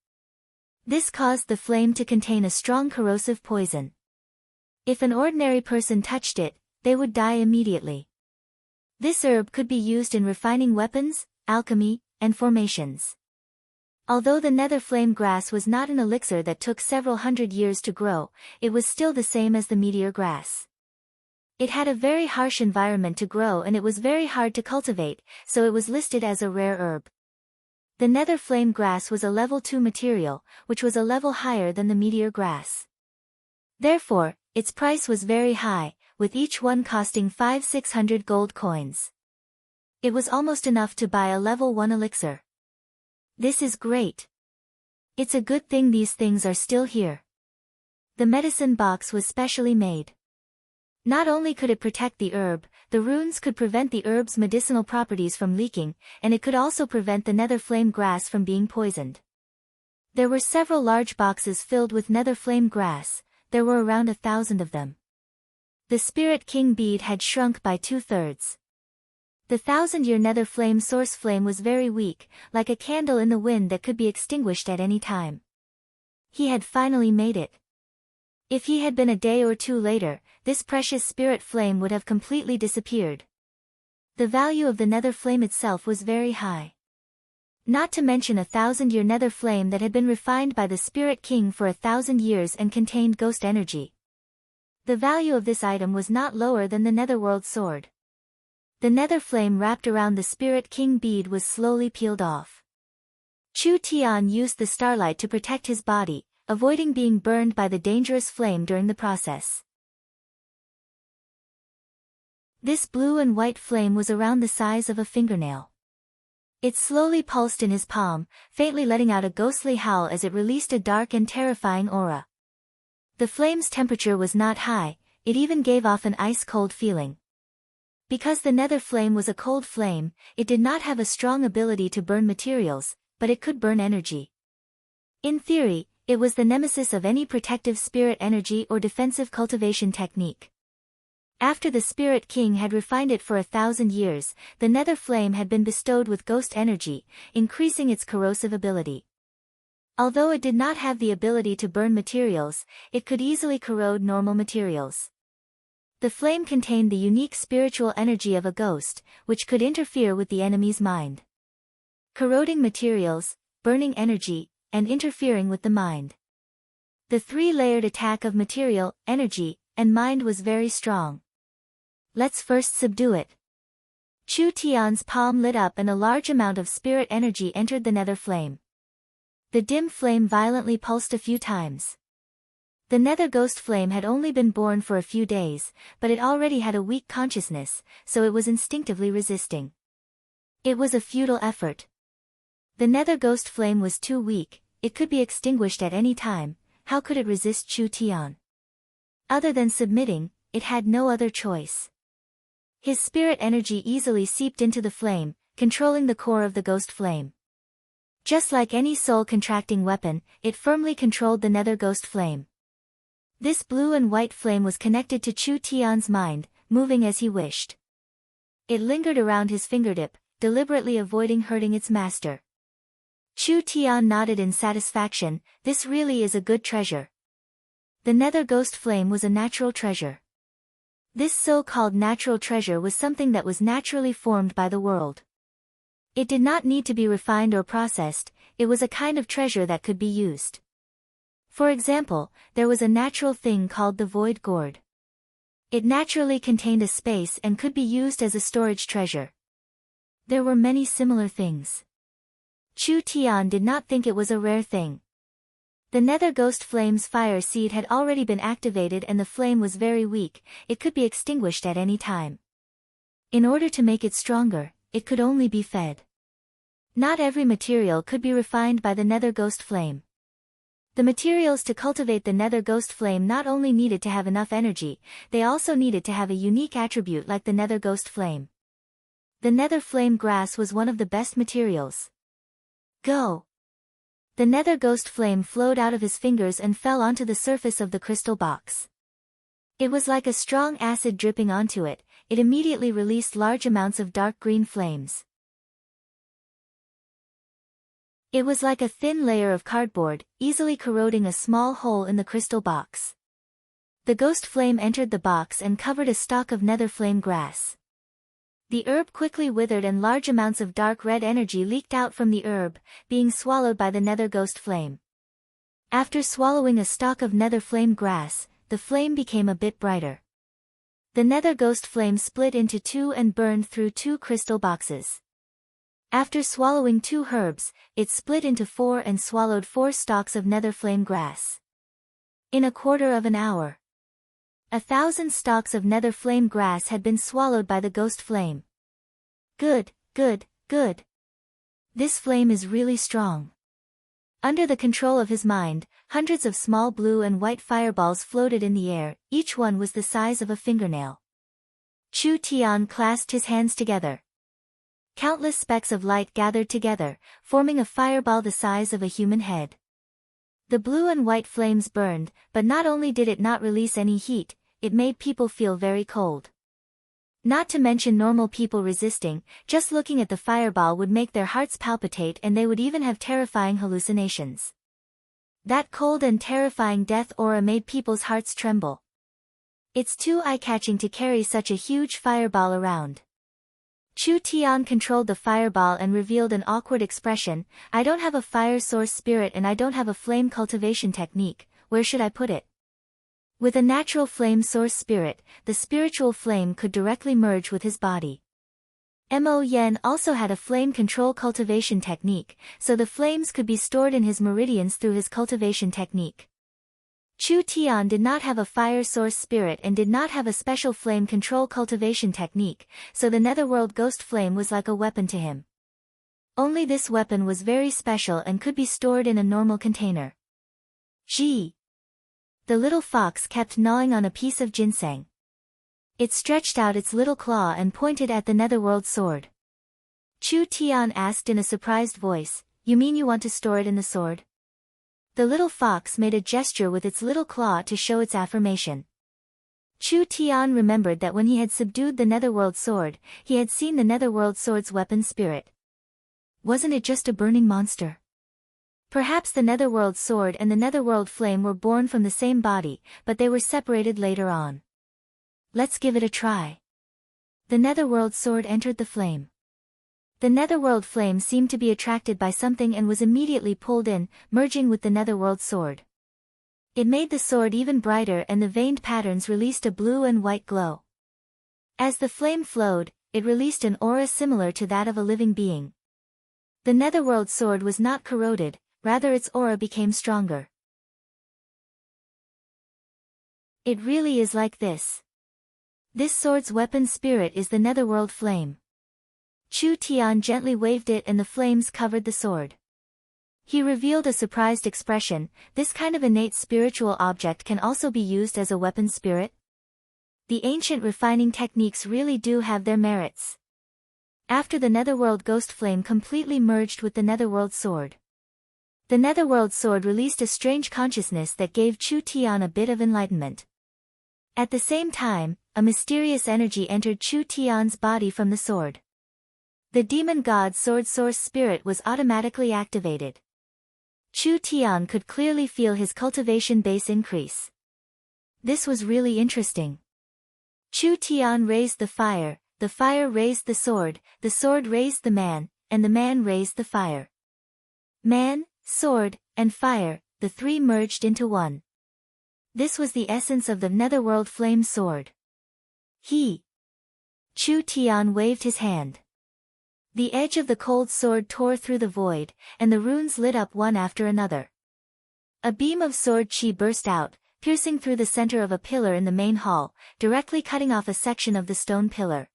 This caused the flame to contain a strong corrosive poison. If an ordinary person touched it, they would die immediately. This herb could be used in refining weapons, alchemy, and formations. Although the nether flame grass was not an elixir that took several hundred years to grow, it was still the same as the meteor grass. It had a very harsh environment to grow and it was very hard to cultivate, so it was listed as a rare herb. The nether flame grass was a level 2 material, which was a level higher than the meteor grass. Therefore, its price was very high, with each one costing 500-600 gold coins. It was almost enough to buy a level 1 elixir. This is great. It's a good thing these things are still here. The medicine box was specially made. Not only could it protect the herb, the runes could prevent the herb's medicinal properties from leaking, and it could also prevent the nether flame grass from being poisoned. There were several large boxes filled with nether flame grass, there were around 1,000 of them. The Spirit King bead had shrunk by 2/3. The 1,000-year nether flame source flame was very weak, like a candle in the wind that could be extinguished at any time. He had finally made it. If he had been a day or two later, this precious spirit flame would have completely disappeared. The value of the nether flame itself was very high. Not to mention a 1,000-year nether flame that had been refined by the Spirit King for 1,000 years and contained ghost energy. The value of this item was not lower than the netherworld sword. The nether flame wrapped around the Spirit King bead was slowly peeled off. Chu Tian used the starlight to protect his body, avoiding being burned by the dangerous flame during the process. This blue and white flame was around the size of a fingernail. It slowly pulsed in his palm, faintly letting out a ghostly howl as it released a dark and terrifying aura. The flame's temperature was not high, it even gave off an ice-cold feeling. Because the nether flame was a cold flame, it did not have a strong ability to burn materials, but it could burn energy. In theory, it was the nemesis of any protective spirit energy or defensive cultivation technique. After the Spirit King had refined it for 1,000 years, the nether flame had been bestowed with ghost energy, increasing its corrosive ability. Although it did not have the ability to burn materials, it could easily corrode normal materials. The flame contained the unique spiritual energy of a ghost, which could interfere with the enemy's mind. Corroding materials, burning energy, and interfering with the mind. The 3-layered attack of material, energy, and mind was very strong. Let's first subdue it. Chu Tian's palm lit up and a large amount of spirit energy entered the nether flame. The dim flame violently pulsed a few times. The nether ghost flame had only been born for a few days, but it already had a weak consciousness, so it was instinctively resisting. It was a futile effort. The nether ghost flame was too weak, it could be extinguished at any time. How could it resist Chu Tian? Other than submitting, it had no other choice. His spirit energy easily seeped into the flame, controlling the core of the ghost flame. Just like any soul-contracting weapon, it firmly controlled the nether ghost flame. This blue and white flame was connected to Chu Tian's mind, moving as he wished. It lingered around his fingertip, deliberately avoiding hurting its master. Chu Tian nodded in satisfaction. This really is a good treasure. The nether ghost flame was a natural treasure. This so-called natural treasure was something that was naturally formed by the world. It did not need to be refined or processed, it was a kind of treasure that could be used. For example, there was a natural thing called the void gourd. It naturally contained a space and could be used as a storage treasure. There were many similar things. Chu Tian did not think it was a rare thing. The nether ghost flame's fire seed had already been activated and the flame was very weak, it could be extinguished at any time. In order to make it stronger, it could only be fed. Not every material could be refined by the nether ghost flame. The materials to cultivate the nether ghost flame not only needed to have enough energy, they also needed to have a unique attribute like the nether ghost flame. The nether flame grass was one of the best materials. Go! The nether ghost flame flowed out of his fingers and fell onto the surface of the crystal box. It was like a strong acid dripping onto it, it immediately released large amounts of dark green flames. It was like a thin layer of cardboard, easily corroding a small hole in the crystal box. The ghost flame entered the box and covered a stalk of nether flame grass. The herb quickly withered and large amounts of dark red energy leaked out from the herb, being swallowed by the nether ghost flame. After swallowing a stalk of nether flame grass, the flame became a bit brighter. The nether ghost flame split into two and burned through two crystal boxes. After swallowing two herbs, it split into four and swallowed 4 stalks of nether flame grass. In a quarter of an hour, 1,000 stalks of nether flame grass had been swallowed by the ghost flame. Good, good, good. This flame is really strong. Under the control of his mind, hundreds of small blue and white fireballs floated in the air, each one was the size of a fingernail. Chu Tian clasped his hands together. Countless specks of light gathered together, forming a fireball the size of a human head. The blue and white flames burned, but not only did it not release any heat, it made people feel very cold. Not to mention normal people resisting, just looking at the fireball would make their hearts palpitate and they would even have terrifying hallucinations. That cold and terrifying death aura made people's hearts tremble. It's too eye-catching to carry such a huge fireball around. Chu Tian controlled the fireball and revealed an awkward expression. I don't have a fire source spirit and I don't have a flame cultivation technique, where should I put it? With a natural flame source spirit, the spiritual flame could directly merge with his body. Mo Yen also had a flame control cultivation technique, so the flames could be stored in his meridians through his cultivation technique. Chu Tian did not have a fire source spirit and did not have a special flame control cultivation technique, so the netherworld ghost flame was like a weapon to him. Only this weapon was very special and could be stored in a normal container. Gee! The little fox kept gnawing on a piece of ginseng. It stretched out its little claw and pointed at the netherworld sword. Chu Tian asked in a surprised voice, "You mean you want to store it in the sword?" The little fox made a gesture with its little claw to show its affirmation. Chu Tian remembered that when he had subdued the netherworld sword, he had seen the netherworld sword's weapon spirit. Wasn't it just a burning monster? Perhaps the netherworld sword and the netherworld flame were born from the same body, but they were separated later on. Let's give it a try. The netherworld sword entered the flame. The netherworld flame seemed to be attracted by something and was immediately pulled in, merging with the netherworld sword. It made the sword even brighter and the veined patterns released a blue and white glow. As the flame flowed, it released an aura similar to that of a living being. The netherworld sword was not corroded, rather its aura became stronger. It really is like this. This sword's weapon spirit is the netherworld flame. Chu Tian gently waved it and the flames covered the sword. He revealed a surprised expression. This kind of innate spiritual object can also be used as a weapon spirit? The ancient refining techniques really do have their merits. After the netherworld ghost flame completely merged with the netherworld sword. The netherworld sword released a strange consciousness that gave Chu Tian a bit of enlightenment. At the same time, a mysterious energy entered Chu Tian's body from the sword. The demon god sword source spirit was automatically activated. Chu Tian could clearly feel his cultivation base increase. This was really interesting. Chu Tian raised the fire raised the sword raised the man, and the man raised the fire. Man, sword, and fire, the three merged into one. This was the essence of the netherworld flame sword. Chu Tian waved his hand. The edge of the cold sword tore through the void, and the runes lit up one after another. A beam of sword chi burst out, piercing through the center of a pillar in the main hall, directly cutting off a section of the stone pillar.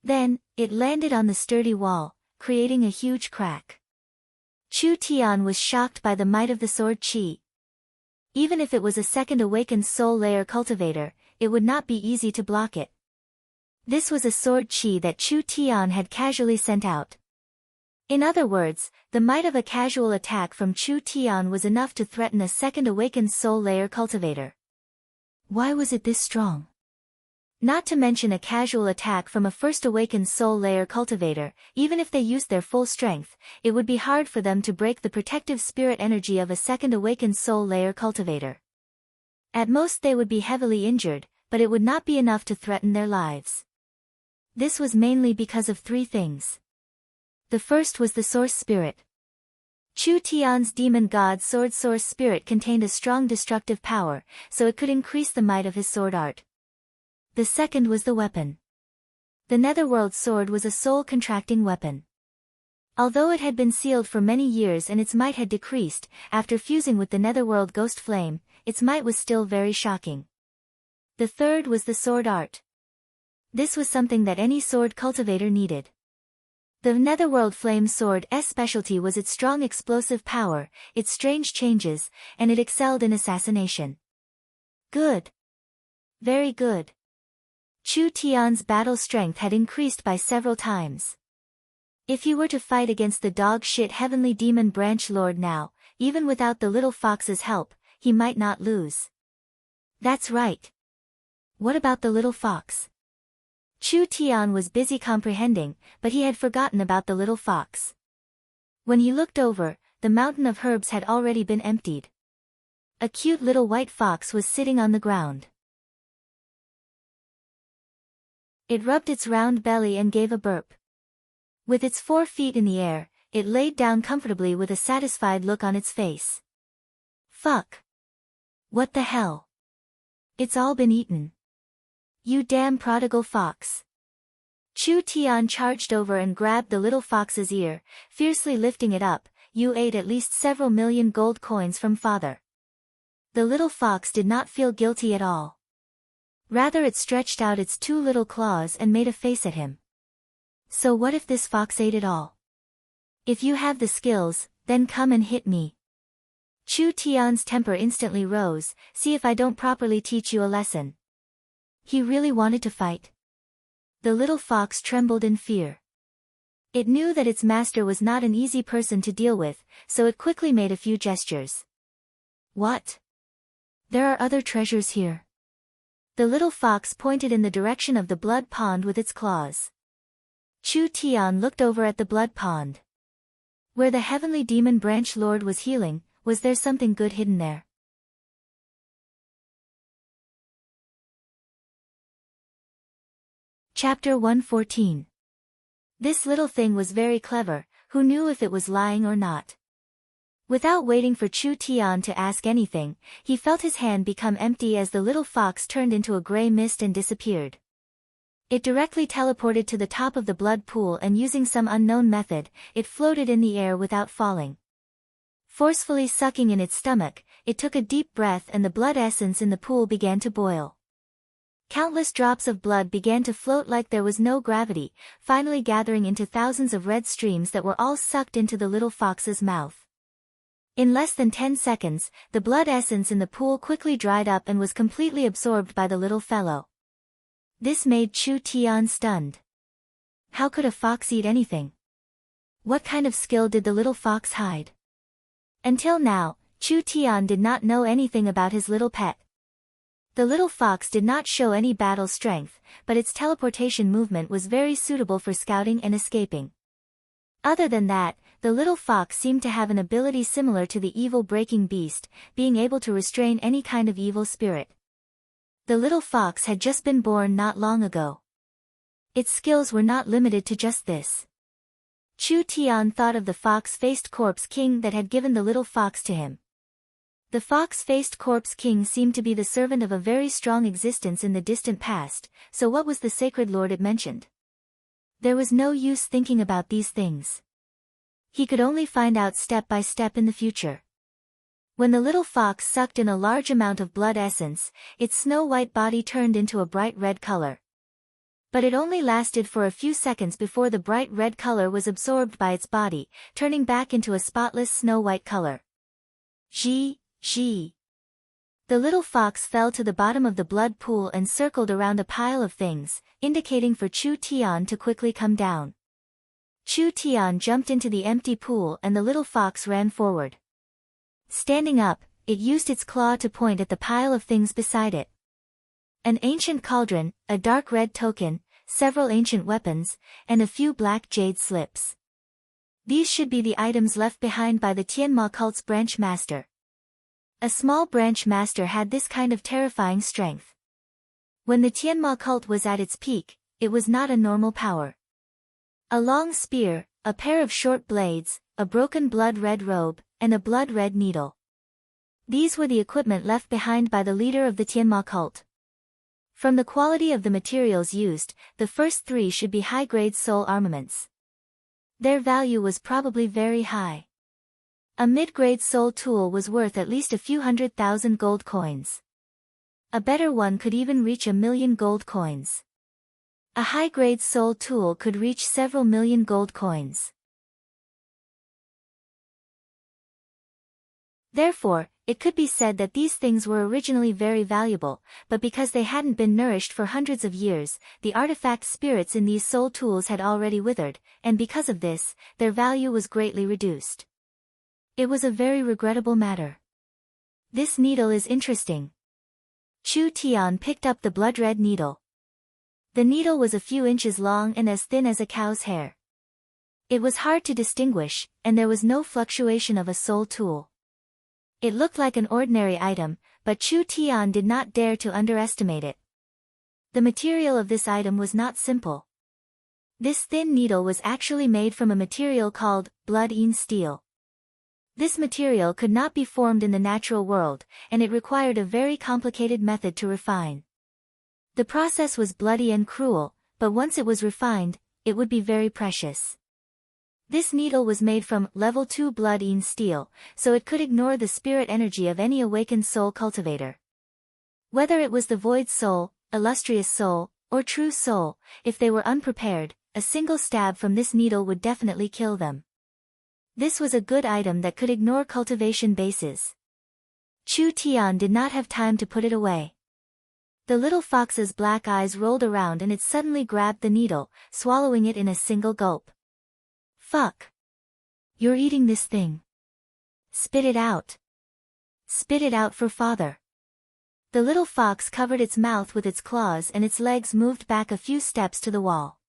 Then, it landed on the sturdy wall, creating a huge crack. Chu Tian was shocked by the might of the sword chi. Even if it was a second awakened soul layer cultivator, it would not be easy to block it. This was a sword chi that Chu Tian had casually sent out. In other words, the might of a casual attack from Chu Tian was enough to threaten a second awakened soul layer cultivator. Why was it this strong? Not to mention a casual attack from a first awakened soul layer cultivator, even if they used their full strength, it would be hard for them to break the protective spirit energy of a second awakened soul layer cultivator. At most they would be heavily injured, but it would not be enough to threaten their lives. This was mainly because of three things. The first was the source spirit. Chu Tian's demon god sword source spirit contained a strong destructive power, so it could increase the might of his sword art. The second was the weapon. The netherworld sword was a soul-contracting weapon. Although it had been sealed for many years and its might had decreased, after fusing with the netherworld ghost flame, its might was still very shocking. The third was the sword art. This was something that any sword cultivator needed. The netherworld flame sword's specialty was its strong explosive power, its strange changes, and it excelled in assassination. Good. Very good. Chu Tian's battle strength had increased by several times. If he were to fight against the dog-shit heavenly demon branch lord now, even without the little fox's help, he might not lose. That's right. What about the little fox? Chu Tian was busy comprehending, but he had forgotten about the little fox. When he looked over, the mountain of herbs had already been emptied. A cute little white fox was sitting on the ground. It rubbed its round belly and gave a burp. With its 4 feet in the air, it laid down comfortably with a satisfied look on its face. Fuck. What the hell? It's all been eaten. You damn prodigal fox. Chu Tian charged over and grabbed the little fox's ear, fiercely lifting it up. You ate at least several million gold coins from father. The little fox did not feel guilty at all. Rather it stretched out its 2 little claws and made a face at him. So what if this fox ate it all? If you have the skills, then come and hit me. Chu Tian's temper instantly rose. See if I don't properly teach you a lesson. He really wanted to fight. The little fox trembled in fear. It knew that its master was not an easy person to deal with, so it quickly made a few gestures. What? There are other treasures here. The little fox pointed in the direction of the blood pond with its claws. Chu Tian looked over at the blood pond. Where the heavenly demon branch lord was healing, was there something good hidden there? Chapter 114. This little thing was very clever, who knew if it was lying or not? Without waiting for Chu Tian to ask anything, he felt his hand become empty as the little fox turned into a gray mist and disappeared. It directly teleported to the top of the blood pool and using some unknown method, it floated in the air without falling. Forcefully sucking in its stomach, it took a deep breath and the blood essence in the pool began to boil. Countless drops of blood began to float like there was no gravity, finally gathering into thousands of red streams that were all sucked into the little fox's mouth. In less than 10 seconds, the blood essence in the pool quickly dried up and was completely absorbed by the little fellow. This made Chu Tian stunned. How could a fox eat anything? What kind of skill did the little fox hide? Until now, Chu Tian did not know anything about his little pet. The little fox did not show any battle strength, but its teleportation movement was very suitable for scouting and escaping. Other than that, the little fox seemed to have an ability similar to the evil breaking beast, being able to restrain any kind of evil spirit. The little fox had just been born not long ago. Its skills were not limited to just this. Chu Tian thought of the fox-faced corpse king that had given the little fox to him. The fox-faced corpse king seemed to be the servant of a very strong existence in the distant past, so what was the sacred lord it mentioned? There was no use thinking about these things. He could only find out step by step in the future. When the little fox sucked in a large amount of blood essence, its snow-white body turned into a bright red color. But it only lasted for a few seconds before the bright red color was absorbed by its body, turning back into a spotless snow-white color. Zhi. The little fox fell to the bottom of the blood pool and circled around a pile of things, indicating for Chu Tian to quickly come down. Chu Tian jumped into the empty pool and the little fox ran forward. Standing up, it used its claw to point at the pile of things beside it. An ancient cauldron, a dark red token, several ancient weapons, and a few black jade slips. These should be the items left behind by the Tianma cult's branch master. A small branch master had this kind of terrifying strength. When the Tianma cult was at its peak, it was not a normal power. A long spear, a pair of short blades, a broken blood-red robe, and a blood-red needle. These were the equipment left behind by the leader of the Tianma cult. From the quality of the materials used, the first three should be high-grade soul armaments. Their value was probably very high. A mid-grade soul tool was worth at least a few 100,000 gold coins. A better one could even reach 1,000,000 gold coins. A high-grade soul tool could reach several million gold coins. Therefore, it could be said that these things were originally very valuable, but because they hadn't been nourished for hundreds of years, the artifact spirits in these soul tools had already withered, and because of this, their value was greatly reduced. It was a very regrettable matter. This needle is interesting. Chu Tian picked up the blood-red needle. The needle was a few inches long and as thin as a cow's hair. It was hard to distinguish, and there was no fluctuation of a soul tool. It looked like an ordinary item, but Chu Tian did not dare to underestimate it. The material of this item was not simple. This thin needle was actually made from a material called blood-in steel. This material could not be formed in the natural world, and it required a very complicated method to refine. The process was bloody and cruel, but once it was refined, it would be very precious. This needle was made from level 2 blood-in steel, so it could ignore the spirit energy of any awakened soul cultivator. Whether it was the void soul, illustrious soul, or true soul, if they were unprepared, a single stab from this needle would definitely kill them. This was a good item that could ignore cultivation bases. Chu Tian did not have time to put it away. The little fox's black eyes rolled around and it suddenly grabbed the needle, swallowing it in a single gulp. Fuck. You're eating this thing. Spit it out. Spit it out for father. The little fox covered its mouth with its claws and its legs moved back a few steps to the wall.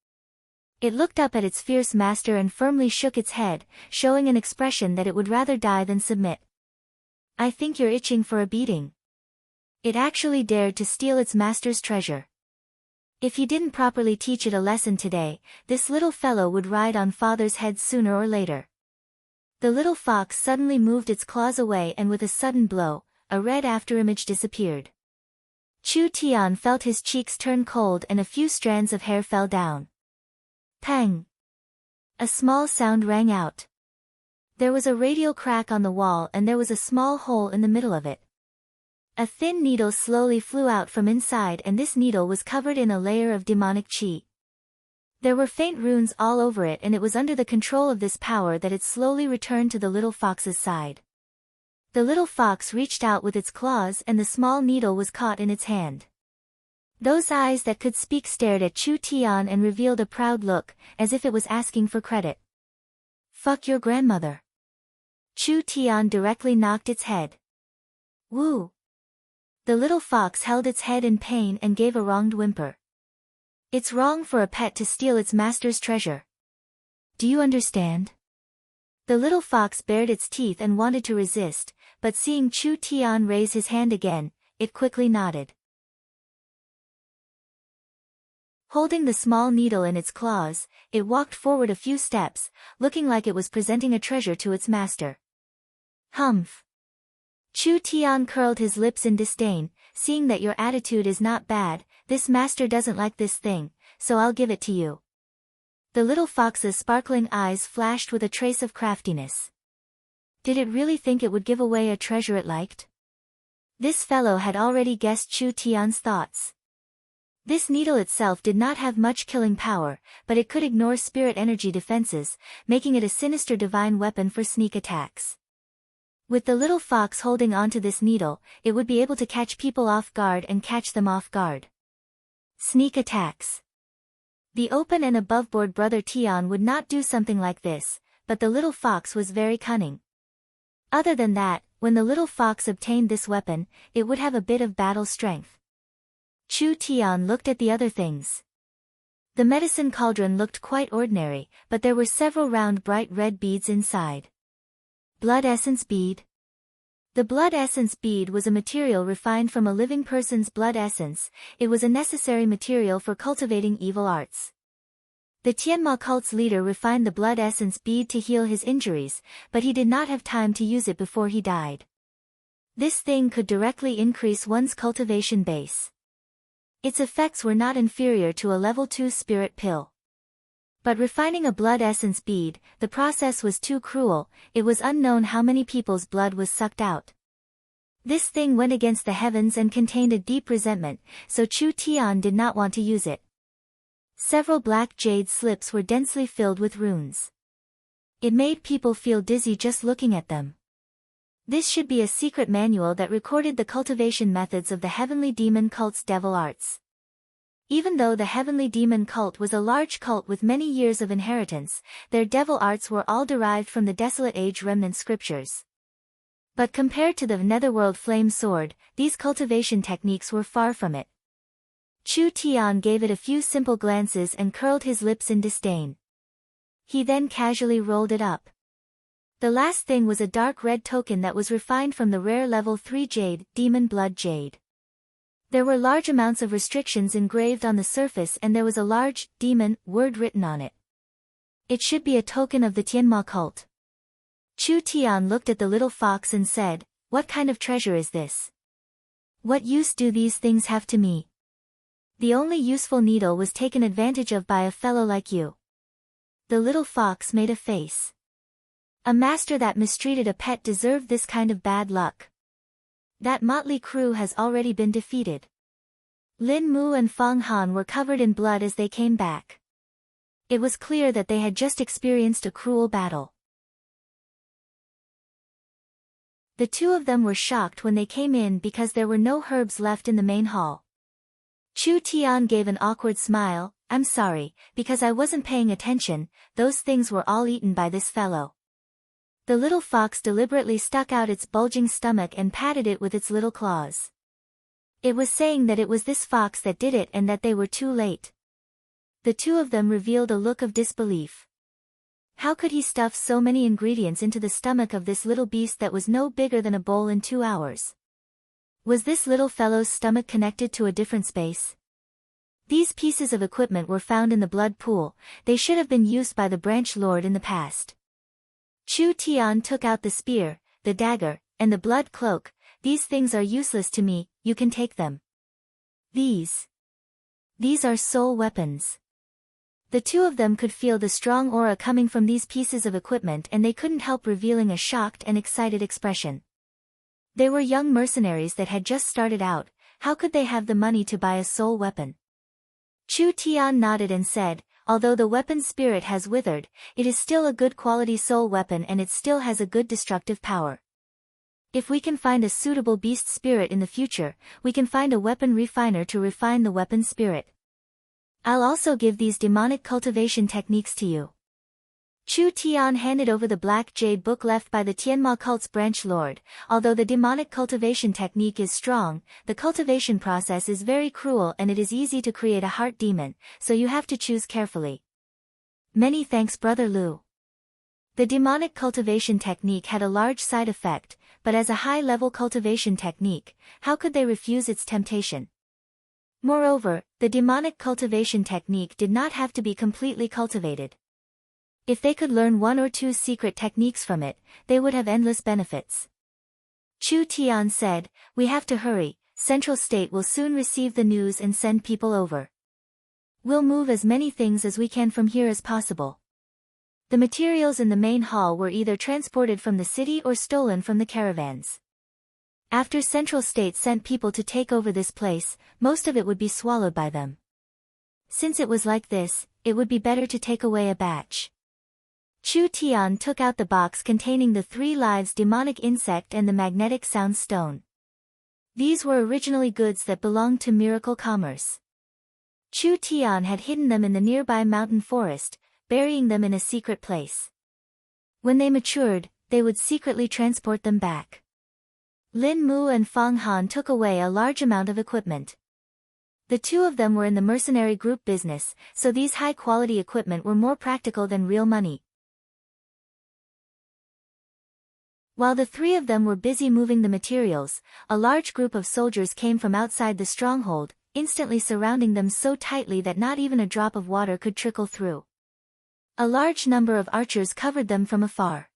It looked up at its fierce master and firmly shook its head, showing an expression that it would rather die than submit. I think you're itching for a beating. It actually dared to steal its master's treasure. If you didn't properly teach it a lesson today, this little fellow would ride on father's head sooner or later. The little fox suddenly moved its claws away and with a sudden blow, a red afterimage disappeared. Chu Tian felt his cheeks turn cold and a few strands of hair fell down. Pang! A small sound rang out. There was a radial crack on the wall and there was a small hole in the middle of it. A thin needle slowly flew out from inside and this needle was covered in a layer of demonic chi. There were faint runes all over it and it was under the control of this power that it slowly returned to the little fox's side. The little fox reached out with its claws and the small needle was caught in its hand. Those eyes that could speak stared at Chu Tian and revealed a proud look, as if it was asking for credit. Fuck your grandmother. Chu Tian directly knocked its head. Woo! The little fox held its head in pain and gave a wronged whimper. It's wrong for a pet to steal its master's treasure. Do you understand? The little fox bared its teeth and wanted to resist, but seeing Chu Tian raise his hand again, it quickly nodded. Holding the small needle in its claws, it walked forward a few steps, looking like it was presenting a treasure to its master. Humph! Chu Tian curled his lips in disdain, seeing that your attitude is not bad, this master doesn't like this thing, so I'll give it to you. The little fox's sparkling eyes flashed with a trace of craftiness. Did it really think it would give away a treasure it liked? This fellow had already guessed Chu Tian's thoughts. This needle itself did not have much killing power, but it could ignore spirit energy defenses, making it a sinister divine weapon for sneak attacks. With the little fox holding onto this needle, it would be able to catch people off guard and catch them off guard. Sneak attacks. The open and aboveboard brother Tian would not do something like this, but the little fox was very cunning. Other than that, when the little fox obtained this weapon, it would have a bit of battle strength. Chu Tian looked at the other things. The medicine cauldron looked quite ordinary, but there were several round bright red beads inside. Blood essence bead. The blood essence bead was a material refined from a living person's blood essence. It was a necessary material for cultivating evil arts. The Tianma cult's leader refined the blood essence bead to heal his injuries, but he did not have time to use it before he died. This thing could directly increase one's cultivation base. Its effects were not inferior to a level 2 spirit pill. But refining a blood essence bead, the process was too cruel, it was unknown how many people's blood was sucked out. This thing went against the heavens and contained a deep resentment, so Chu Tian did not want to use it. Several black jade slips were densely filled with runes. It made people feel dizzy just looking at them. This should be a secret manual that recorded the cultivation methods of the heavenly demon cult's devil arts. Even though the heavenly demon cult was a large cult with many years of inheritance, their devil arts were all derived from the Desolate Age remnant scriptures. But compared to the Netherworld flame sword, these cultivation techniques were far from it. Chu Tian gave it a few simple glances and curled his lips in disdain. He then casually rolled it up. The last thing was a dark red token that was refined from the rare level 3 jade, demon blood jade. There were large amounts of restrictions engraved on the surface and there was a large, demon, word written on it. It should be a token of the Tianma cult. Chu Tian looked at the little fox and said, "What kind of treasure is this? What use do these things have to me? The only useful needle was taken advantage of by a fellow like you." The little fox made a face. A master that mistreated a pet deserved this kind of bad luck. That motley crew has already been defeated. Lin Mu and Fang Han were covered in blood as they came back. It was clear that they had just experienced a cruel battle. The two of them were shocked when they came in because there were no herbs left in the main hall. Chu Tian gave an awkward smile. "I'm sorry, because I wasn't paying attention, those things were all eaten by this fellow." The little fox deliberately stuck out its bulging stomach and patted it with its little claws. It was saying that it was this fox that did it and that they were too late. The two of them revealed a look of disbelief. How could he stuff so many ingredients into the stomach of this little beast that was no bigger than a bowl in 2 hours? Was this little fellow's stomach connected to a different space? These pieces of equipment were found in the blood pool, they should have been used by the branch lord in the past. Chu Tian took out the spear, the dagger, and the blood cloak. "These things are useless to me, you can take them." These are soul weapons. The two of them could feel the strong aura coming from these pieces of equipment, and they couldn't help revealing a shocked and excited expression. They were young mercenaries that had just started out. How could they have the money to buy a soul weapon? Chu Tian nodded and said, although the weapon's spirit has withered, it is still a good quality soul weapon and it still has a good destructive power. If we can find a suitable beast spirit in the future, we can find a weapon refiner to refine the weapon's spirit. I'll also give these demonic cultivation techniques to you. Chu Tian handed over the black jade book left by the Tianma cult's branch lord. Although the demonic cultivation technique is strong, the cultivation process is very cruel and it is easy to create a heart demon, so you have to choose carefully. Many thanks, Brother Lu. The demonic cultivation technique had a large side effect, but as a high-level cultivation technique, how could they refuse its temptation? Moreover, the demonic cultivation technique did not have to be completely cultivated. If they could learn one or two secret techniques from it, they would have endless benefits. Chu Tian said, we have to hurry, Central State will soon receive the news and send people over. We'll move as many things as we can from here as possible. The materials in the main hall were either transported from the city or stolen from the caravans. After Central State sent people to take over this place, most of it would be swallowed by them. Since it was like this, it would be better to take away a batch. Chu Tian took out the box containing the 3 lives demonic insect and the magnetic sound stone. These were originally goods that belonged to Miracle Commerce. Chu Tian had hidden them in the nearby mountain forest, burying them in a secret place. When they matured, they would secretly transport them back. Lin Mu and Fang Han took away a large amount of equipment. The two of them were in the mercenary group business, so these high-quality equipment were more practical than real money. While the 3 of them were busy moving the materials, a large group of soldiers came from outside the stronghold, instantly surrounding them so tightly that not even a drop of water could trickle through. A large number of archers covered them from afar.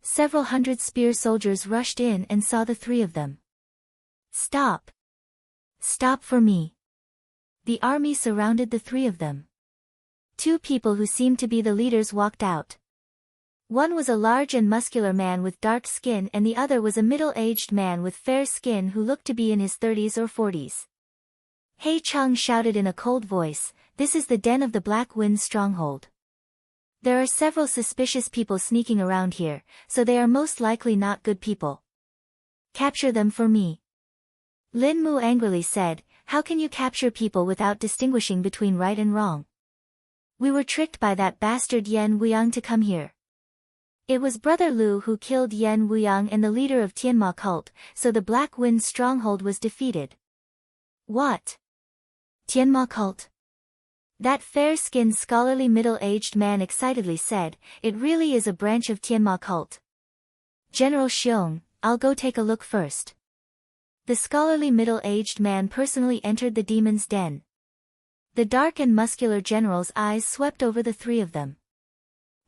Several hundred spear soldiers rushed in and saw the 3 of them. Stop! Stop for me! The army surrounded the 3 of them. 2 people who seemed to be the leaders walked out. One was a large and muscular man with dark skin and the other was a middle-aged man with fair skin who looked to be in his 30s or 40s. He Cheng shouted in a cold voice, this is the den of the Black Wind's stronghold. There are several suspicious people sneaking around here, so they are most likely not good people. Capture them for me. Lin Mu angrily said, how can you capture people without distinguishing between right and wrong? We were tricked by that bastard Yan Wuyang to come here. It was Brother Lu who killed Yan Wuyang and the leader of Tianma cult, so the Black Wind stronghold was defeated. What? Tianma cult? That fair-skinned scholarly middle-aged man excitedly said, it really is a branch of Tianma cult. General Xiong, I'll go take a look first. The scholarly middle-aged man personally entered the demon's den. The dark and muscular general's eyes swept over the 3 of them.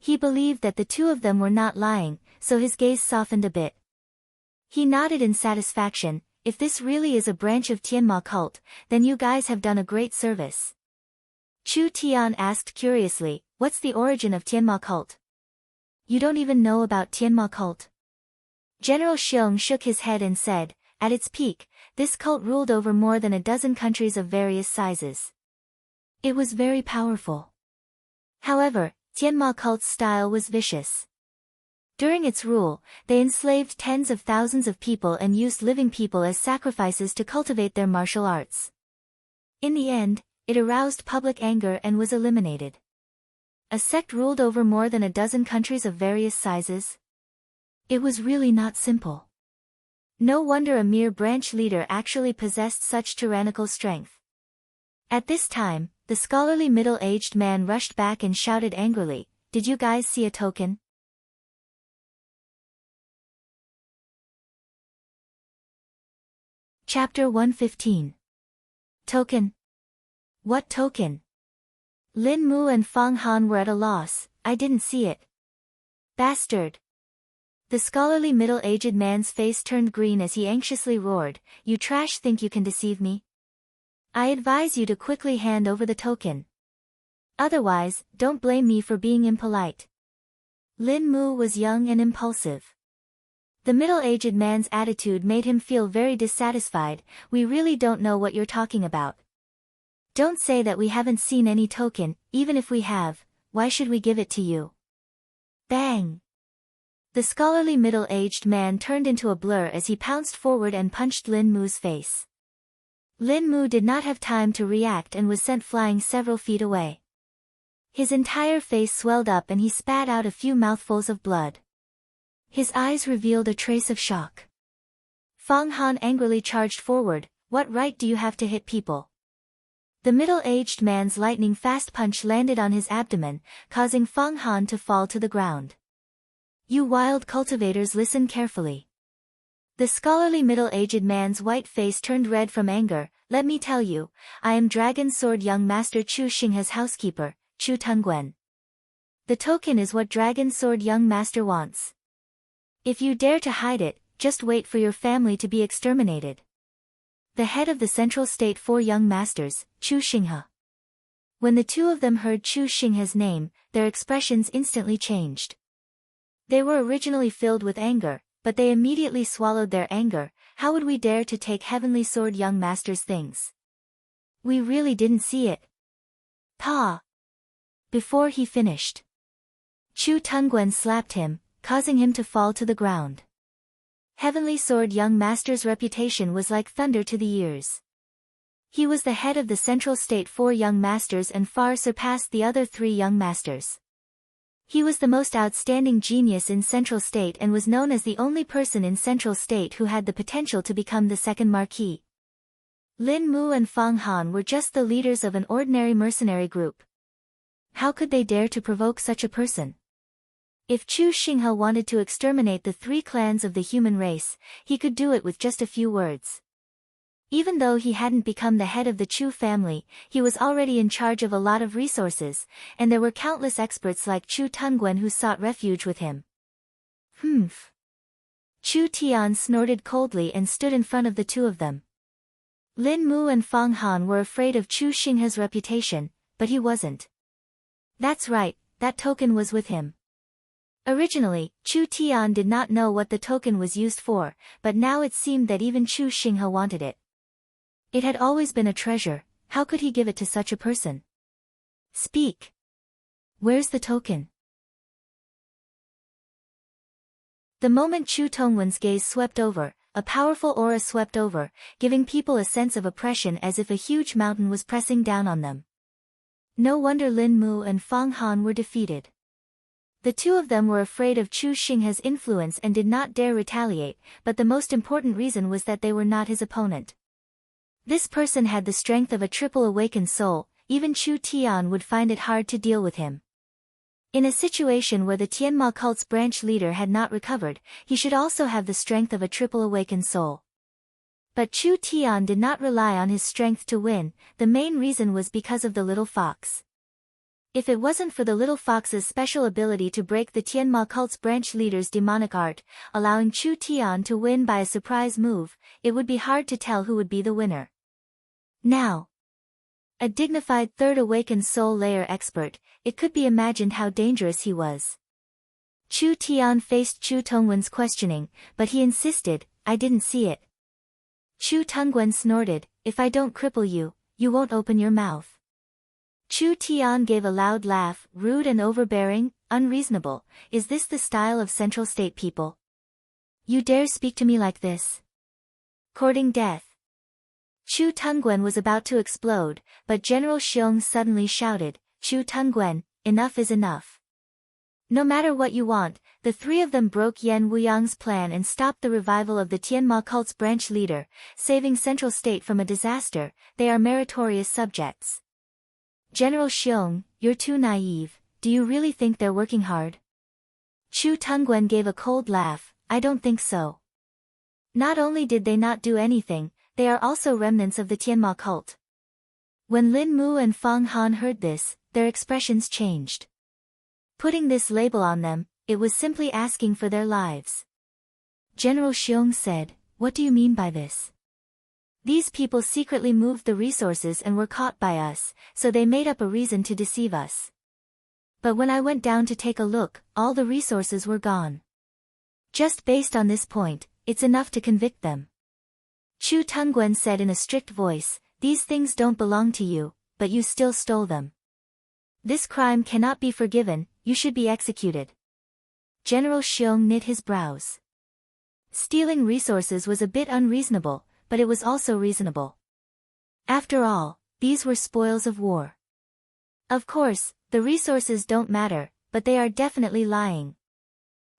He believed that the 2 of them were not lying, so his gaze softened a bit. He nodded in satisfaction, if this really is a branch of Tianma cult, then you guys have done a great service. Chu Tian asked curiously, what's the origin of Tianma cult? You don't even know about Tianma cult? General Xiong shook his head and said, at its peak, this cult ruled over more than a dozen countries of various sizes. It was very powerful. However, Tianma cult's style was vicious. During its rule, they enslaved tens of thousands of people and used living people as sacrifices to cultivate their martial arts. In the end, it aroused public anger and was eliminated. A sect ruled over more than a dozen countries of various sizes. It was really not simple. No wonder a mere branch leader actually possessed such tyrannical strength. At this time, the scholarly middle-aged man rushed back and shouted angrily, did you guys see a token? Chapter 115. Token? What token? Lin Mu and Fang Han were at a loss, I didn't see it. Bastard! The scholarly middle-aged man's face turned green as he anxiously roared, you trash think you can deceive me? I advise you to quickly hand over the token. Otherwise, don't blame me for being impolite. Lin Mu was young and impulsive. The middle-aged man's attitude made him feel very dissatisfied. We really don't know what you're talking about. Don't say that we haven't seen any token, even if we have, why should we give it to you? Bang! The scholarly middle-aged man turned into a blur as he pounced forward and punched Lin Mu's face. Lin Mu did not have time to react and was sent flying several feet away. His entire face swelled up and he spat out a few mouthfuls of blood. His eyes revealed a trace of shock. Fang Han angrily charged forward. What right do you have to hit people? The middle-aged man's lightning-fast punch landed on his abdomen, causing Fang Han to fall to the ground. You wild cultivators, listen carefully. The scholarly middle-aged man's white face turned red from anger. Let me tell you, I am Dragon Sword Young Master Chu Xinghe's housekeeper, Chu Tongwen. The token is what Dragon Sword Young Master wants. If you dare to hide it, just wait for your family to be exterminated. The head of the Central State Four Young Masters, Chu Xinghe. When the two of them heard Chu Xinghe's name, their expressions instantly changed. They were originally filled with anger, but they immediately swallowed their anger. How would we dare to take Heavenly Sword Young Master's things? We really didn't see it. Pa! Before he finished, Chu Tongwen slapped him, causing him to fall to the ground. Heavenly Sword Young Master's reputation was like thunder to the ears. He was the head of the Central State Four Young Masters and far surpassed the other three Young Masters. He was the most outstanding genius in Central State and was known as the only person in Central State who had the potential to become the second Marquis. Lin Mu and Fang Han were just the leaders of an ordinary mercenary group. How could they dare to provoke such a person? If Chu Xinghe wanted to exterminate the three clans of the human race, he could do it with just a few words. Even though he hadn't become the head of the Chu family, he was already in charge of a lot of resources, and there were countless experts like Chu Tongwen who sought refuge with him. Humph. Chu Tian snorted coldly and stood in front of the two of them. Lin Mu and Fang Han were afraid of Chu Xinghe's reputation, but he wasn't. That's right, that token was with him. Originally, Chu Tian did not know what the token was used for, but now it seemed that even Chu Xinghe wanted it. It had always been a treasure, how could he give it to such a person? Speak. Where's the token? The moment Chu Tongwen's gaze swept over, a powerful aura swept over, giving people a sense of oppression as if a huge mountain was pressing down on them. No wonder Lin Mu and Fang Han were defeated. The two of them were afraid of Chu Xinghe's influence and did not dare retaliate, but the most important reason was that they were not his opponent. This person had the strength of a triple awakened soul, even Chu Tian would find it hard to deal with him. In a situation where the Tianma cult's branch leader had not recovered, he should also have the strength of a triple awakened soul. But Chu Tian did not rely on his strength to win, the main reason was because of the little fox. If it wasn't for the little fox's special ability to break the Tianma cult's branch leader's demonic art, allowing Chu Tian to win by a surprise move, it would be hard to tell who would be the winner. Now, a dignified third awakened soul layer expert, it could be imagined how dangerous he was. Chu Tian faced Chu Tongwen's questioning, but he insisted, I didn't see it. Chu Tongwen snorted, if I don't cripple you, you won't open your mouth. Chu Tian gave a loud laugh, rude and overbearing, unreasonable, is this the style of Central State people? You dare speak to me like this? Courting death. Chu Tongwen was about to explode, but General Xiong suddenly shouted, Chu Tongwen, enough is enough. No matter what you want, the three of them broke Yan Wuyang's plan and stopped the revival of the Tianma cult's branch leader, saving Central State from a disaster. They are meritorious subjects. General Xiong, you're too naive, do you really think they're working hard? Chu Tongwen gave a cold laugh, I don't think so. Not only did they not do anything, they are also remnants of the Tianma cult. When Lin Mu and Fang Han heard this, their expressions changed. Putting this label on them, it was simply asking for their lives. General Xiong said, what do you mean by this? These people secretly moved the resources and were caught by us, so they made up a reason to deceive us. But when I went down to take a look, all the resources were gone. Just based on this point, it's enough to convict them. Chu Tungguen said in a strict voice, "These things don't belong to you, but you still stole them. This crime cannot be forgiven, you should be executed." General Xiong knit his brows. Stealing resources was a bit unreasonable, but it was also reasonable. After all, these were spoils of war. Of course, the resources don't matter, but they are definitely lying.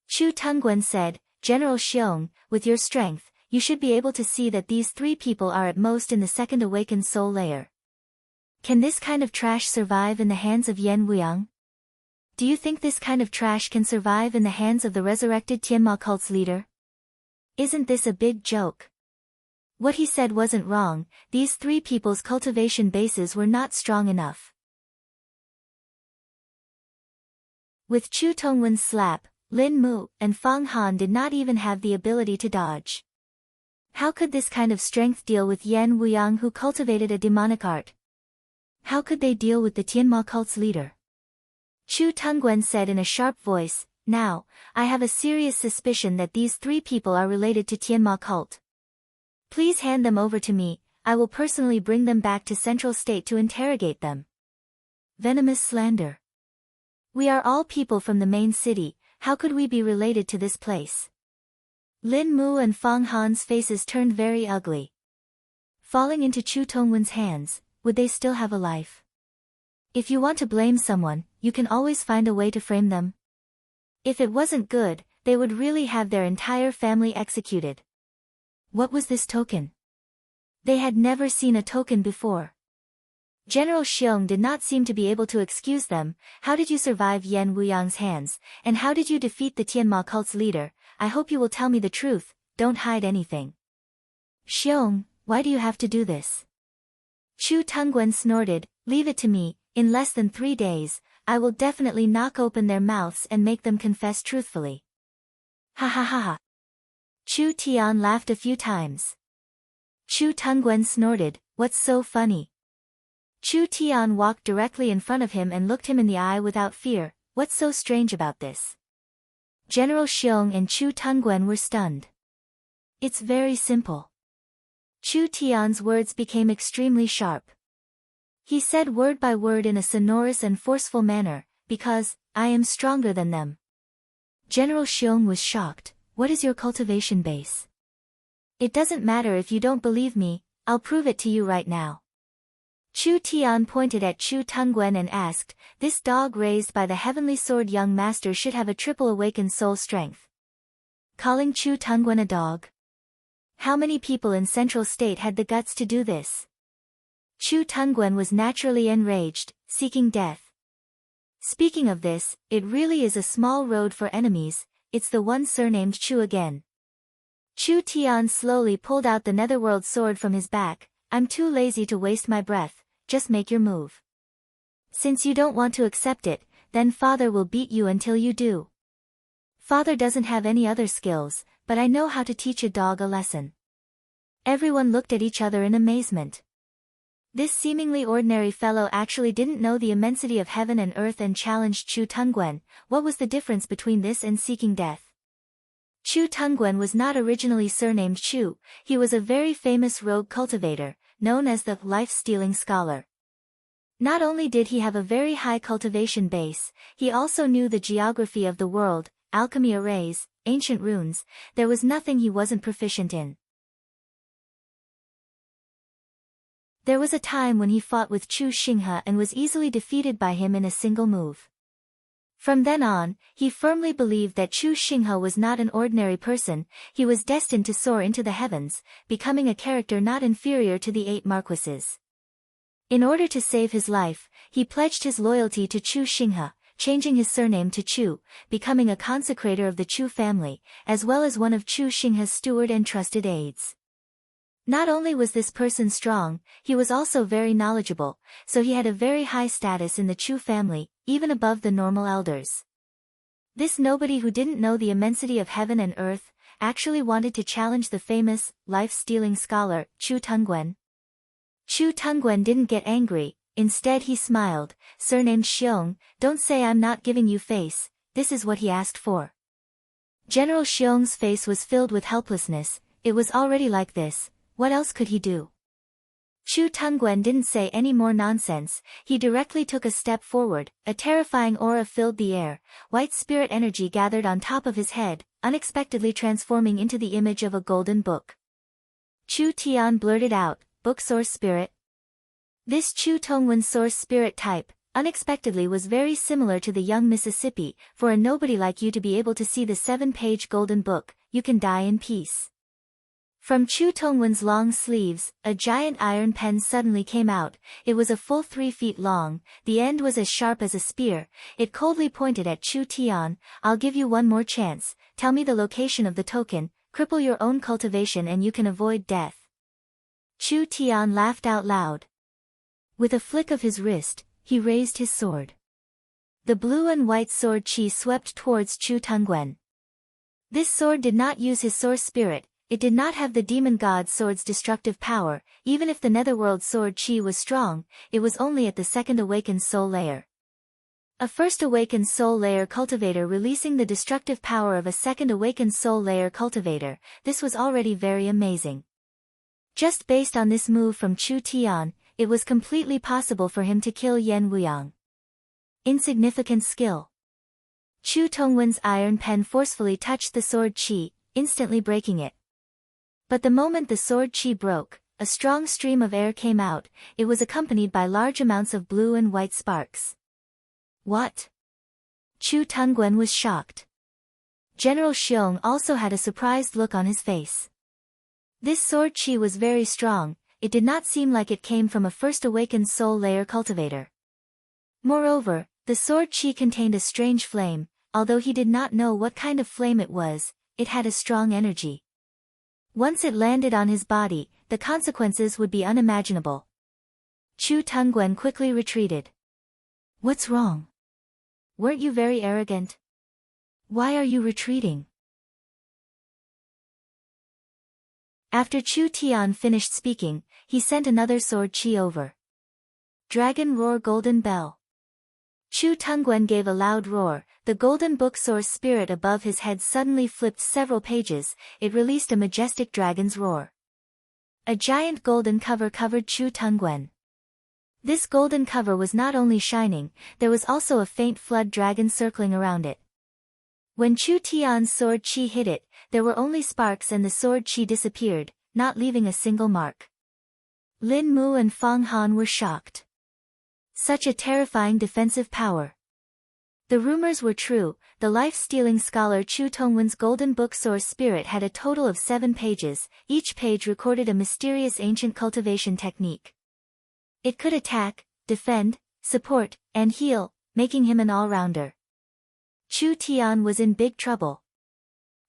Chu Tungguen said, "General Xiong, with your strength, you should be able to see that these three people are at most in the second awakened soul layer. Can this kind of trash survive in the hands of Yan Wuyang? Do you think this kind of trash can survive in the hands of the resurrected Tianma cult's leader? Isn't this a big joke?" What he said wasn't wrong, these three people's cultivation bases were not strong enough. With Chu Tongwen's slap, Lin Mu and Fang Han did not even have the ability to dodge. How could this kind of strength deal with Yan Wuyang, who cultivated a demonic art? How could they deal with the Tianma cult's leader? Chu Tungguen said in a sharp voice, "Now, I have a serious suspicion that these three people are related to Tianma cult. Please hand them over to me, I will personally bring them back to Central State to interrogate them." Venomous slander. We are all people from the main city, how could we be related to this place? Lin Mu and Fang Han's faces turned very ugly. Falling into Chu Tongwen's hands, would they still have a life? If you want to blame someone, you can always find a way to frame them. If it wasn't good, they would really have their entire family executed. What was this token? They had never seen a token before. General Xiong did not seem to be able to excuse them. "How did you survive Yan Wuyang's hands, and how did you defeat the Tianma cult's leader? I hope you will tell me the truth, don't hide anything." "Xiong, why do you have to do this?" Chu Tungguen snorted, "Leave it to me, in less than 3 days, I will definitely knock open their mouths and make them confess truthfully." "Ha ha ha ha." Chu Tian laughed a few times. Chu Tungguen snorted, "What's so funny?" Chu Tian walked directly in front of him and looked him in the eye without fear. "What's so strange about this?" General Xiong and Chu Tungguen were stunned. "It's very simple." Chu Tian's words became extremely sharp. He said word by word in a sonorous and forceful manner, "Because I am stronger than them." General Xiong was shocked. "What is your cultivation base?" "It doesn't matter if you don't believe me, I'll prove it to you right now." Chu Tian pointed at Chu Tungguen and asked, "This dog raised by the heavenly sword young master should have a triple awakened soul strength." Calling Chu Tungguen a dog? How many people in Central State had the guts to do this? Chu Tungguen was naturally enraged, seeking death. "Speaking of this, it really is a small road for enemies, it's the one surnamed Chu again." Chu Tian slowly pulled out the netherworld sword from his back. "I'm too lazy to waste my breath, just make your move. Since you don't want to accept it, then father will beat you until you do." "Father doesn't have any other skills, but I know how to teach a dog a lesson." Everyone looked at each other in amazement. This seemingly ordinary fellow actually didn't know the immensity of heaven and earth and challenged Chu Tungguen. What was the difference between this and seeking death? Chu Tungguen was not originally surnamed Chu, he was a very famous rogue cultivator, known as the life-stealing scholar. Not only did he have a very high cultivation base, he also knew the geography of the world, alchemy arrays, ancient runes, there was nothing he wasn't proficient in. There was a time when he fought with Chu Xinghe and was easily defeated by him in a single move. From then on, he firmly believed that Chu Xinghe was not an ordinary person, he was destined to soar into the heavens, becoming a character not inferior to the 8 marquises. In order to save his life, he pledged his loyalty to Chu Xinghe, changing his surname to Chu, becoming a consecrator of the Chu family, as well as one of Chu Xinghe's steward and trusted aides. Not only was this person strong, he was also very knowledgeable, so he had a very high status in the Chu family, even above the normal elders. This nobody who didn't know the immensity of heaven and earth, actually wanted to challenge the famous, life-stealing scholar, Chu Tongwen. Chu Tongwen didn't get angry, instead he smiled. "Surnamed Xiong, don't say I'm not giving you face, this is what he asked for." General Xiong's face was filled with helplessness. It was already like this, what else could he do? Chu Tongwen didn't say any more nonsense, he directly took a step forward. A terrifying aura filled the air, white spirit energy gathered on top of his head, unexpectedly transforming into the image of a golden book. Chu Tian blurted out, "Book source spirit?" This Chu Tongwen's source spirit type, unexpectedly was very similar to the young Mississippi. "For a nobody like you to be able to see the 7-page golden book, you can die in peace." From Chu Tongwen's long sleeves, a giant iron pen suddenly came out. It was a full 3 feet long, the end was as sharp as a spear. It coldly pointed at Chu Tian. "I'll give you one more chance, tell me the location of the token, cripple your own cultivation and you can avoid death." Chu Tian laughed out loud. With a flick of his wrist, he raised his sword. The blue and white sword chi swept towards Chu Tongwen. This sword did not use his source spirit. It did not have the demon god sword's destructive power. Even if the netherworld sword chi was strong, it was only at the second awakened soul layer. A first awakened soul layer cultivator releasing the destructive power of a second awakened soul layer cultivator, this was already very amazing. Just based on this move from Chu Tian, it was completely possible for him to kill Yan Wuyang. Insignificant skill. Chu Tongwen's iron pen forcefully touched the sword chi, instantly breaking it. But the moment the sword chi broke, a strong stream of air came out. It was accompanied by large amounts of blue and white sparks. What? Chu Tongwen was shocked. General Xiong also had a surprised look on his face. This sword chi was very strong, it did not seem like it came from a first awakened soul layer cultivator. Moreover, the sword chi contained a strange flame. Although he did not know what kind of flame it was, it had a strong energy. Once it landed on his body, the consequences would be unimaginable. Chu Tongwen quickly retreated. "What's wrong? Weren't you very arrogant? Why are you retreating?" After Chu Tian finished speaking, he sent another sword chi over. Dragon Roar Golden Bell. Chu Tongwen gave a loud roar. The golden book source spirit above his head suddenly flipped several pages. It released a majestic dragon's roar. A giant golden cover covered Chu Tongwen. This golden cover was not only shining, there was also a faint flood dragon circling around it. When Chu Tian's sword chi hit it, there were only sparks and the sword chi disappeared, not leaving a single mark. Lin Mu and Fang Han were shocked. Such a terrifying defensive power. The rumors were true. The life-stealing scholar Chu Tongwen's golden book source spirit had a total of 7 pages, each page recorded a mysterious ancient cultivation technique. It could attack, defend, support, and heal, making him an all-rounder. Chu Tian was in big trouble.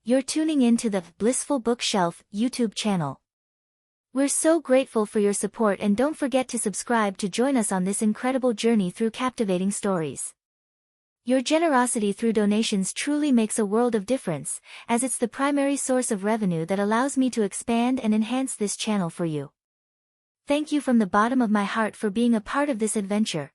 You're tuning in to the Blissful Bookshelf YouTube channel. We're so grateful for your support and don't forget to subscribe to join us on this incredible journey through captivating stories. Your generosity through donations truly makes a world of difference, as it's the primary source of revenue that allows me to expand and enhance this channel for you. Thank you from the bottom of my heart for being a part of this adventure.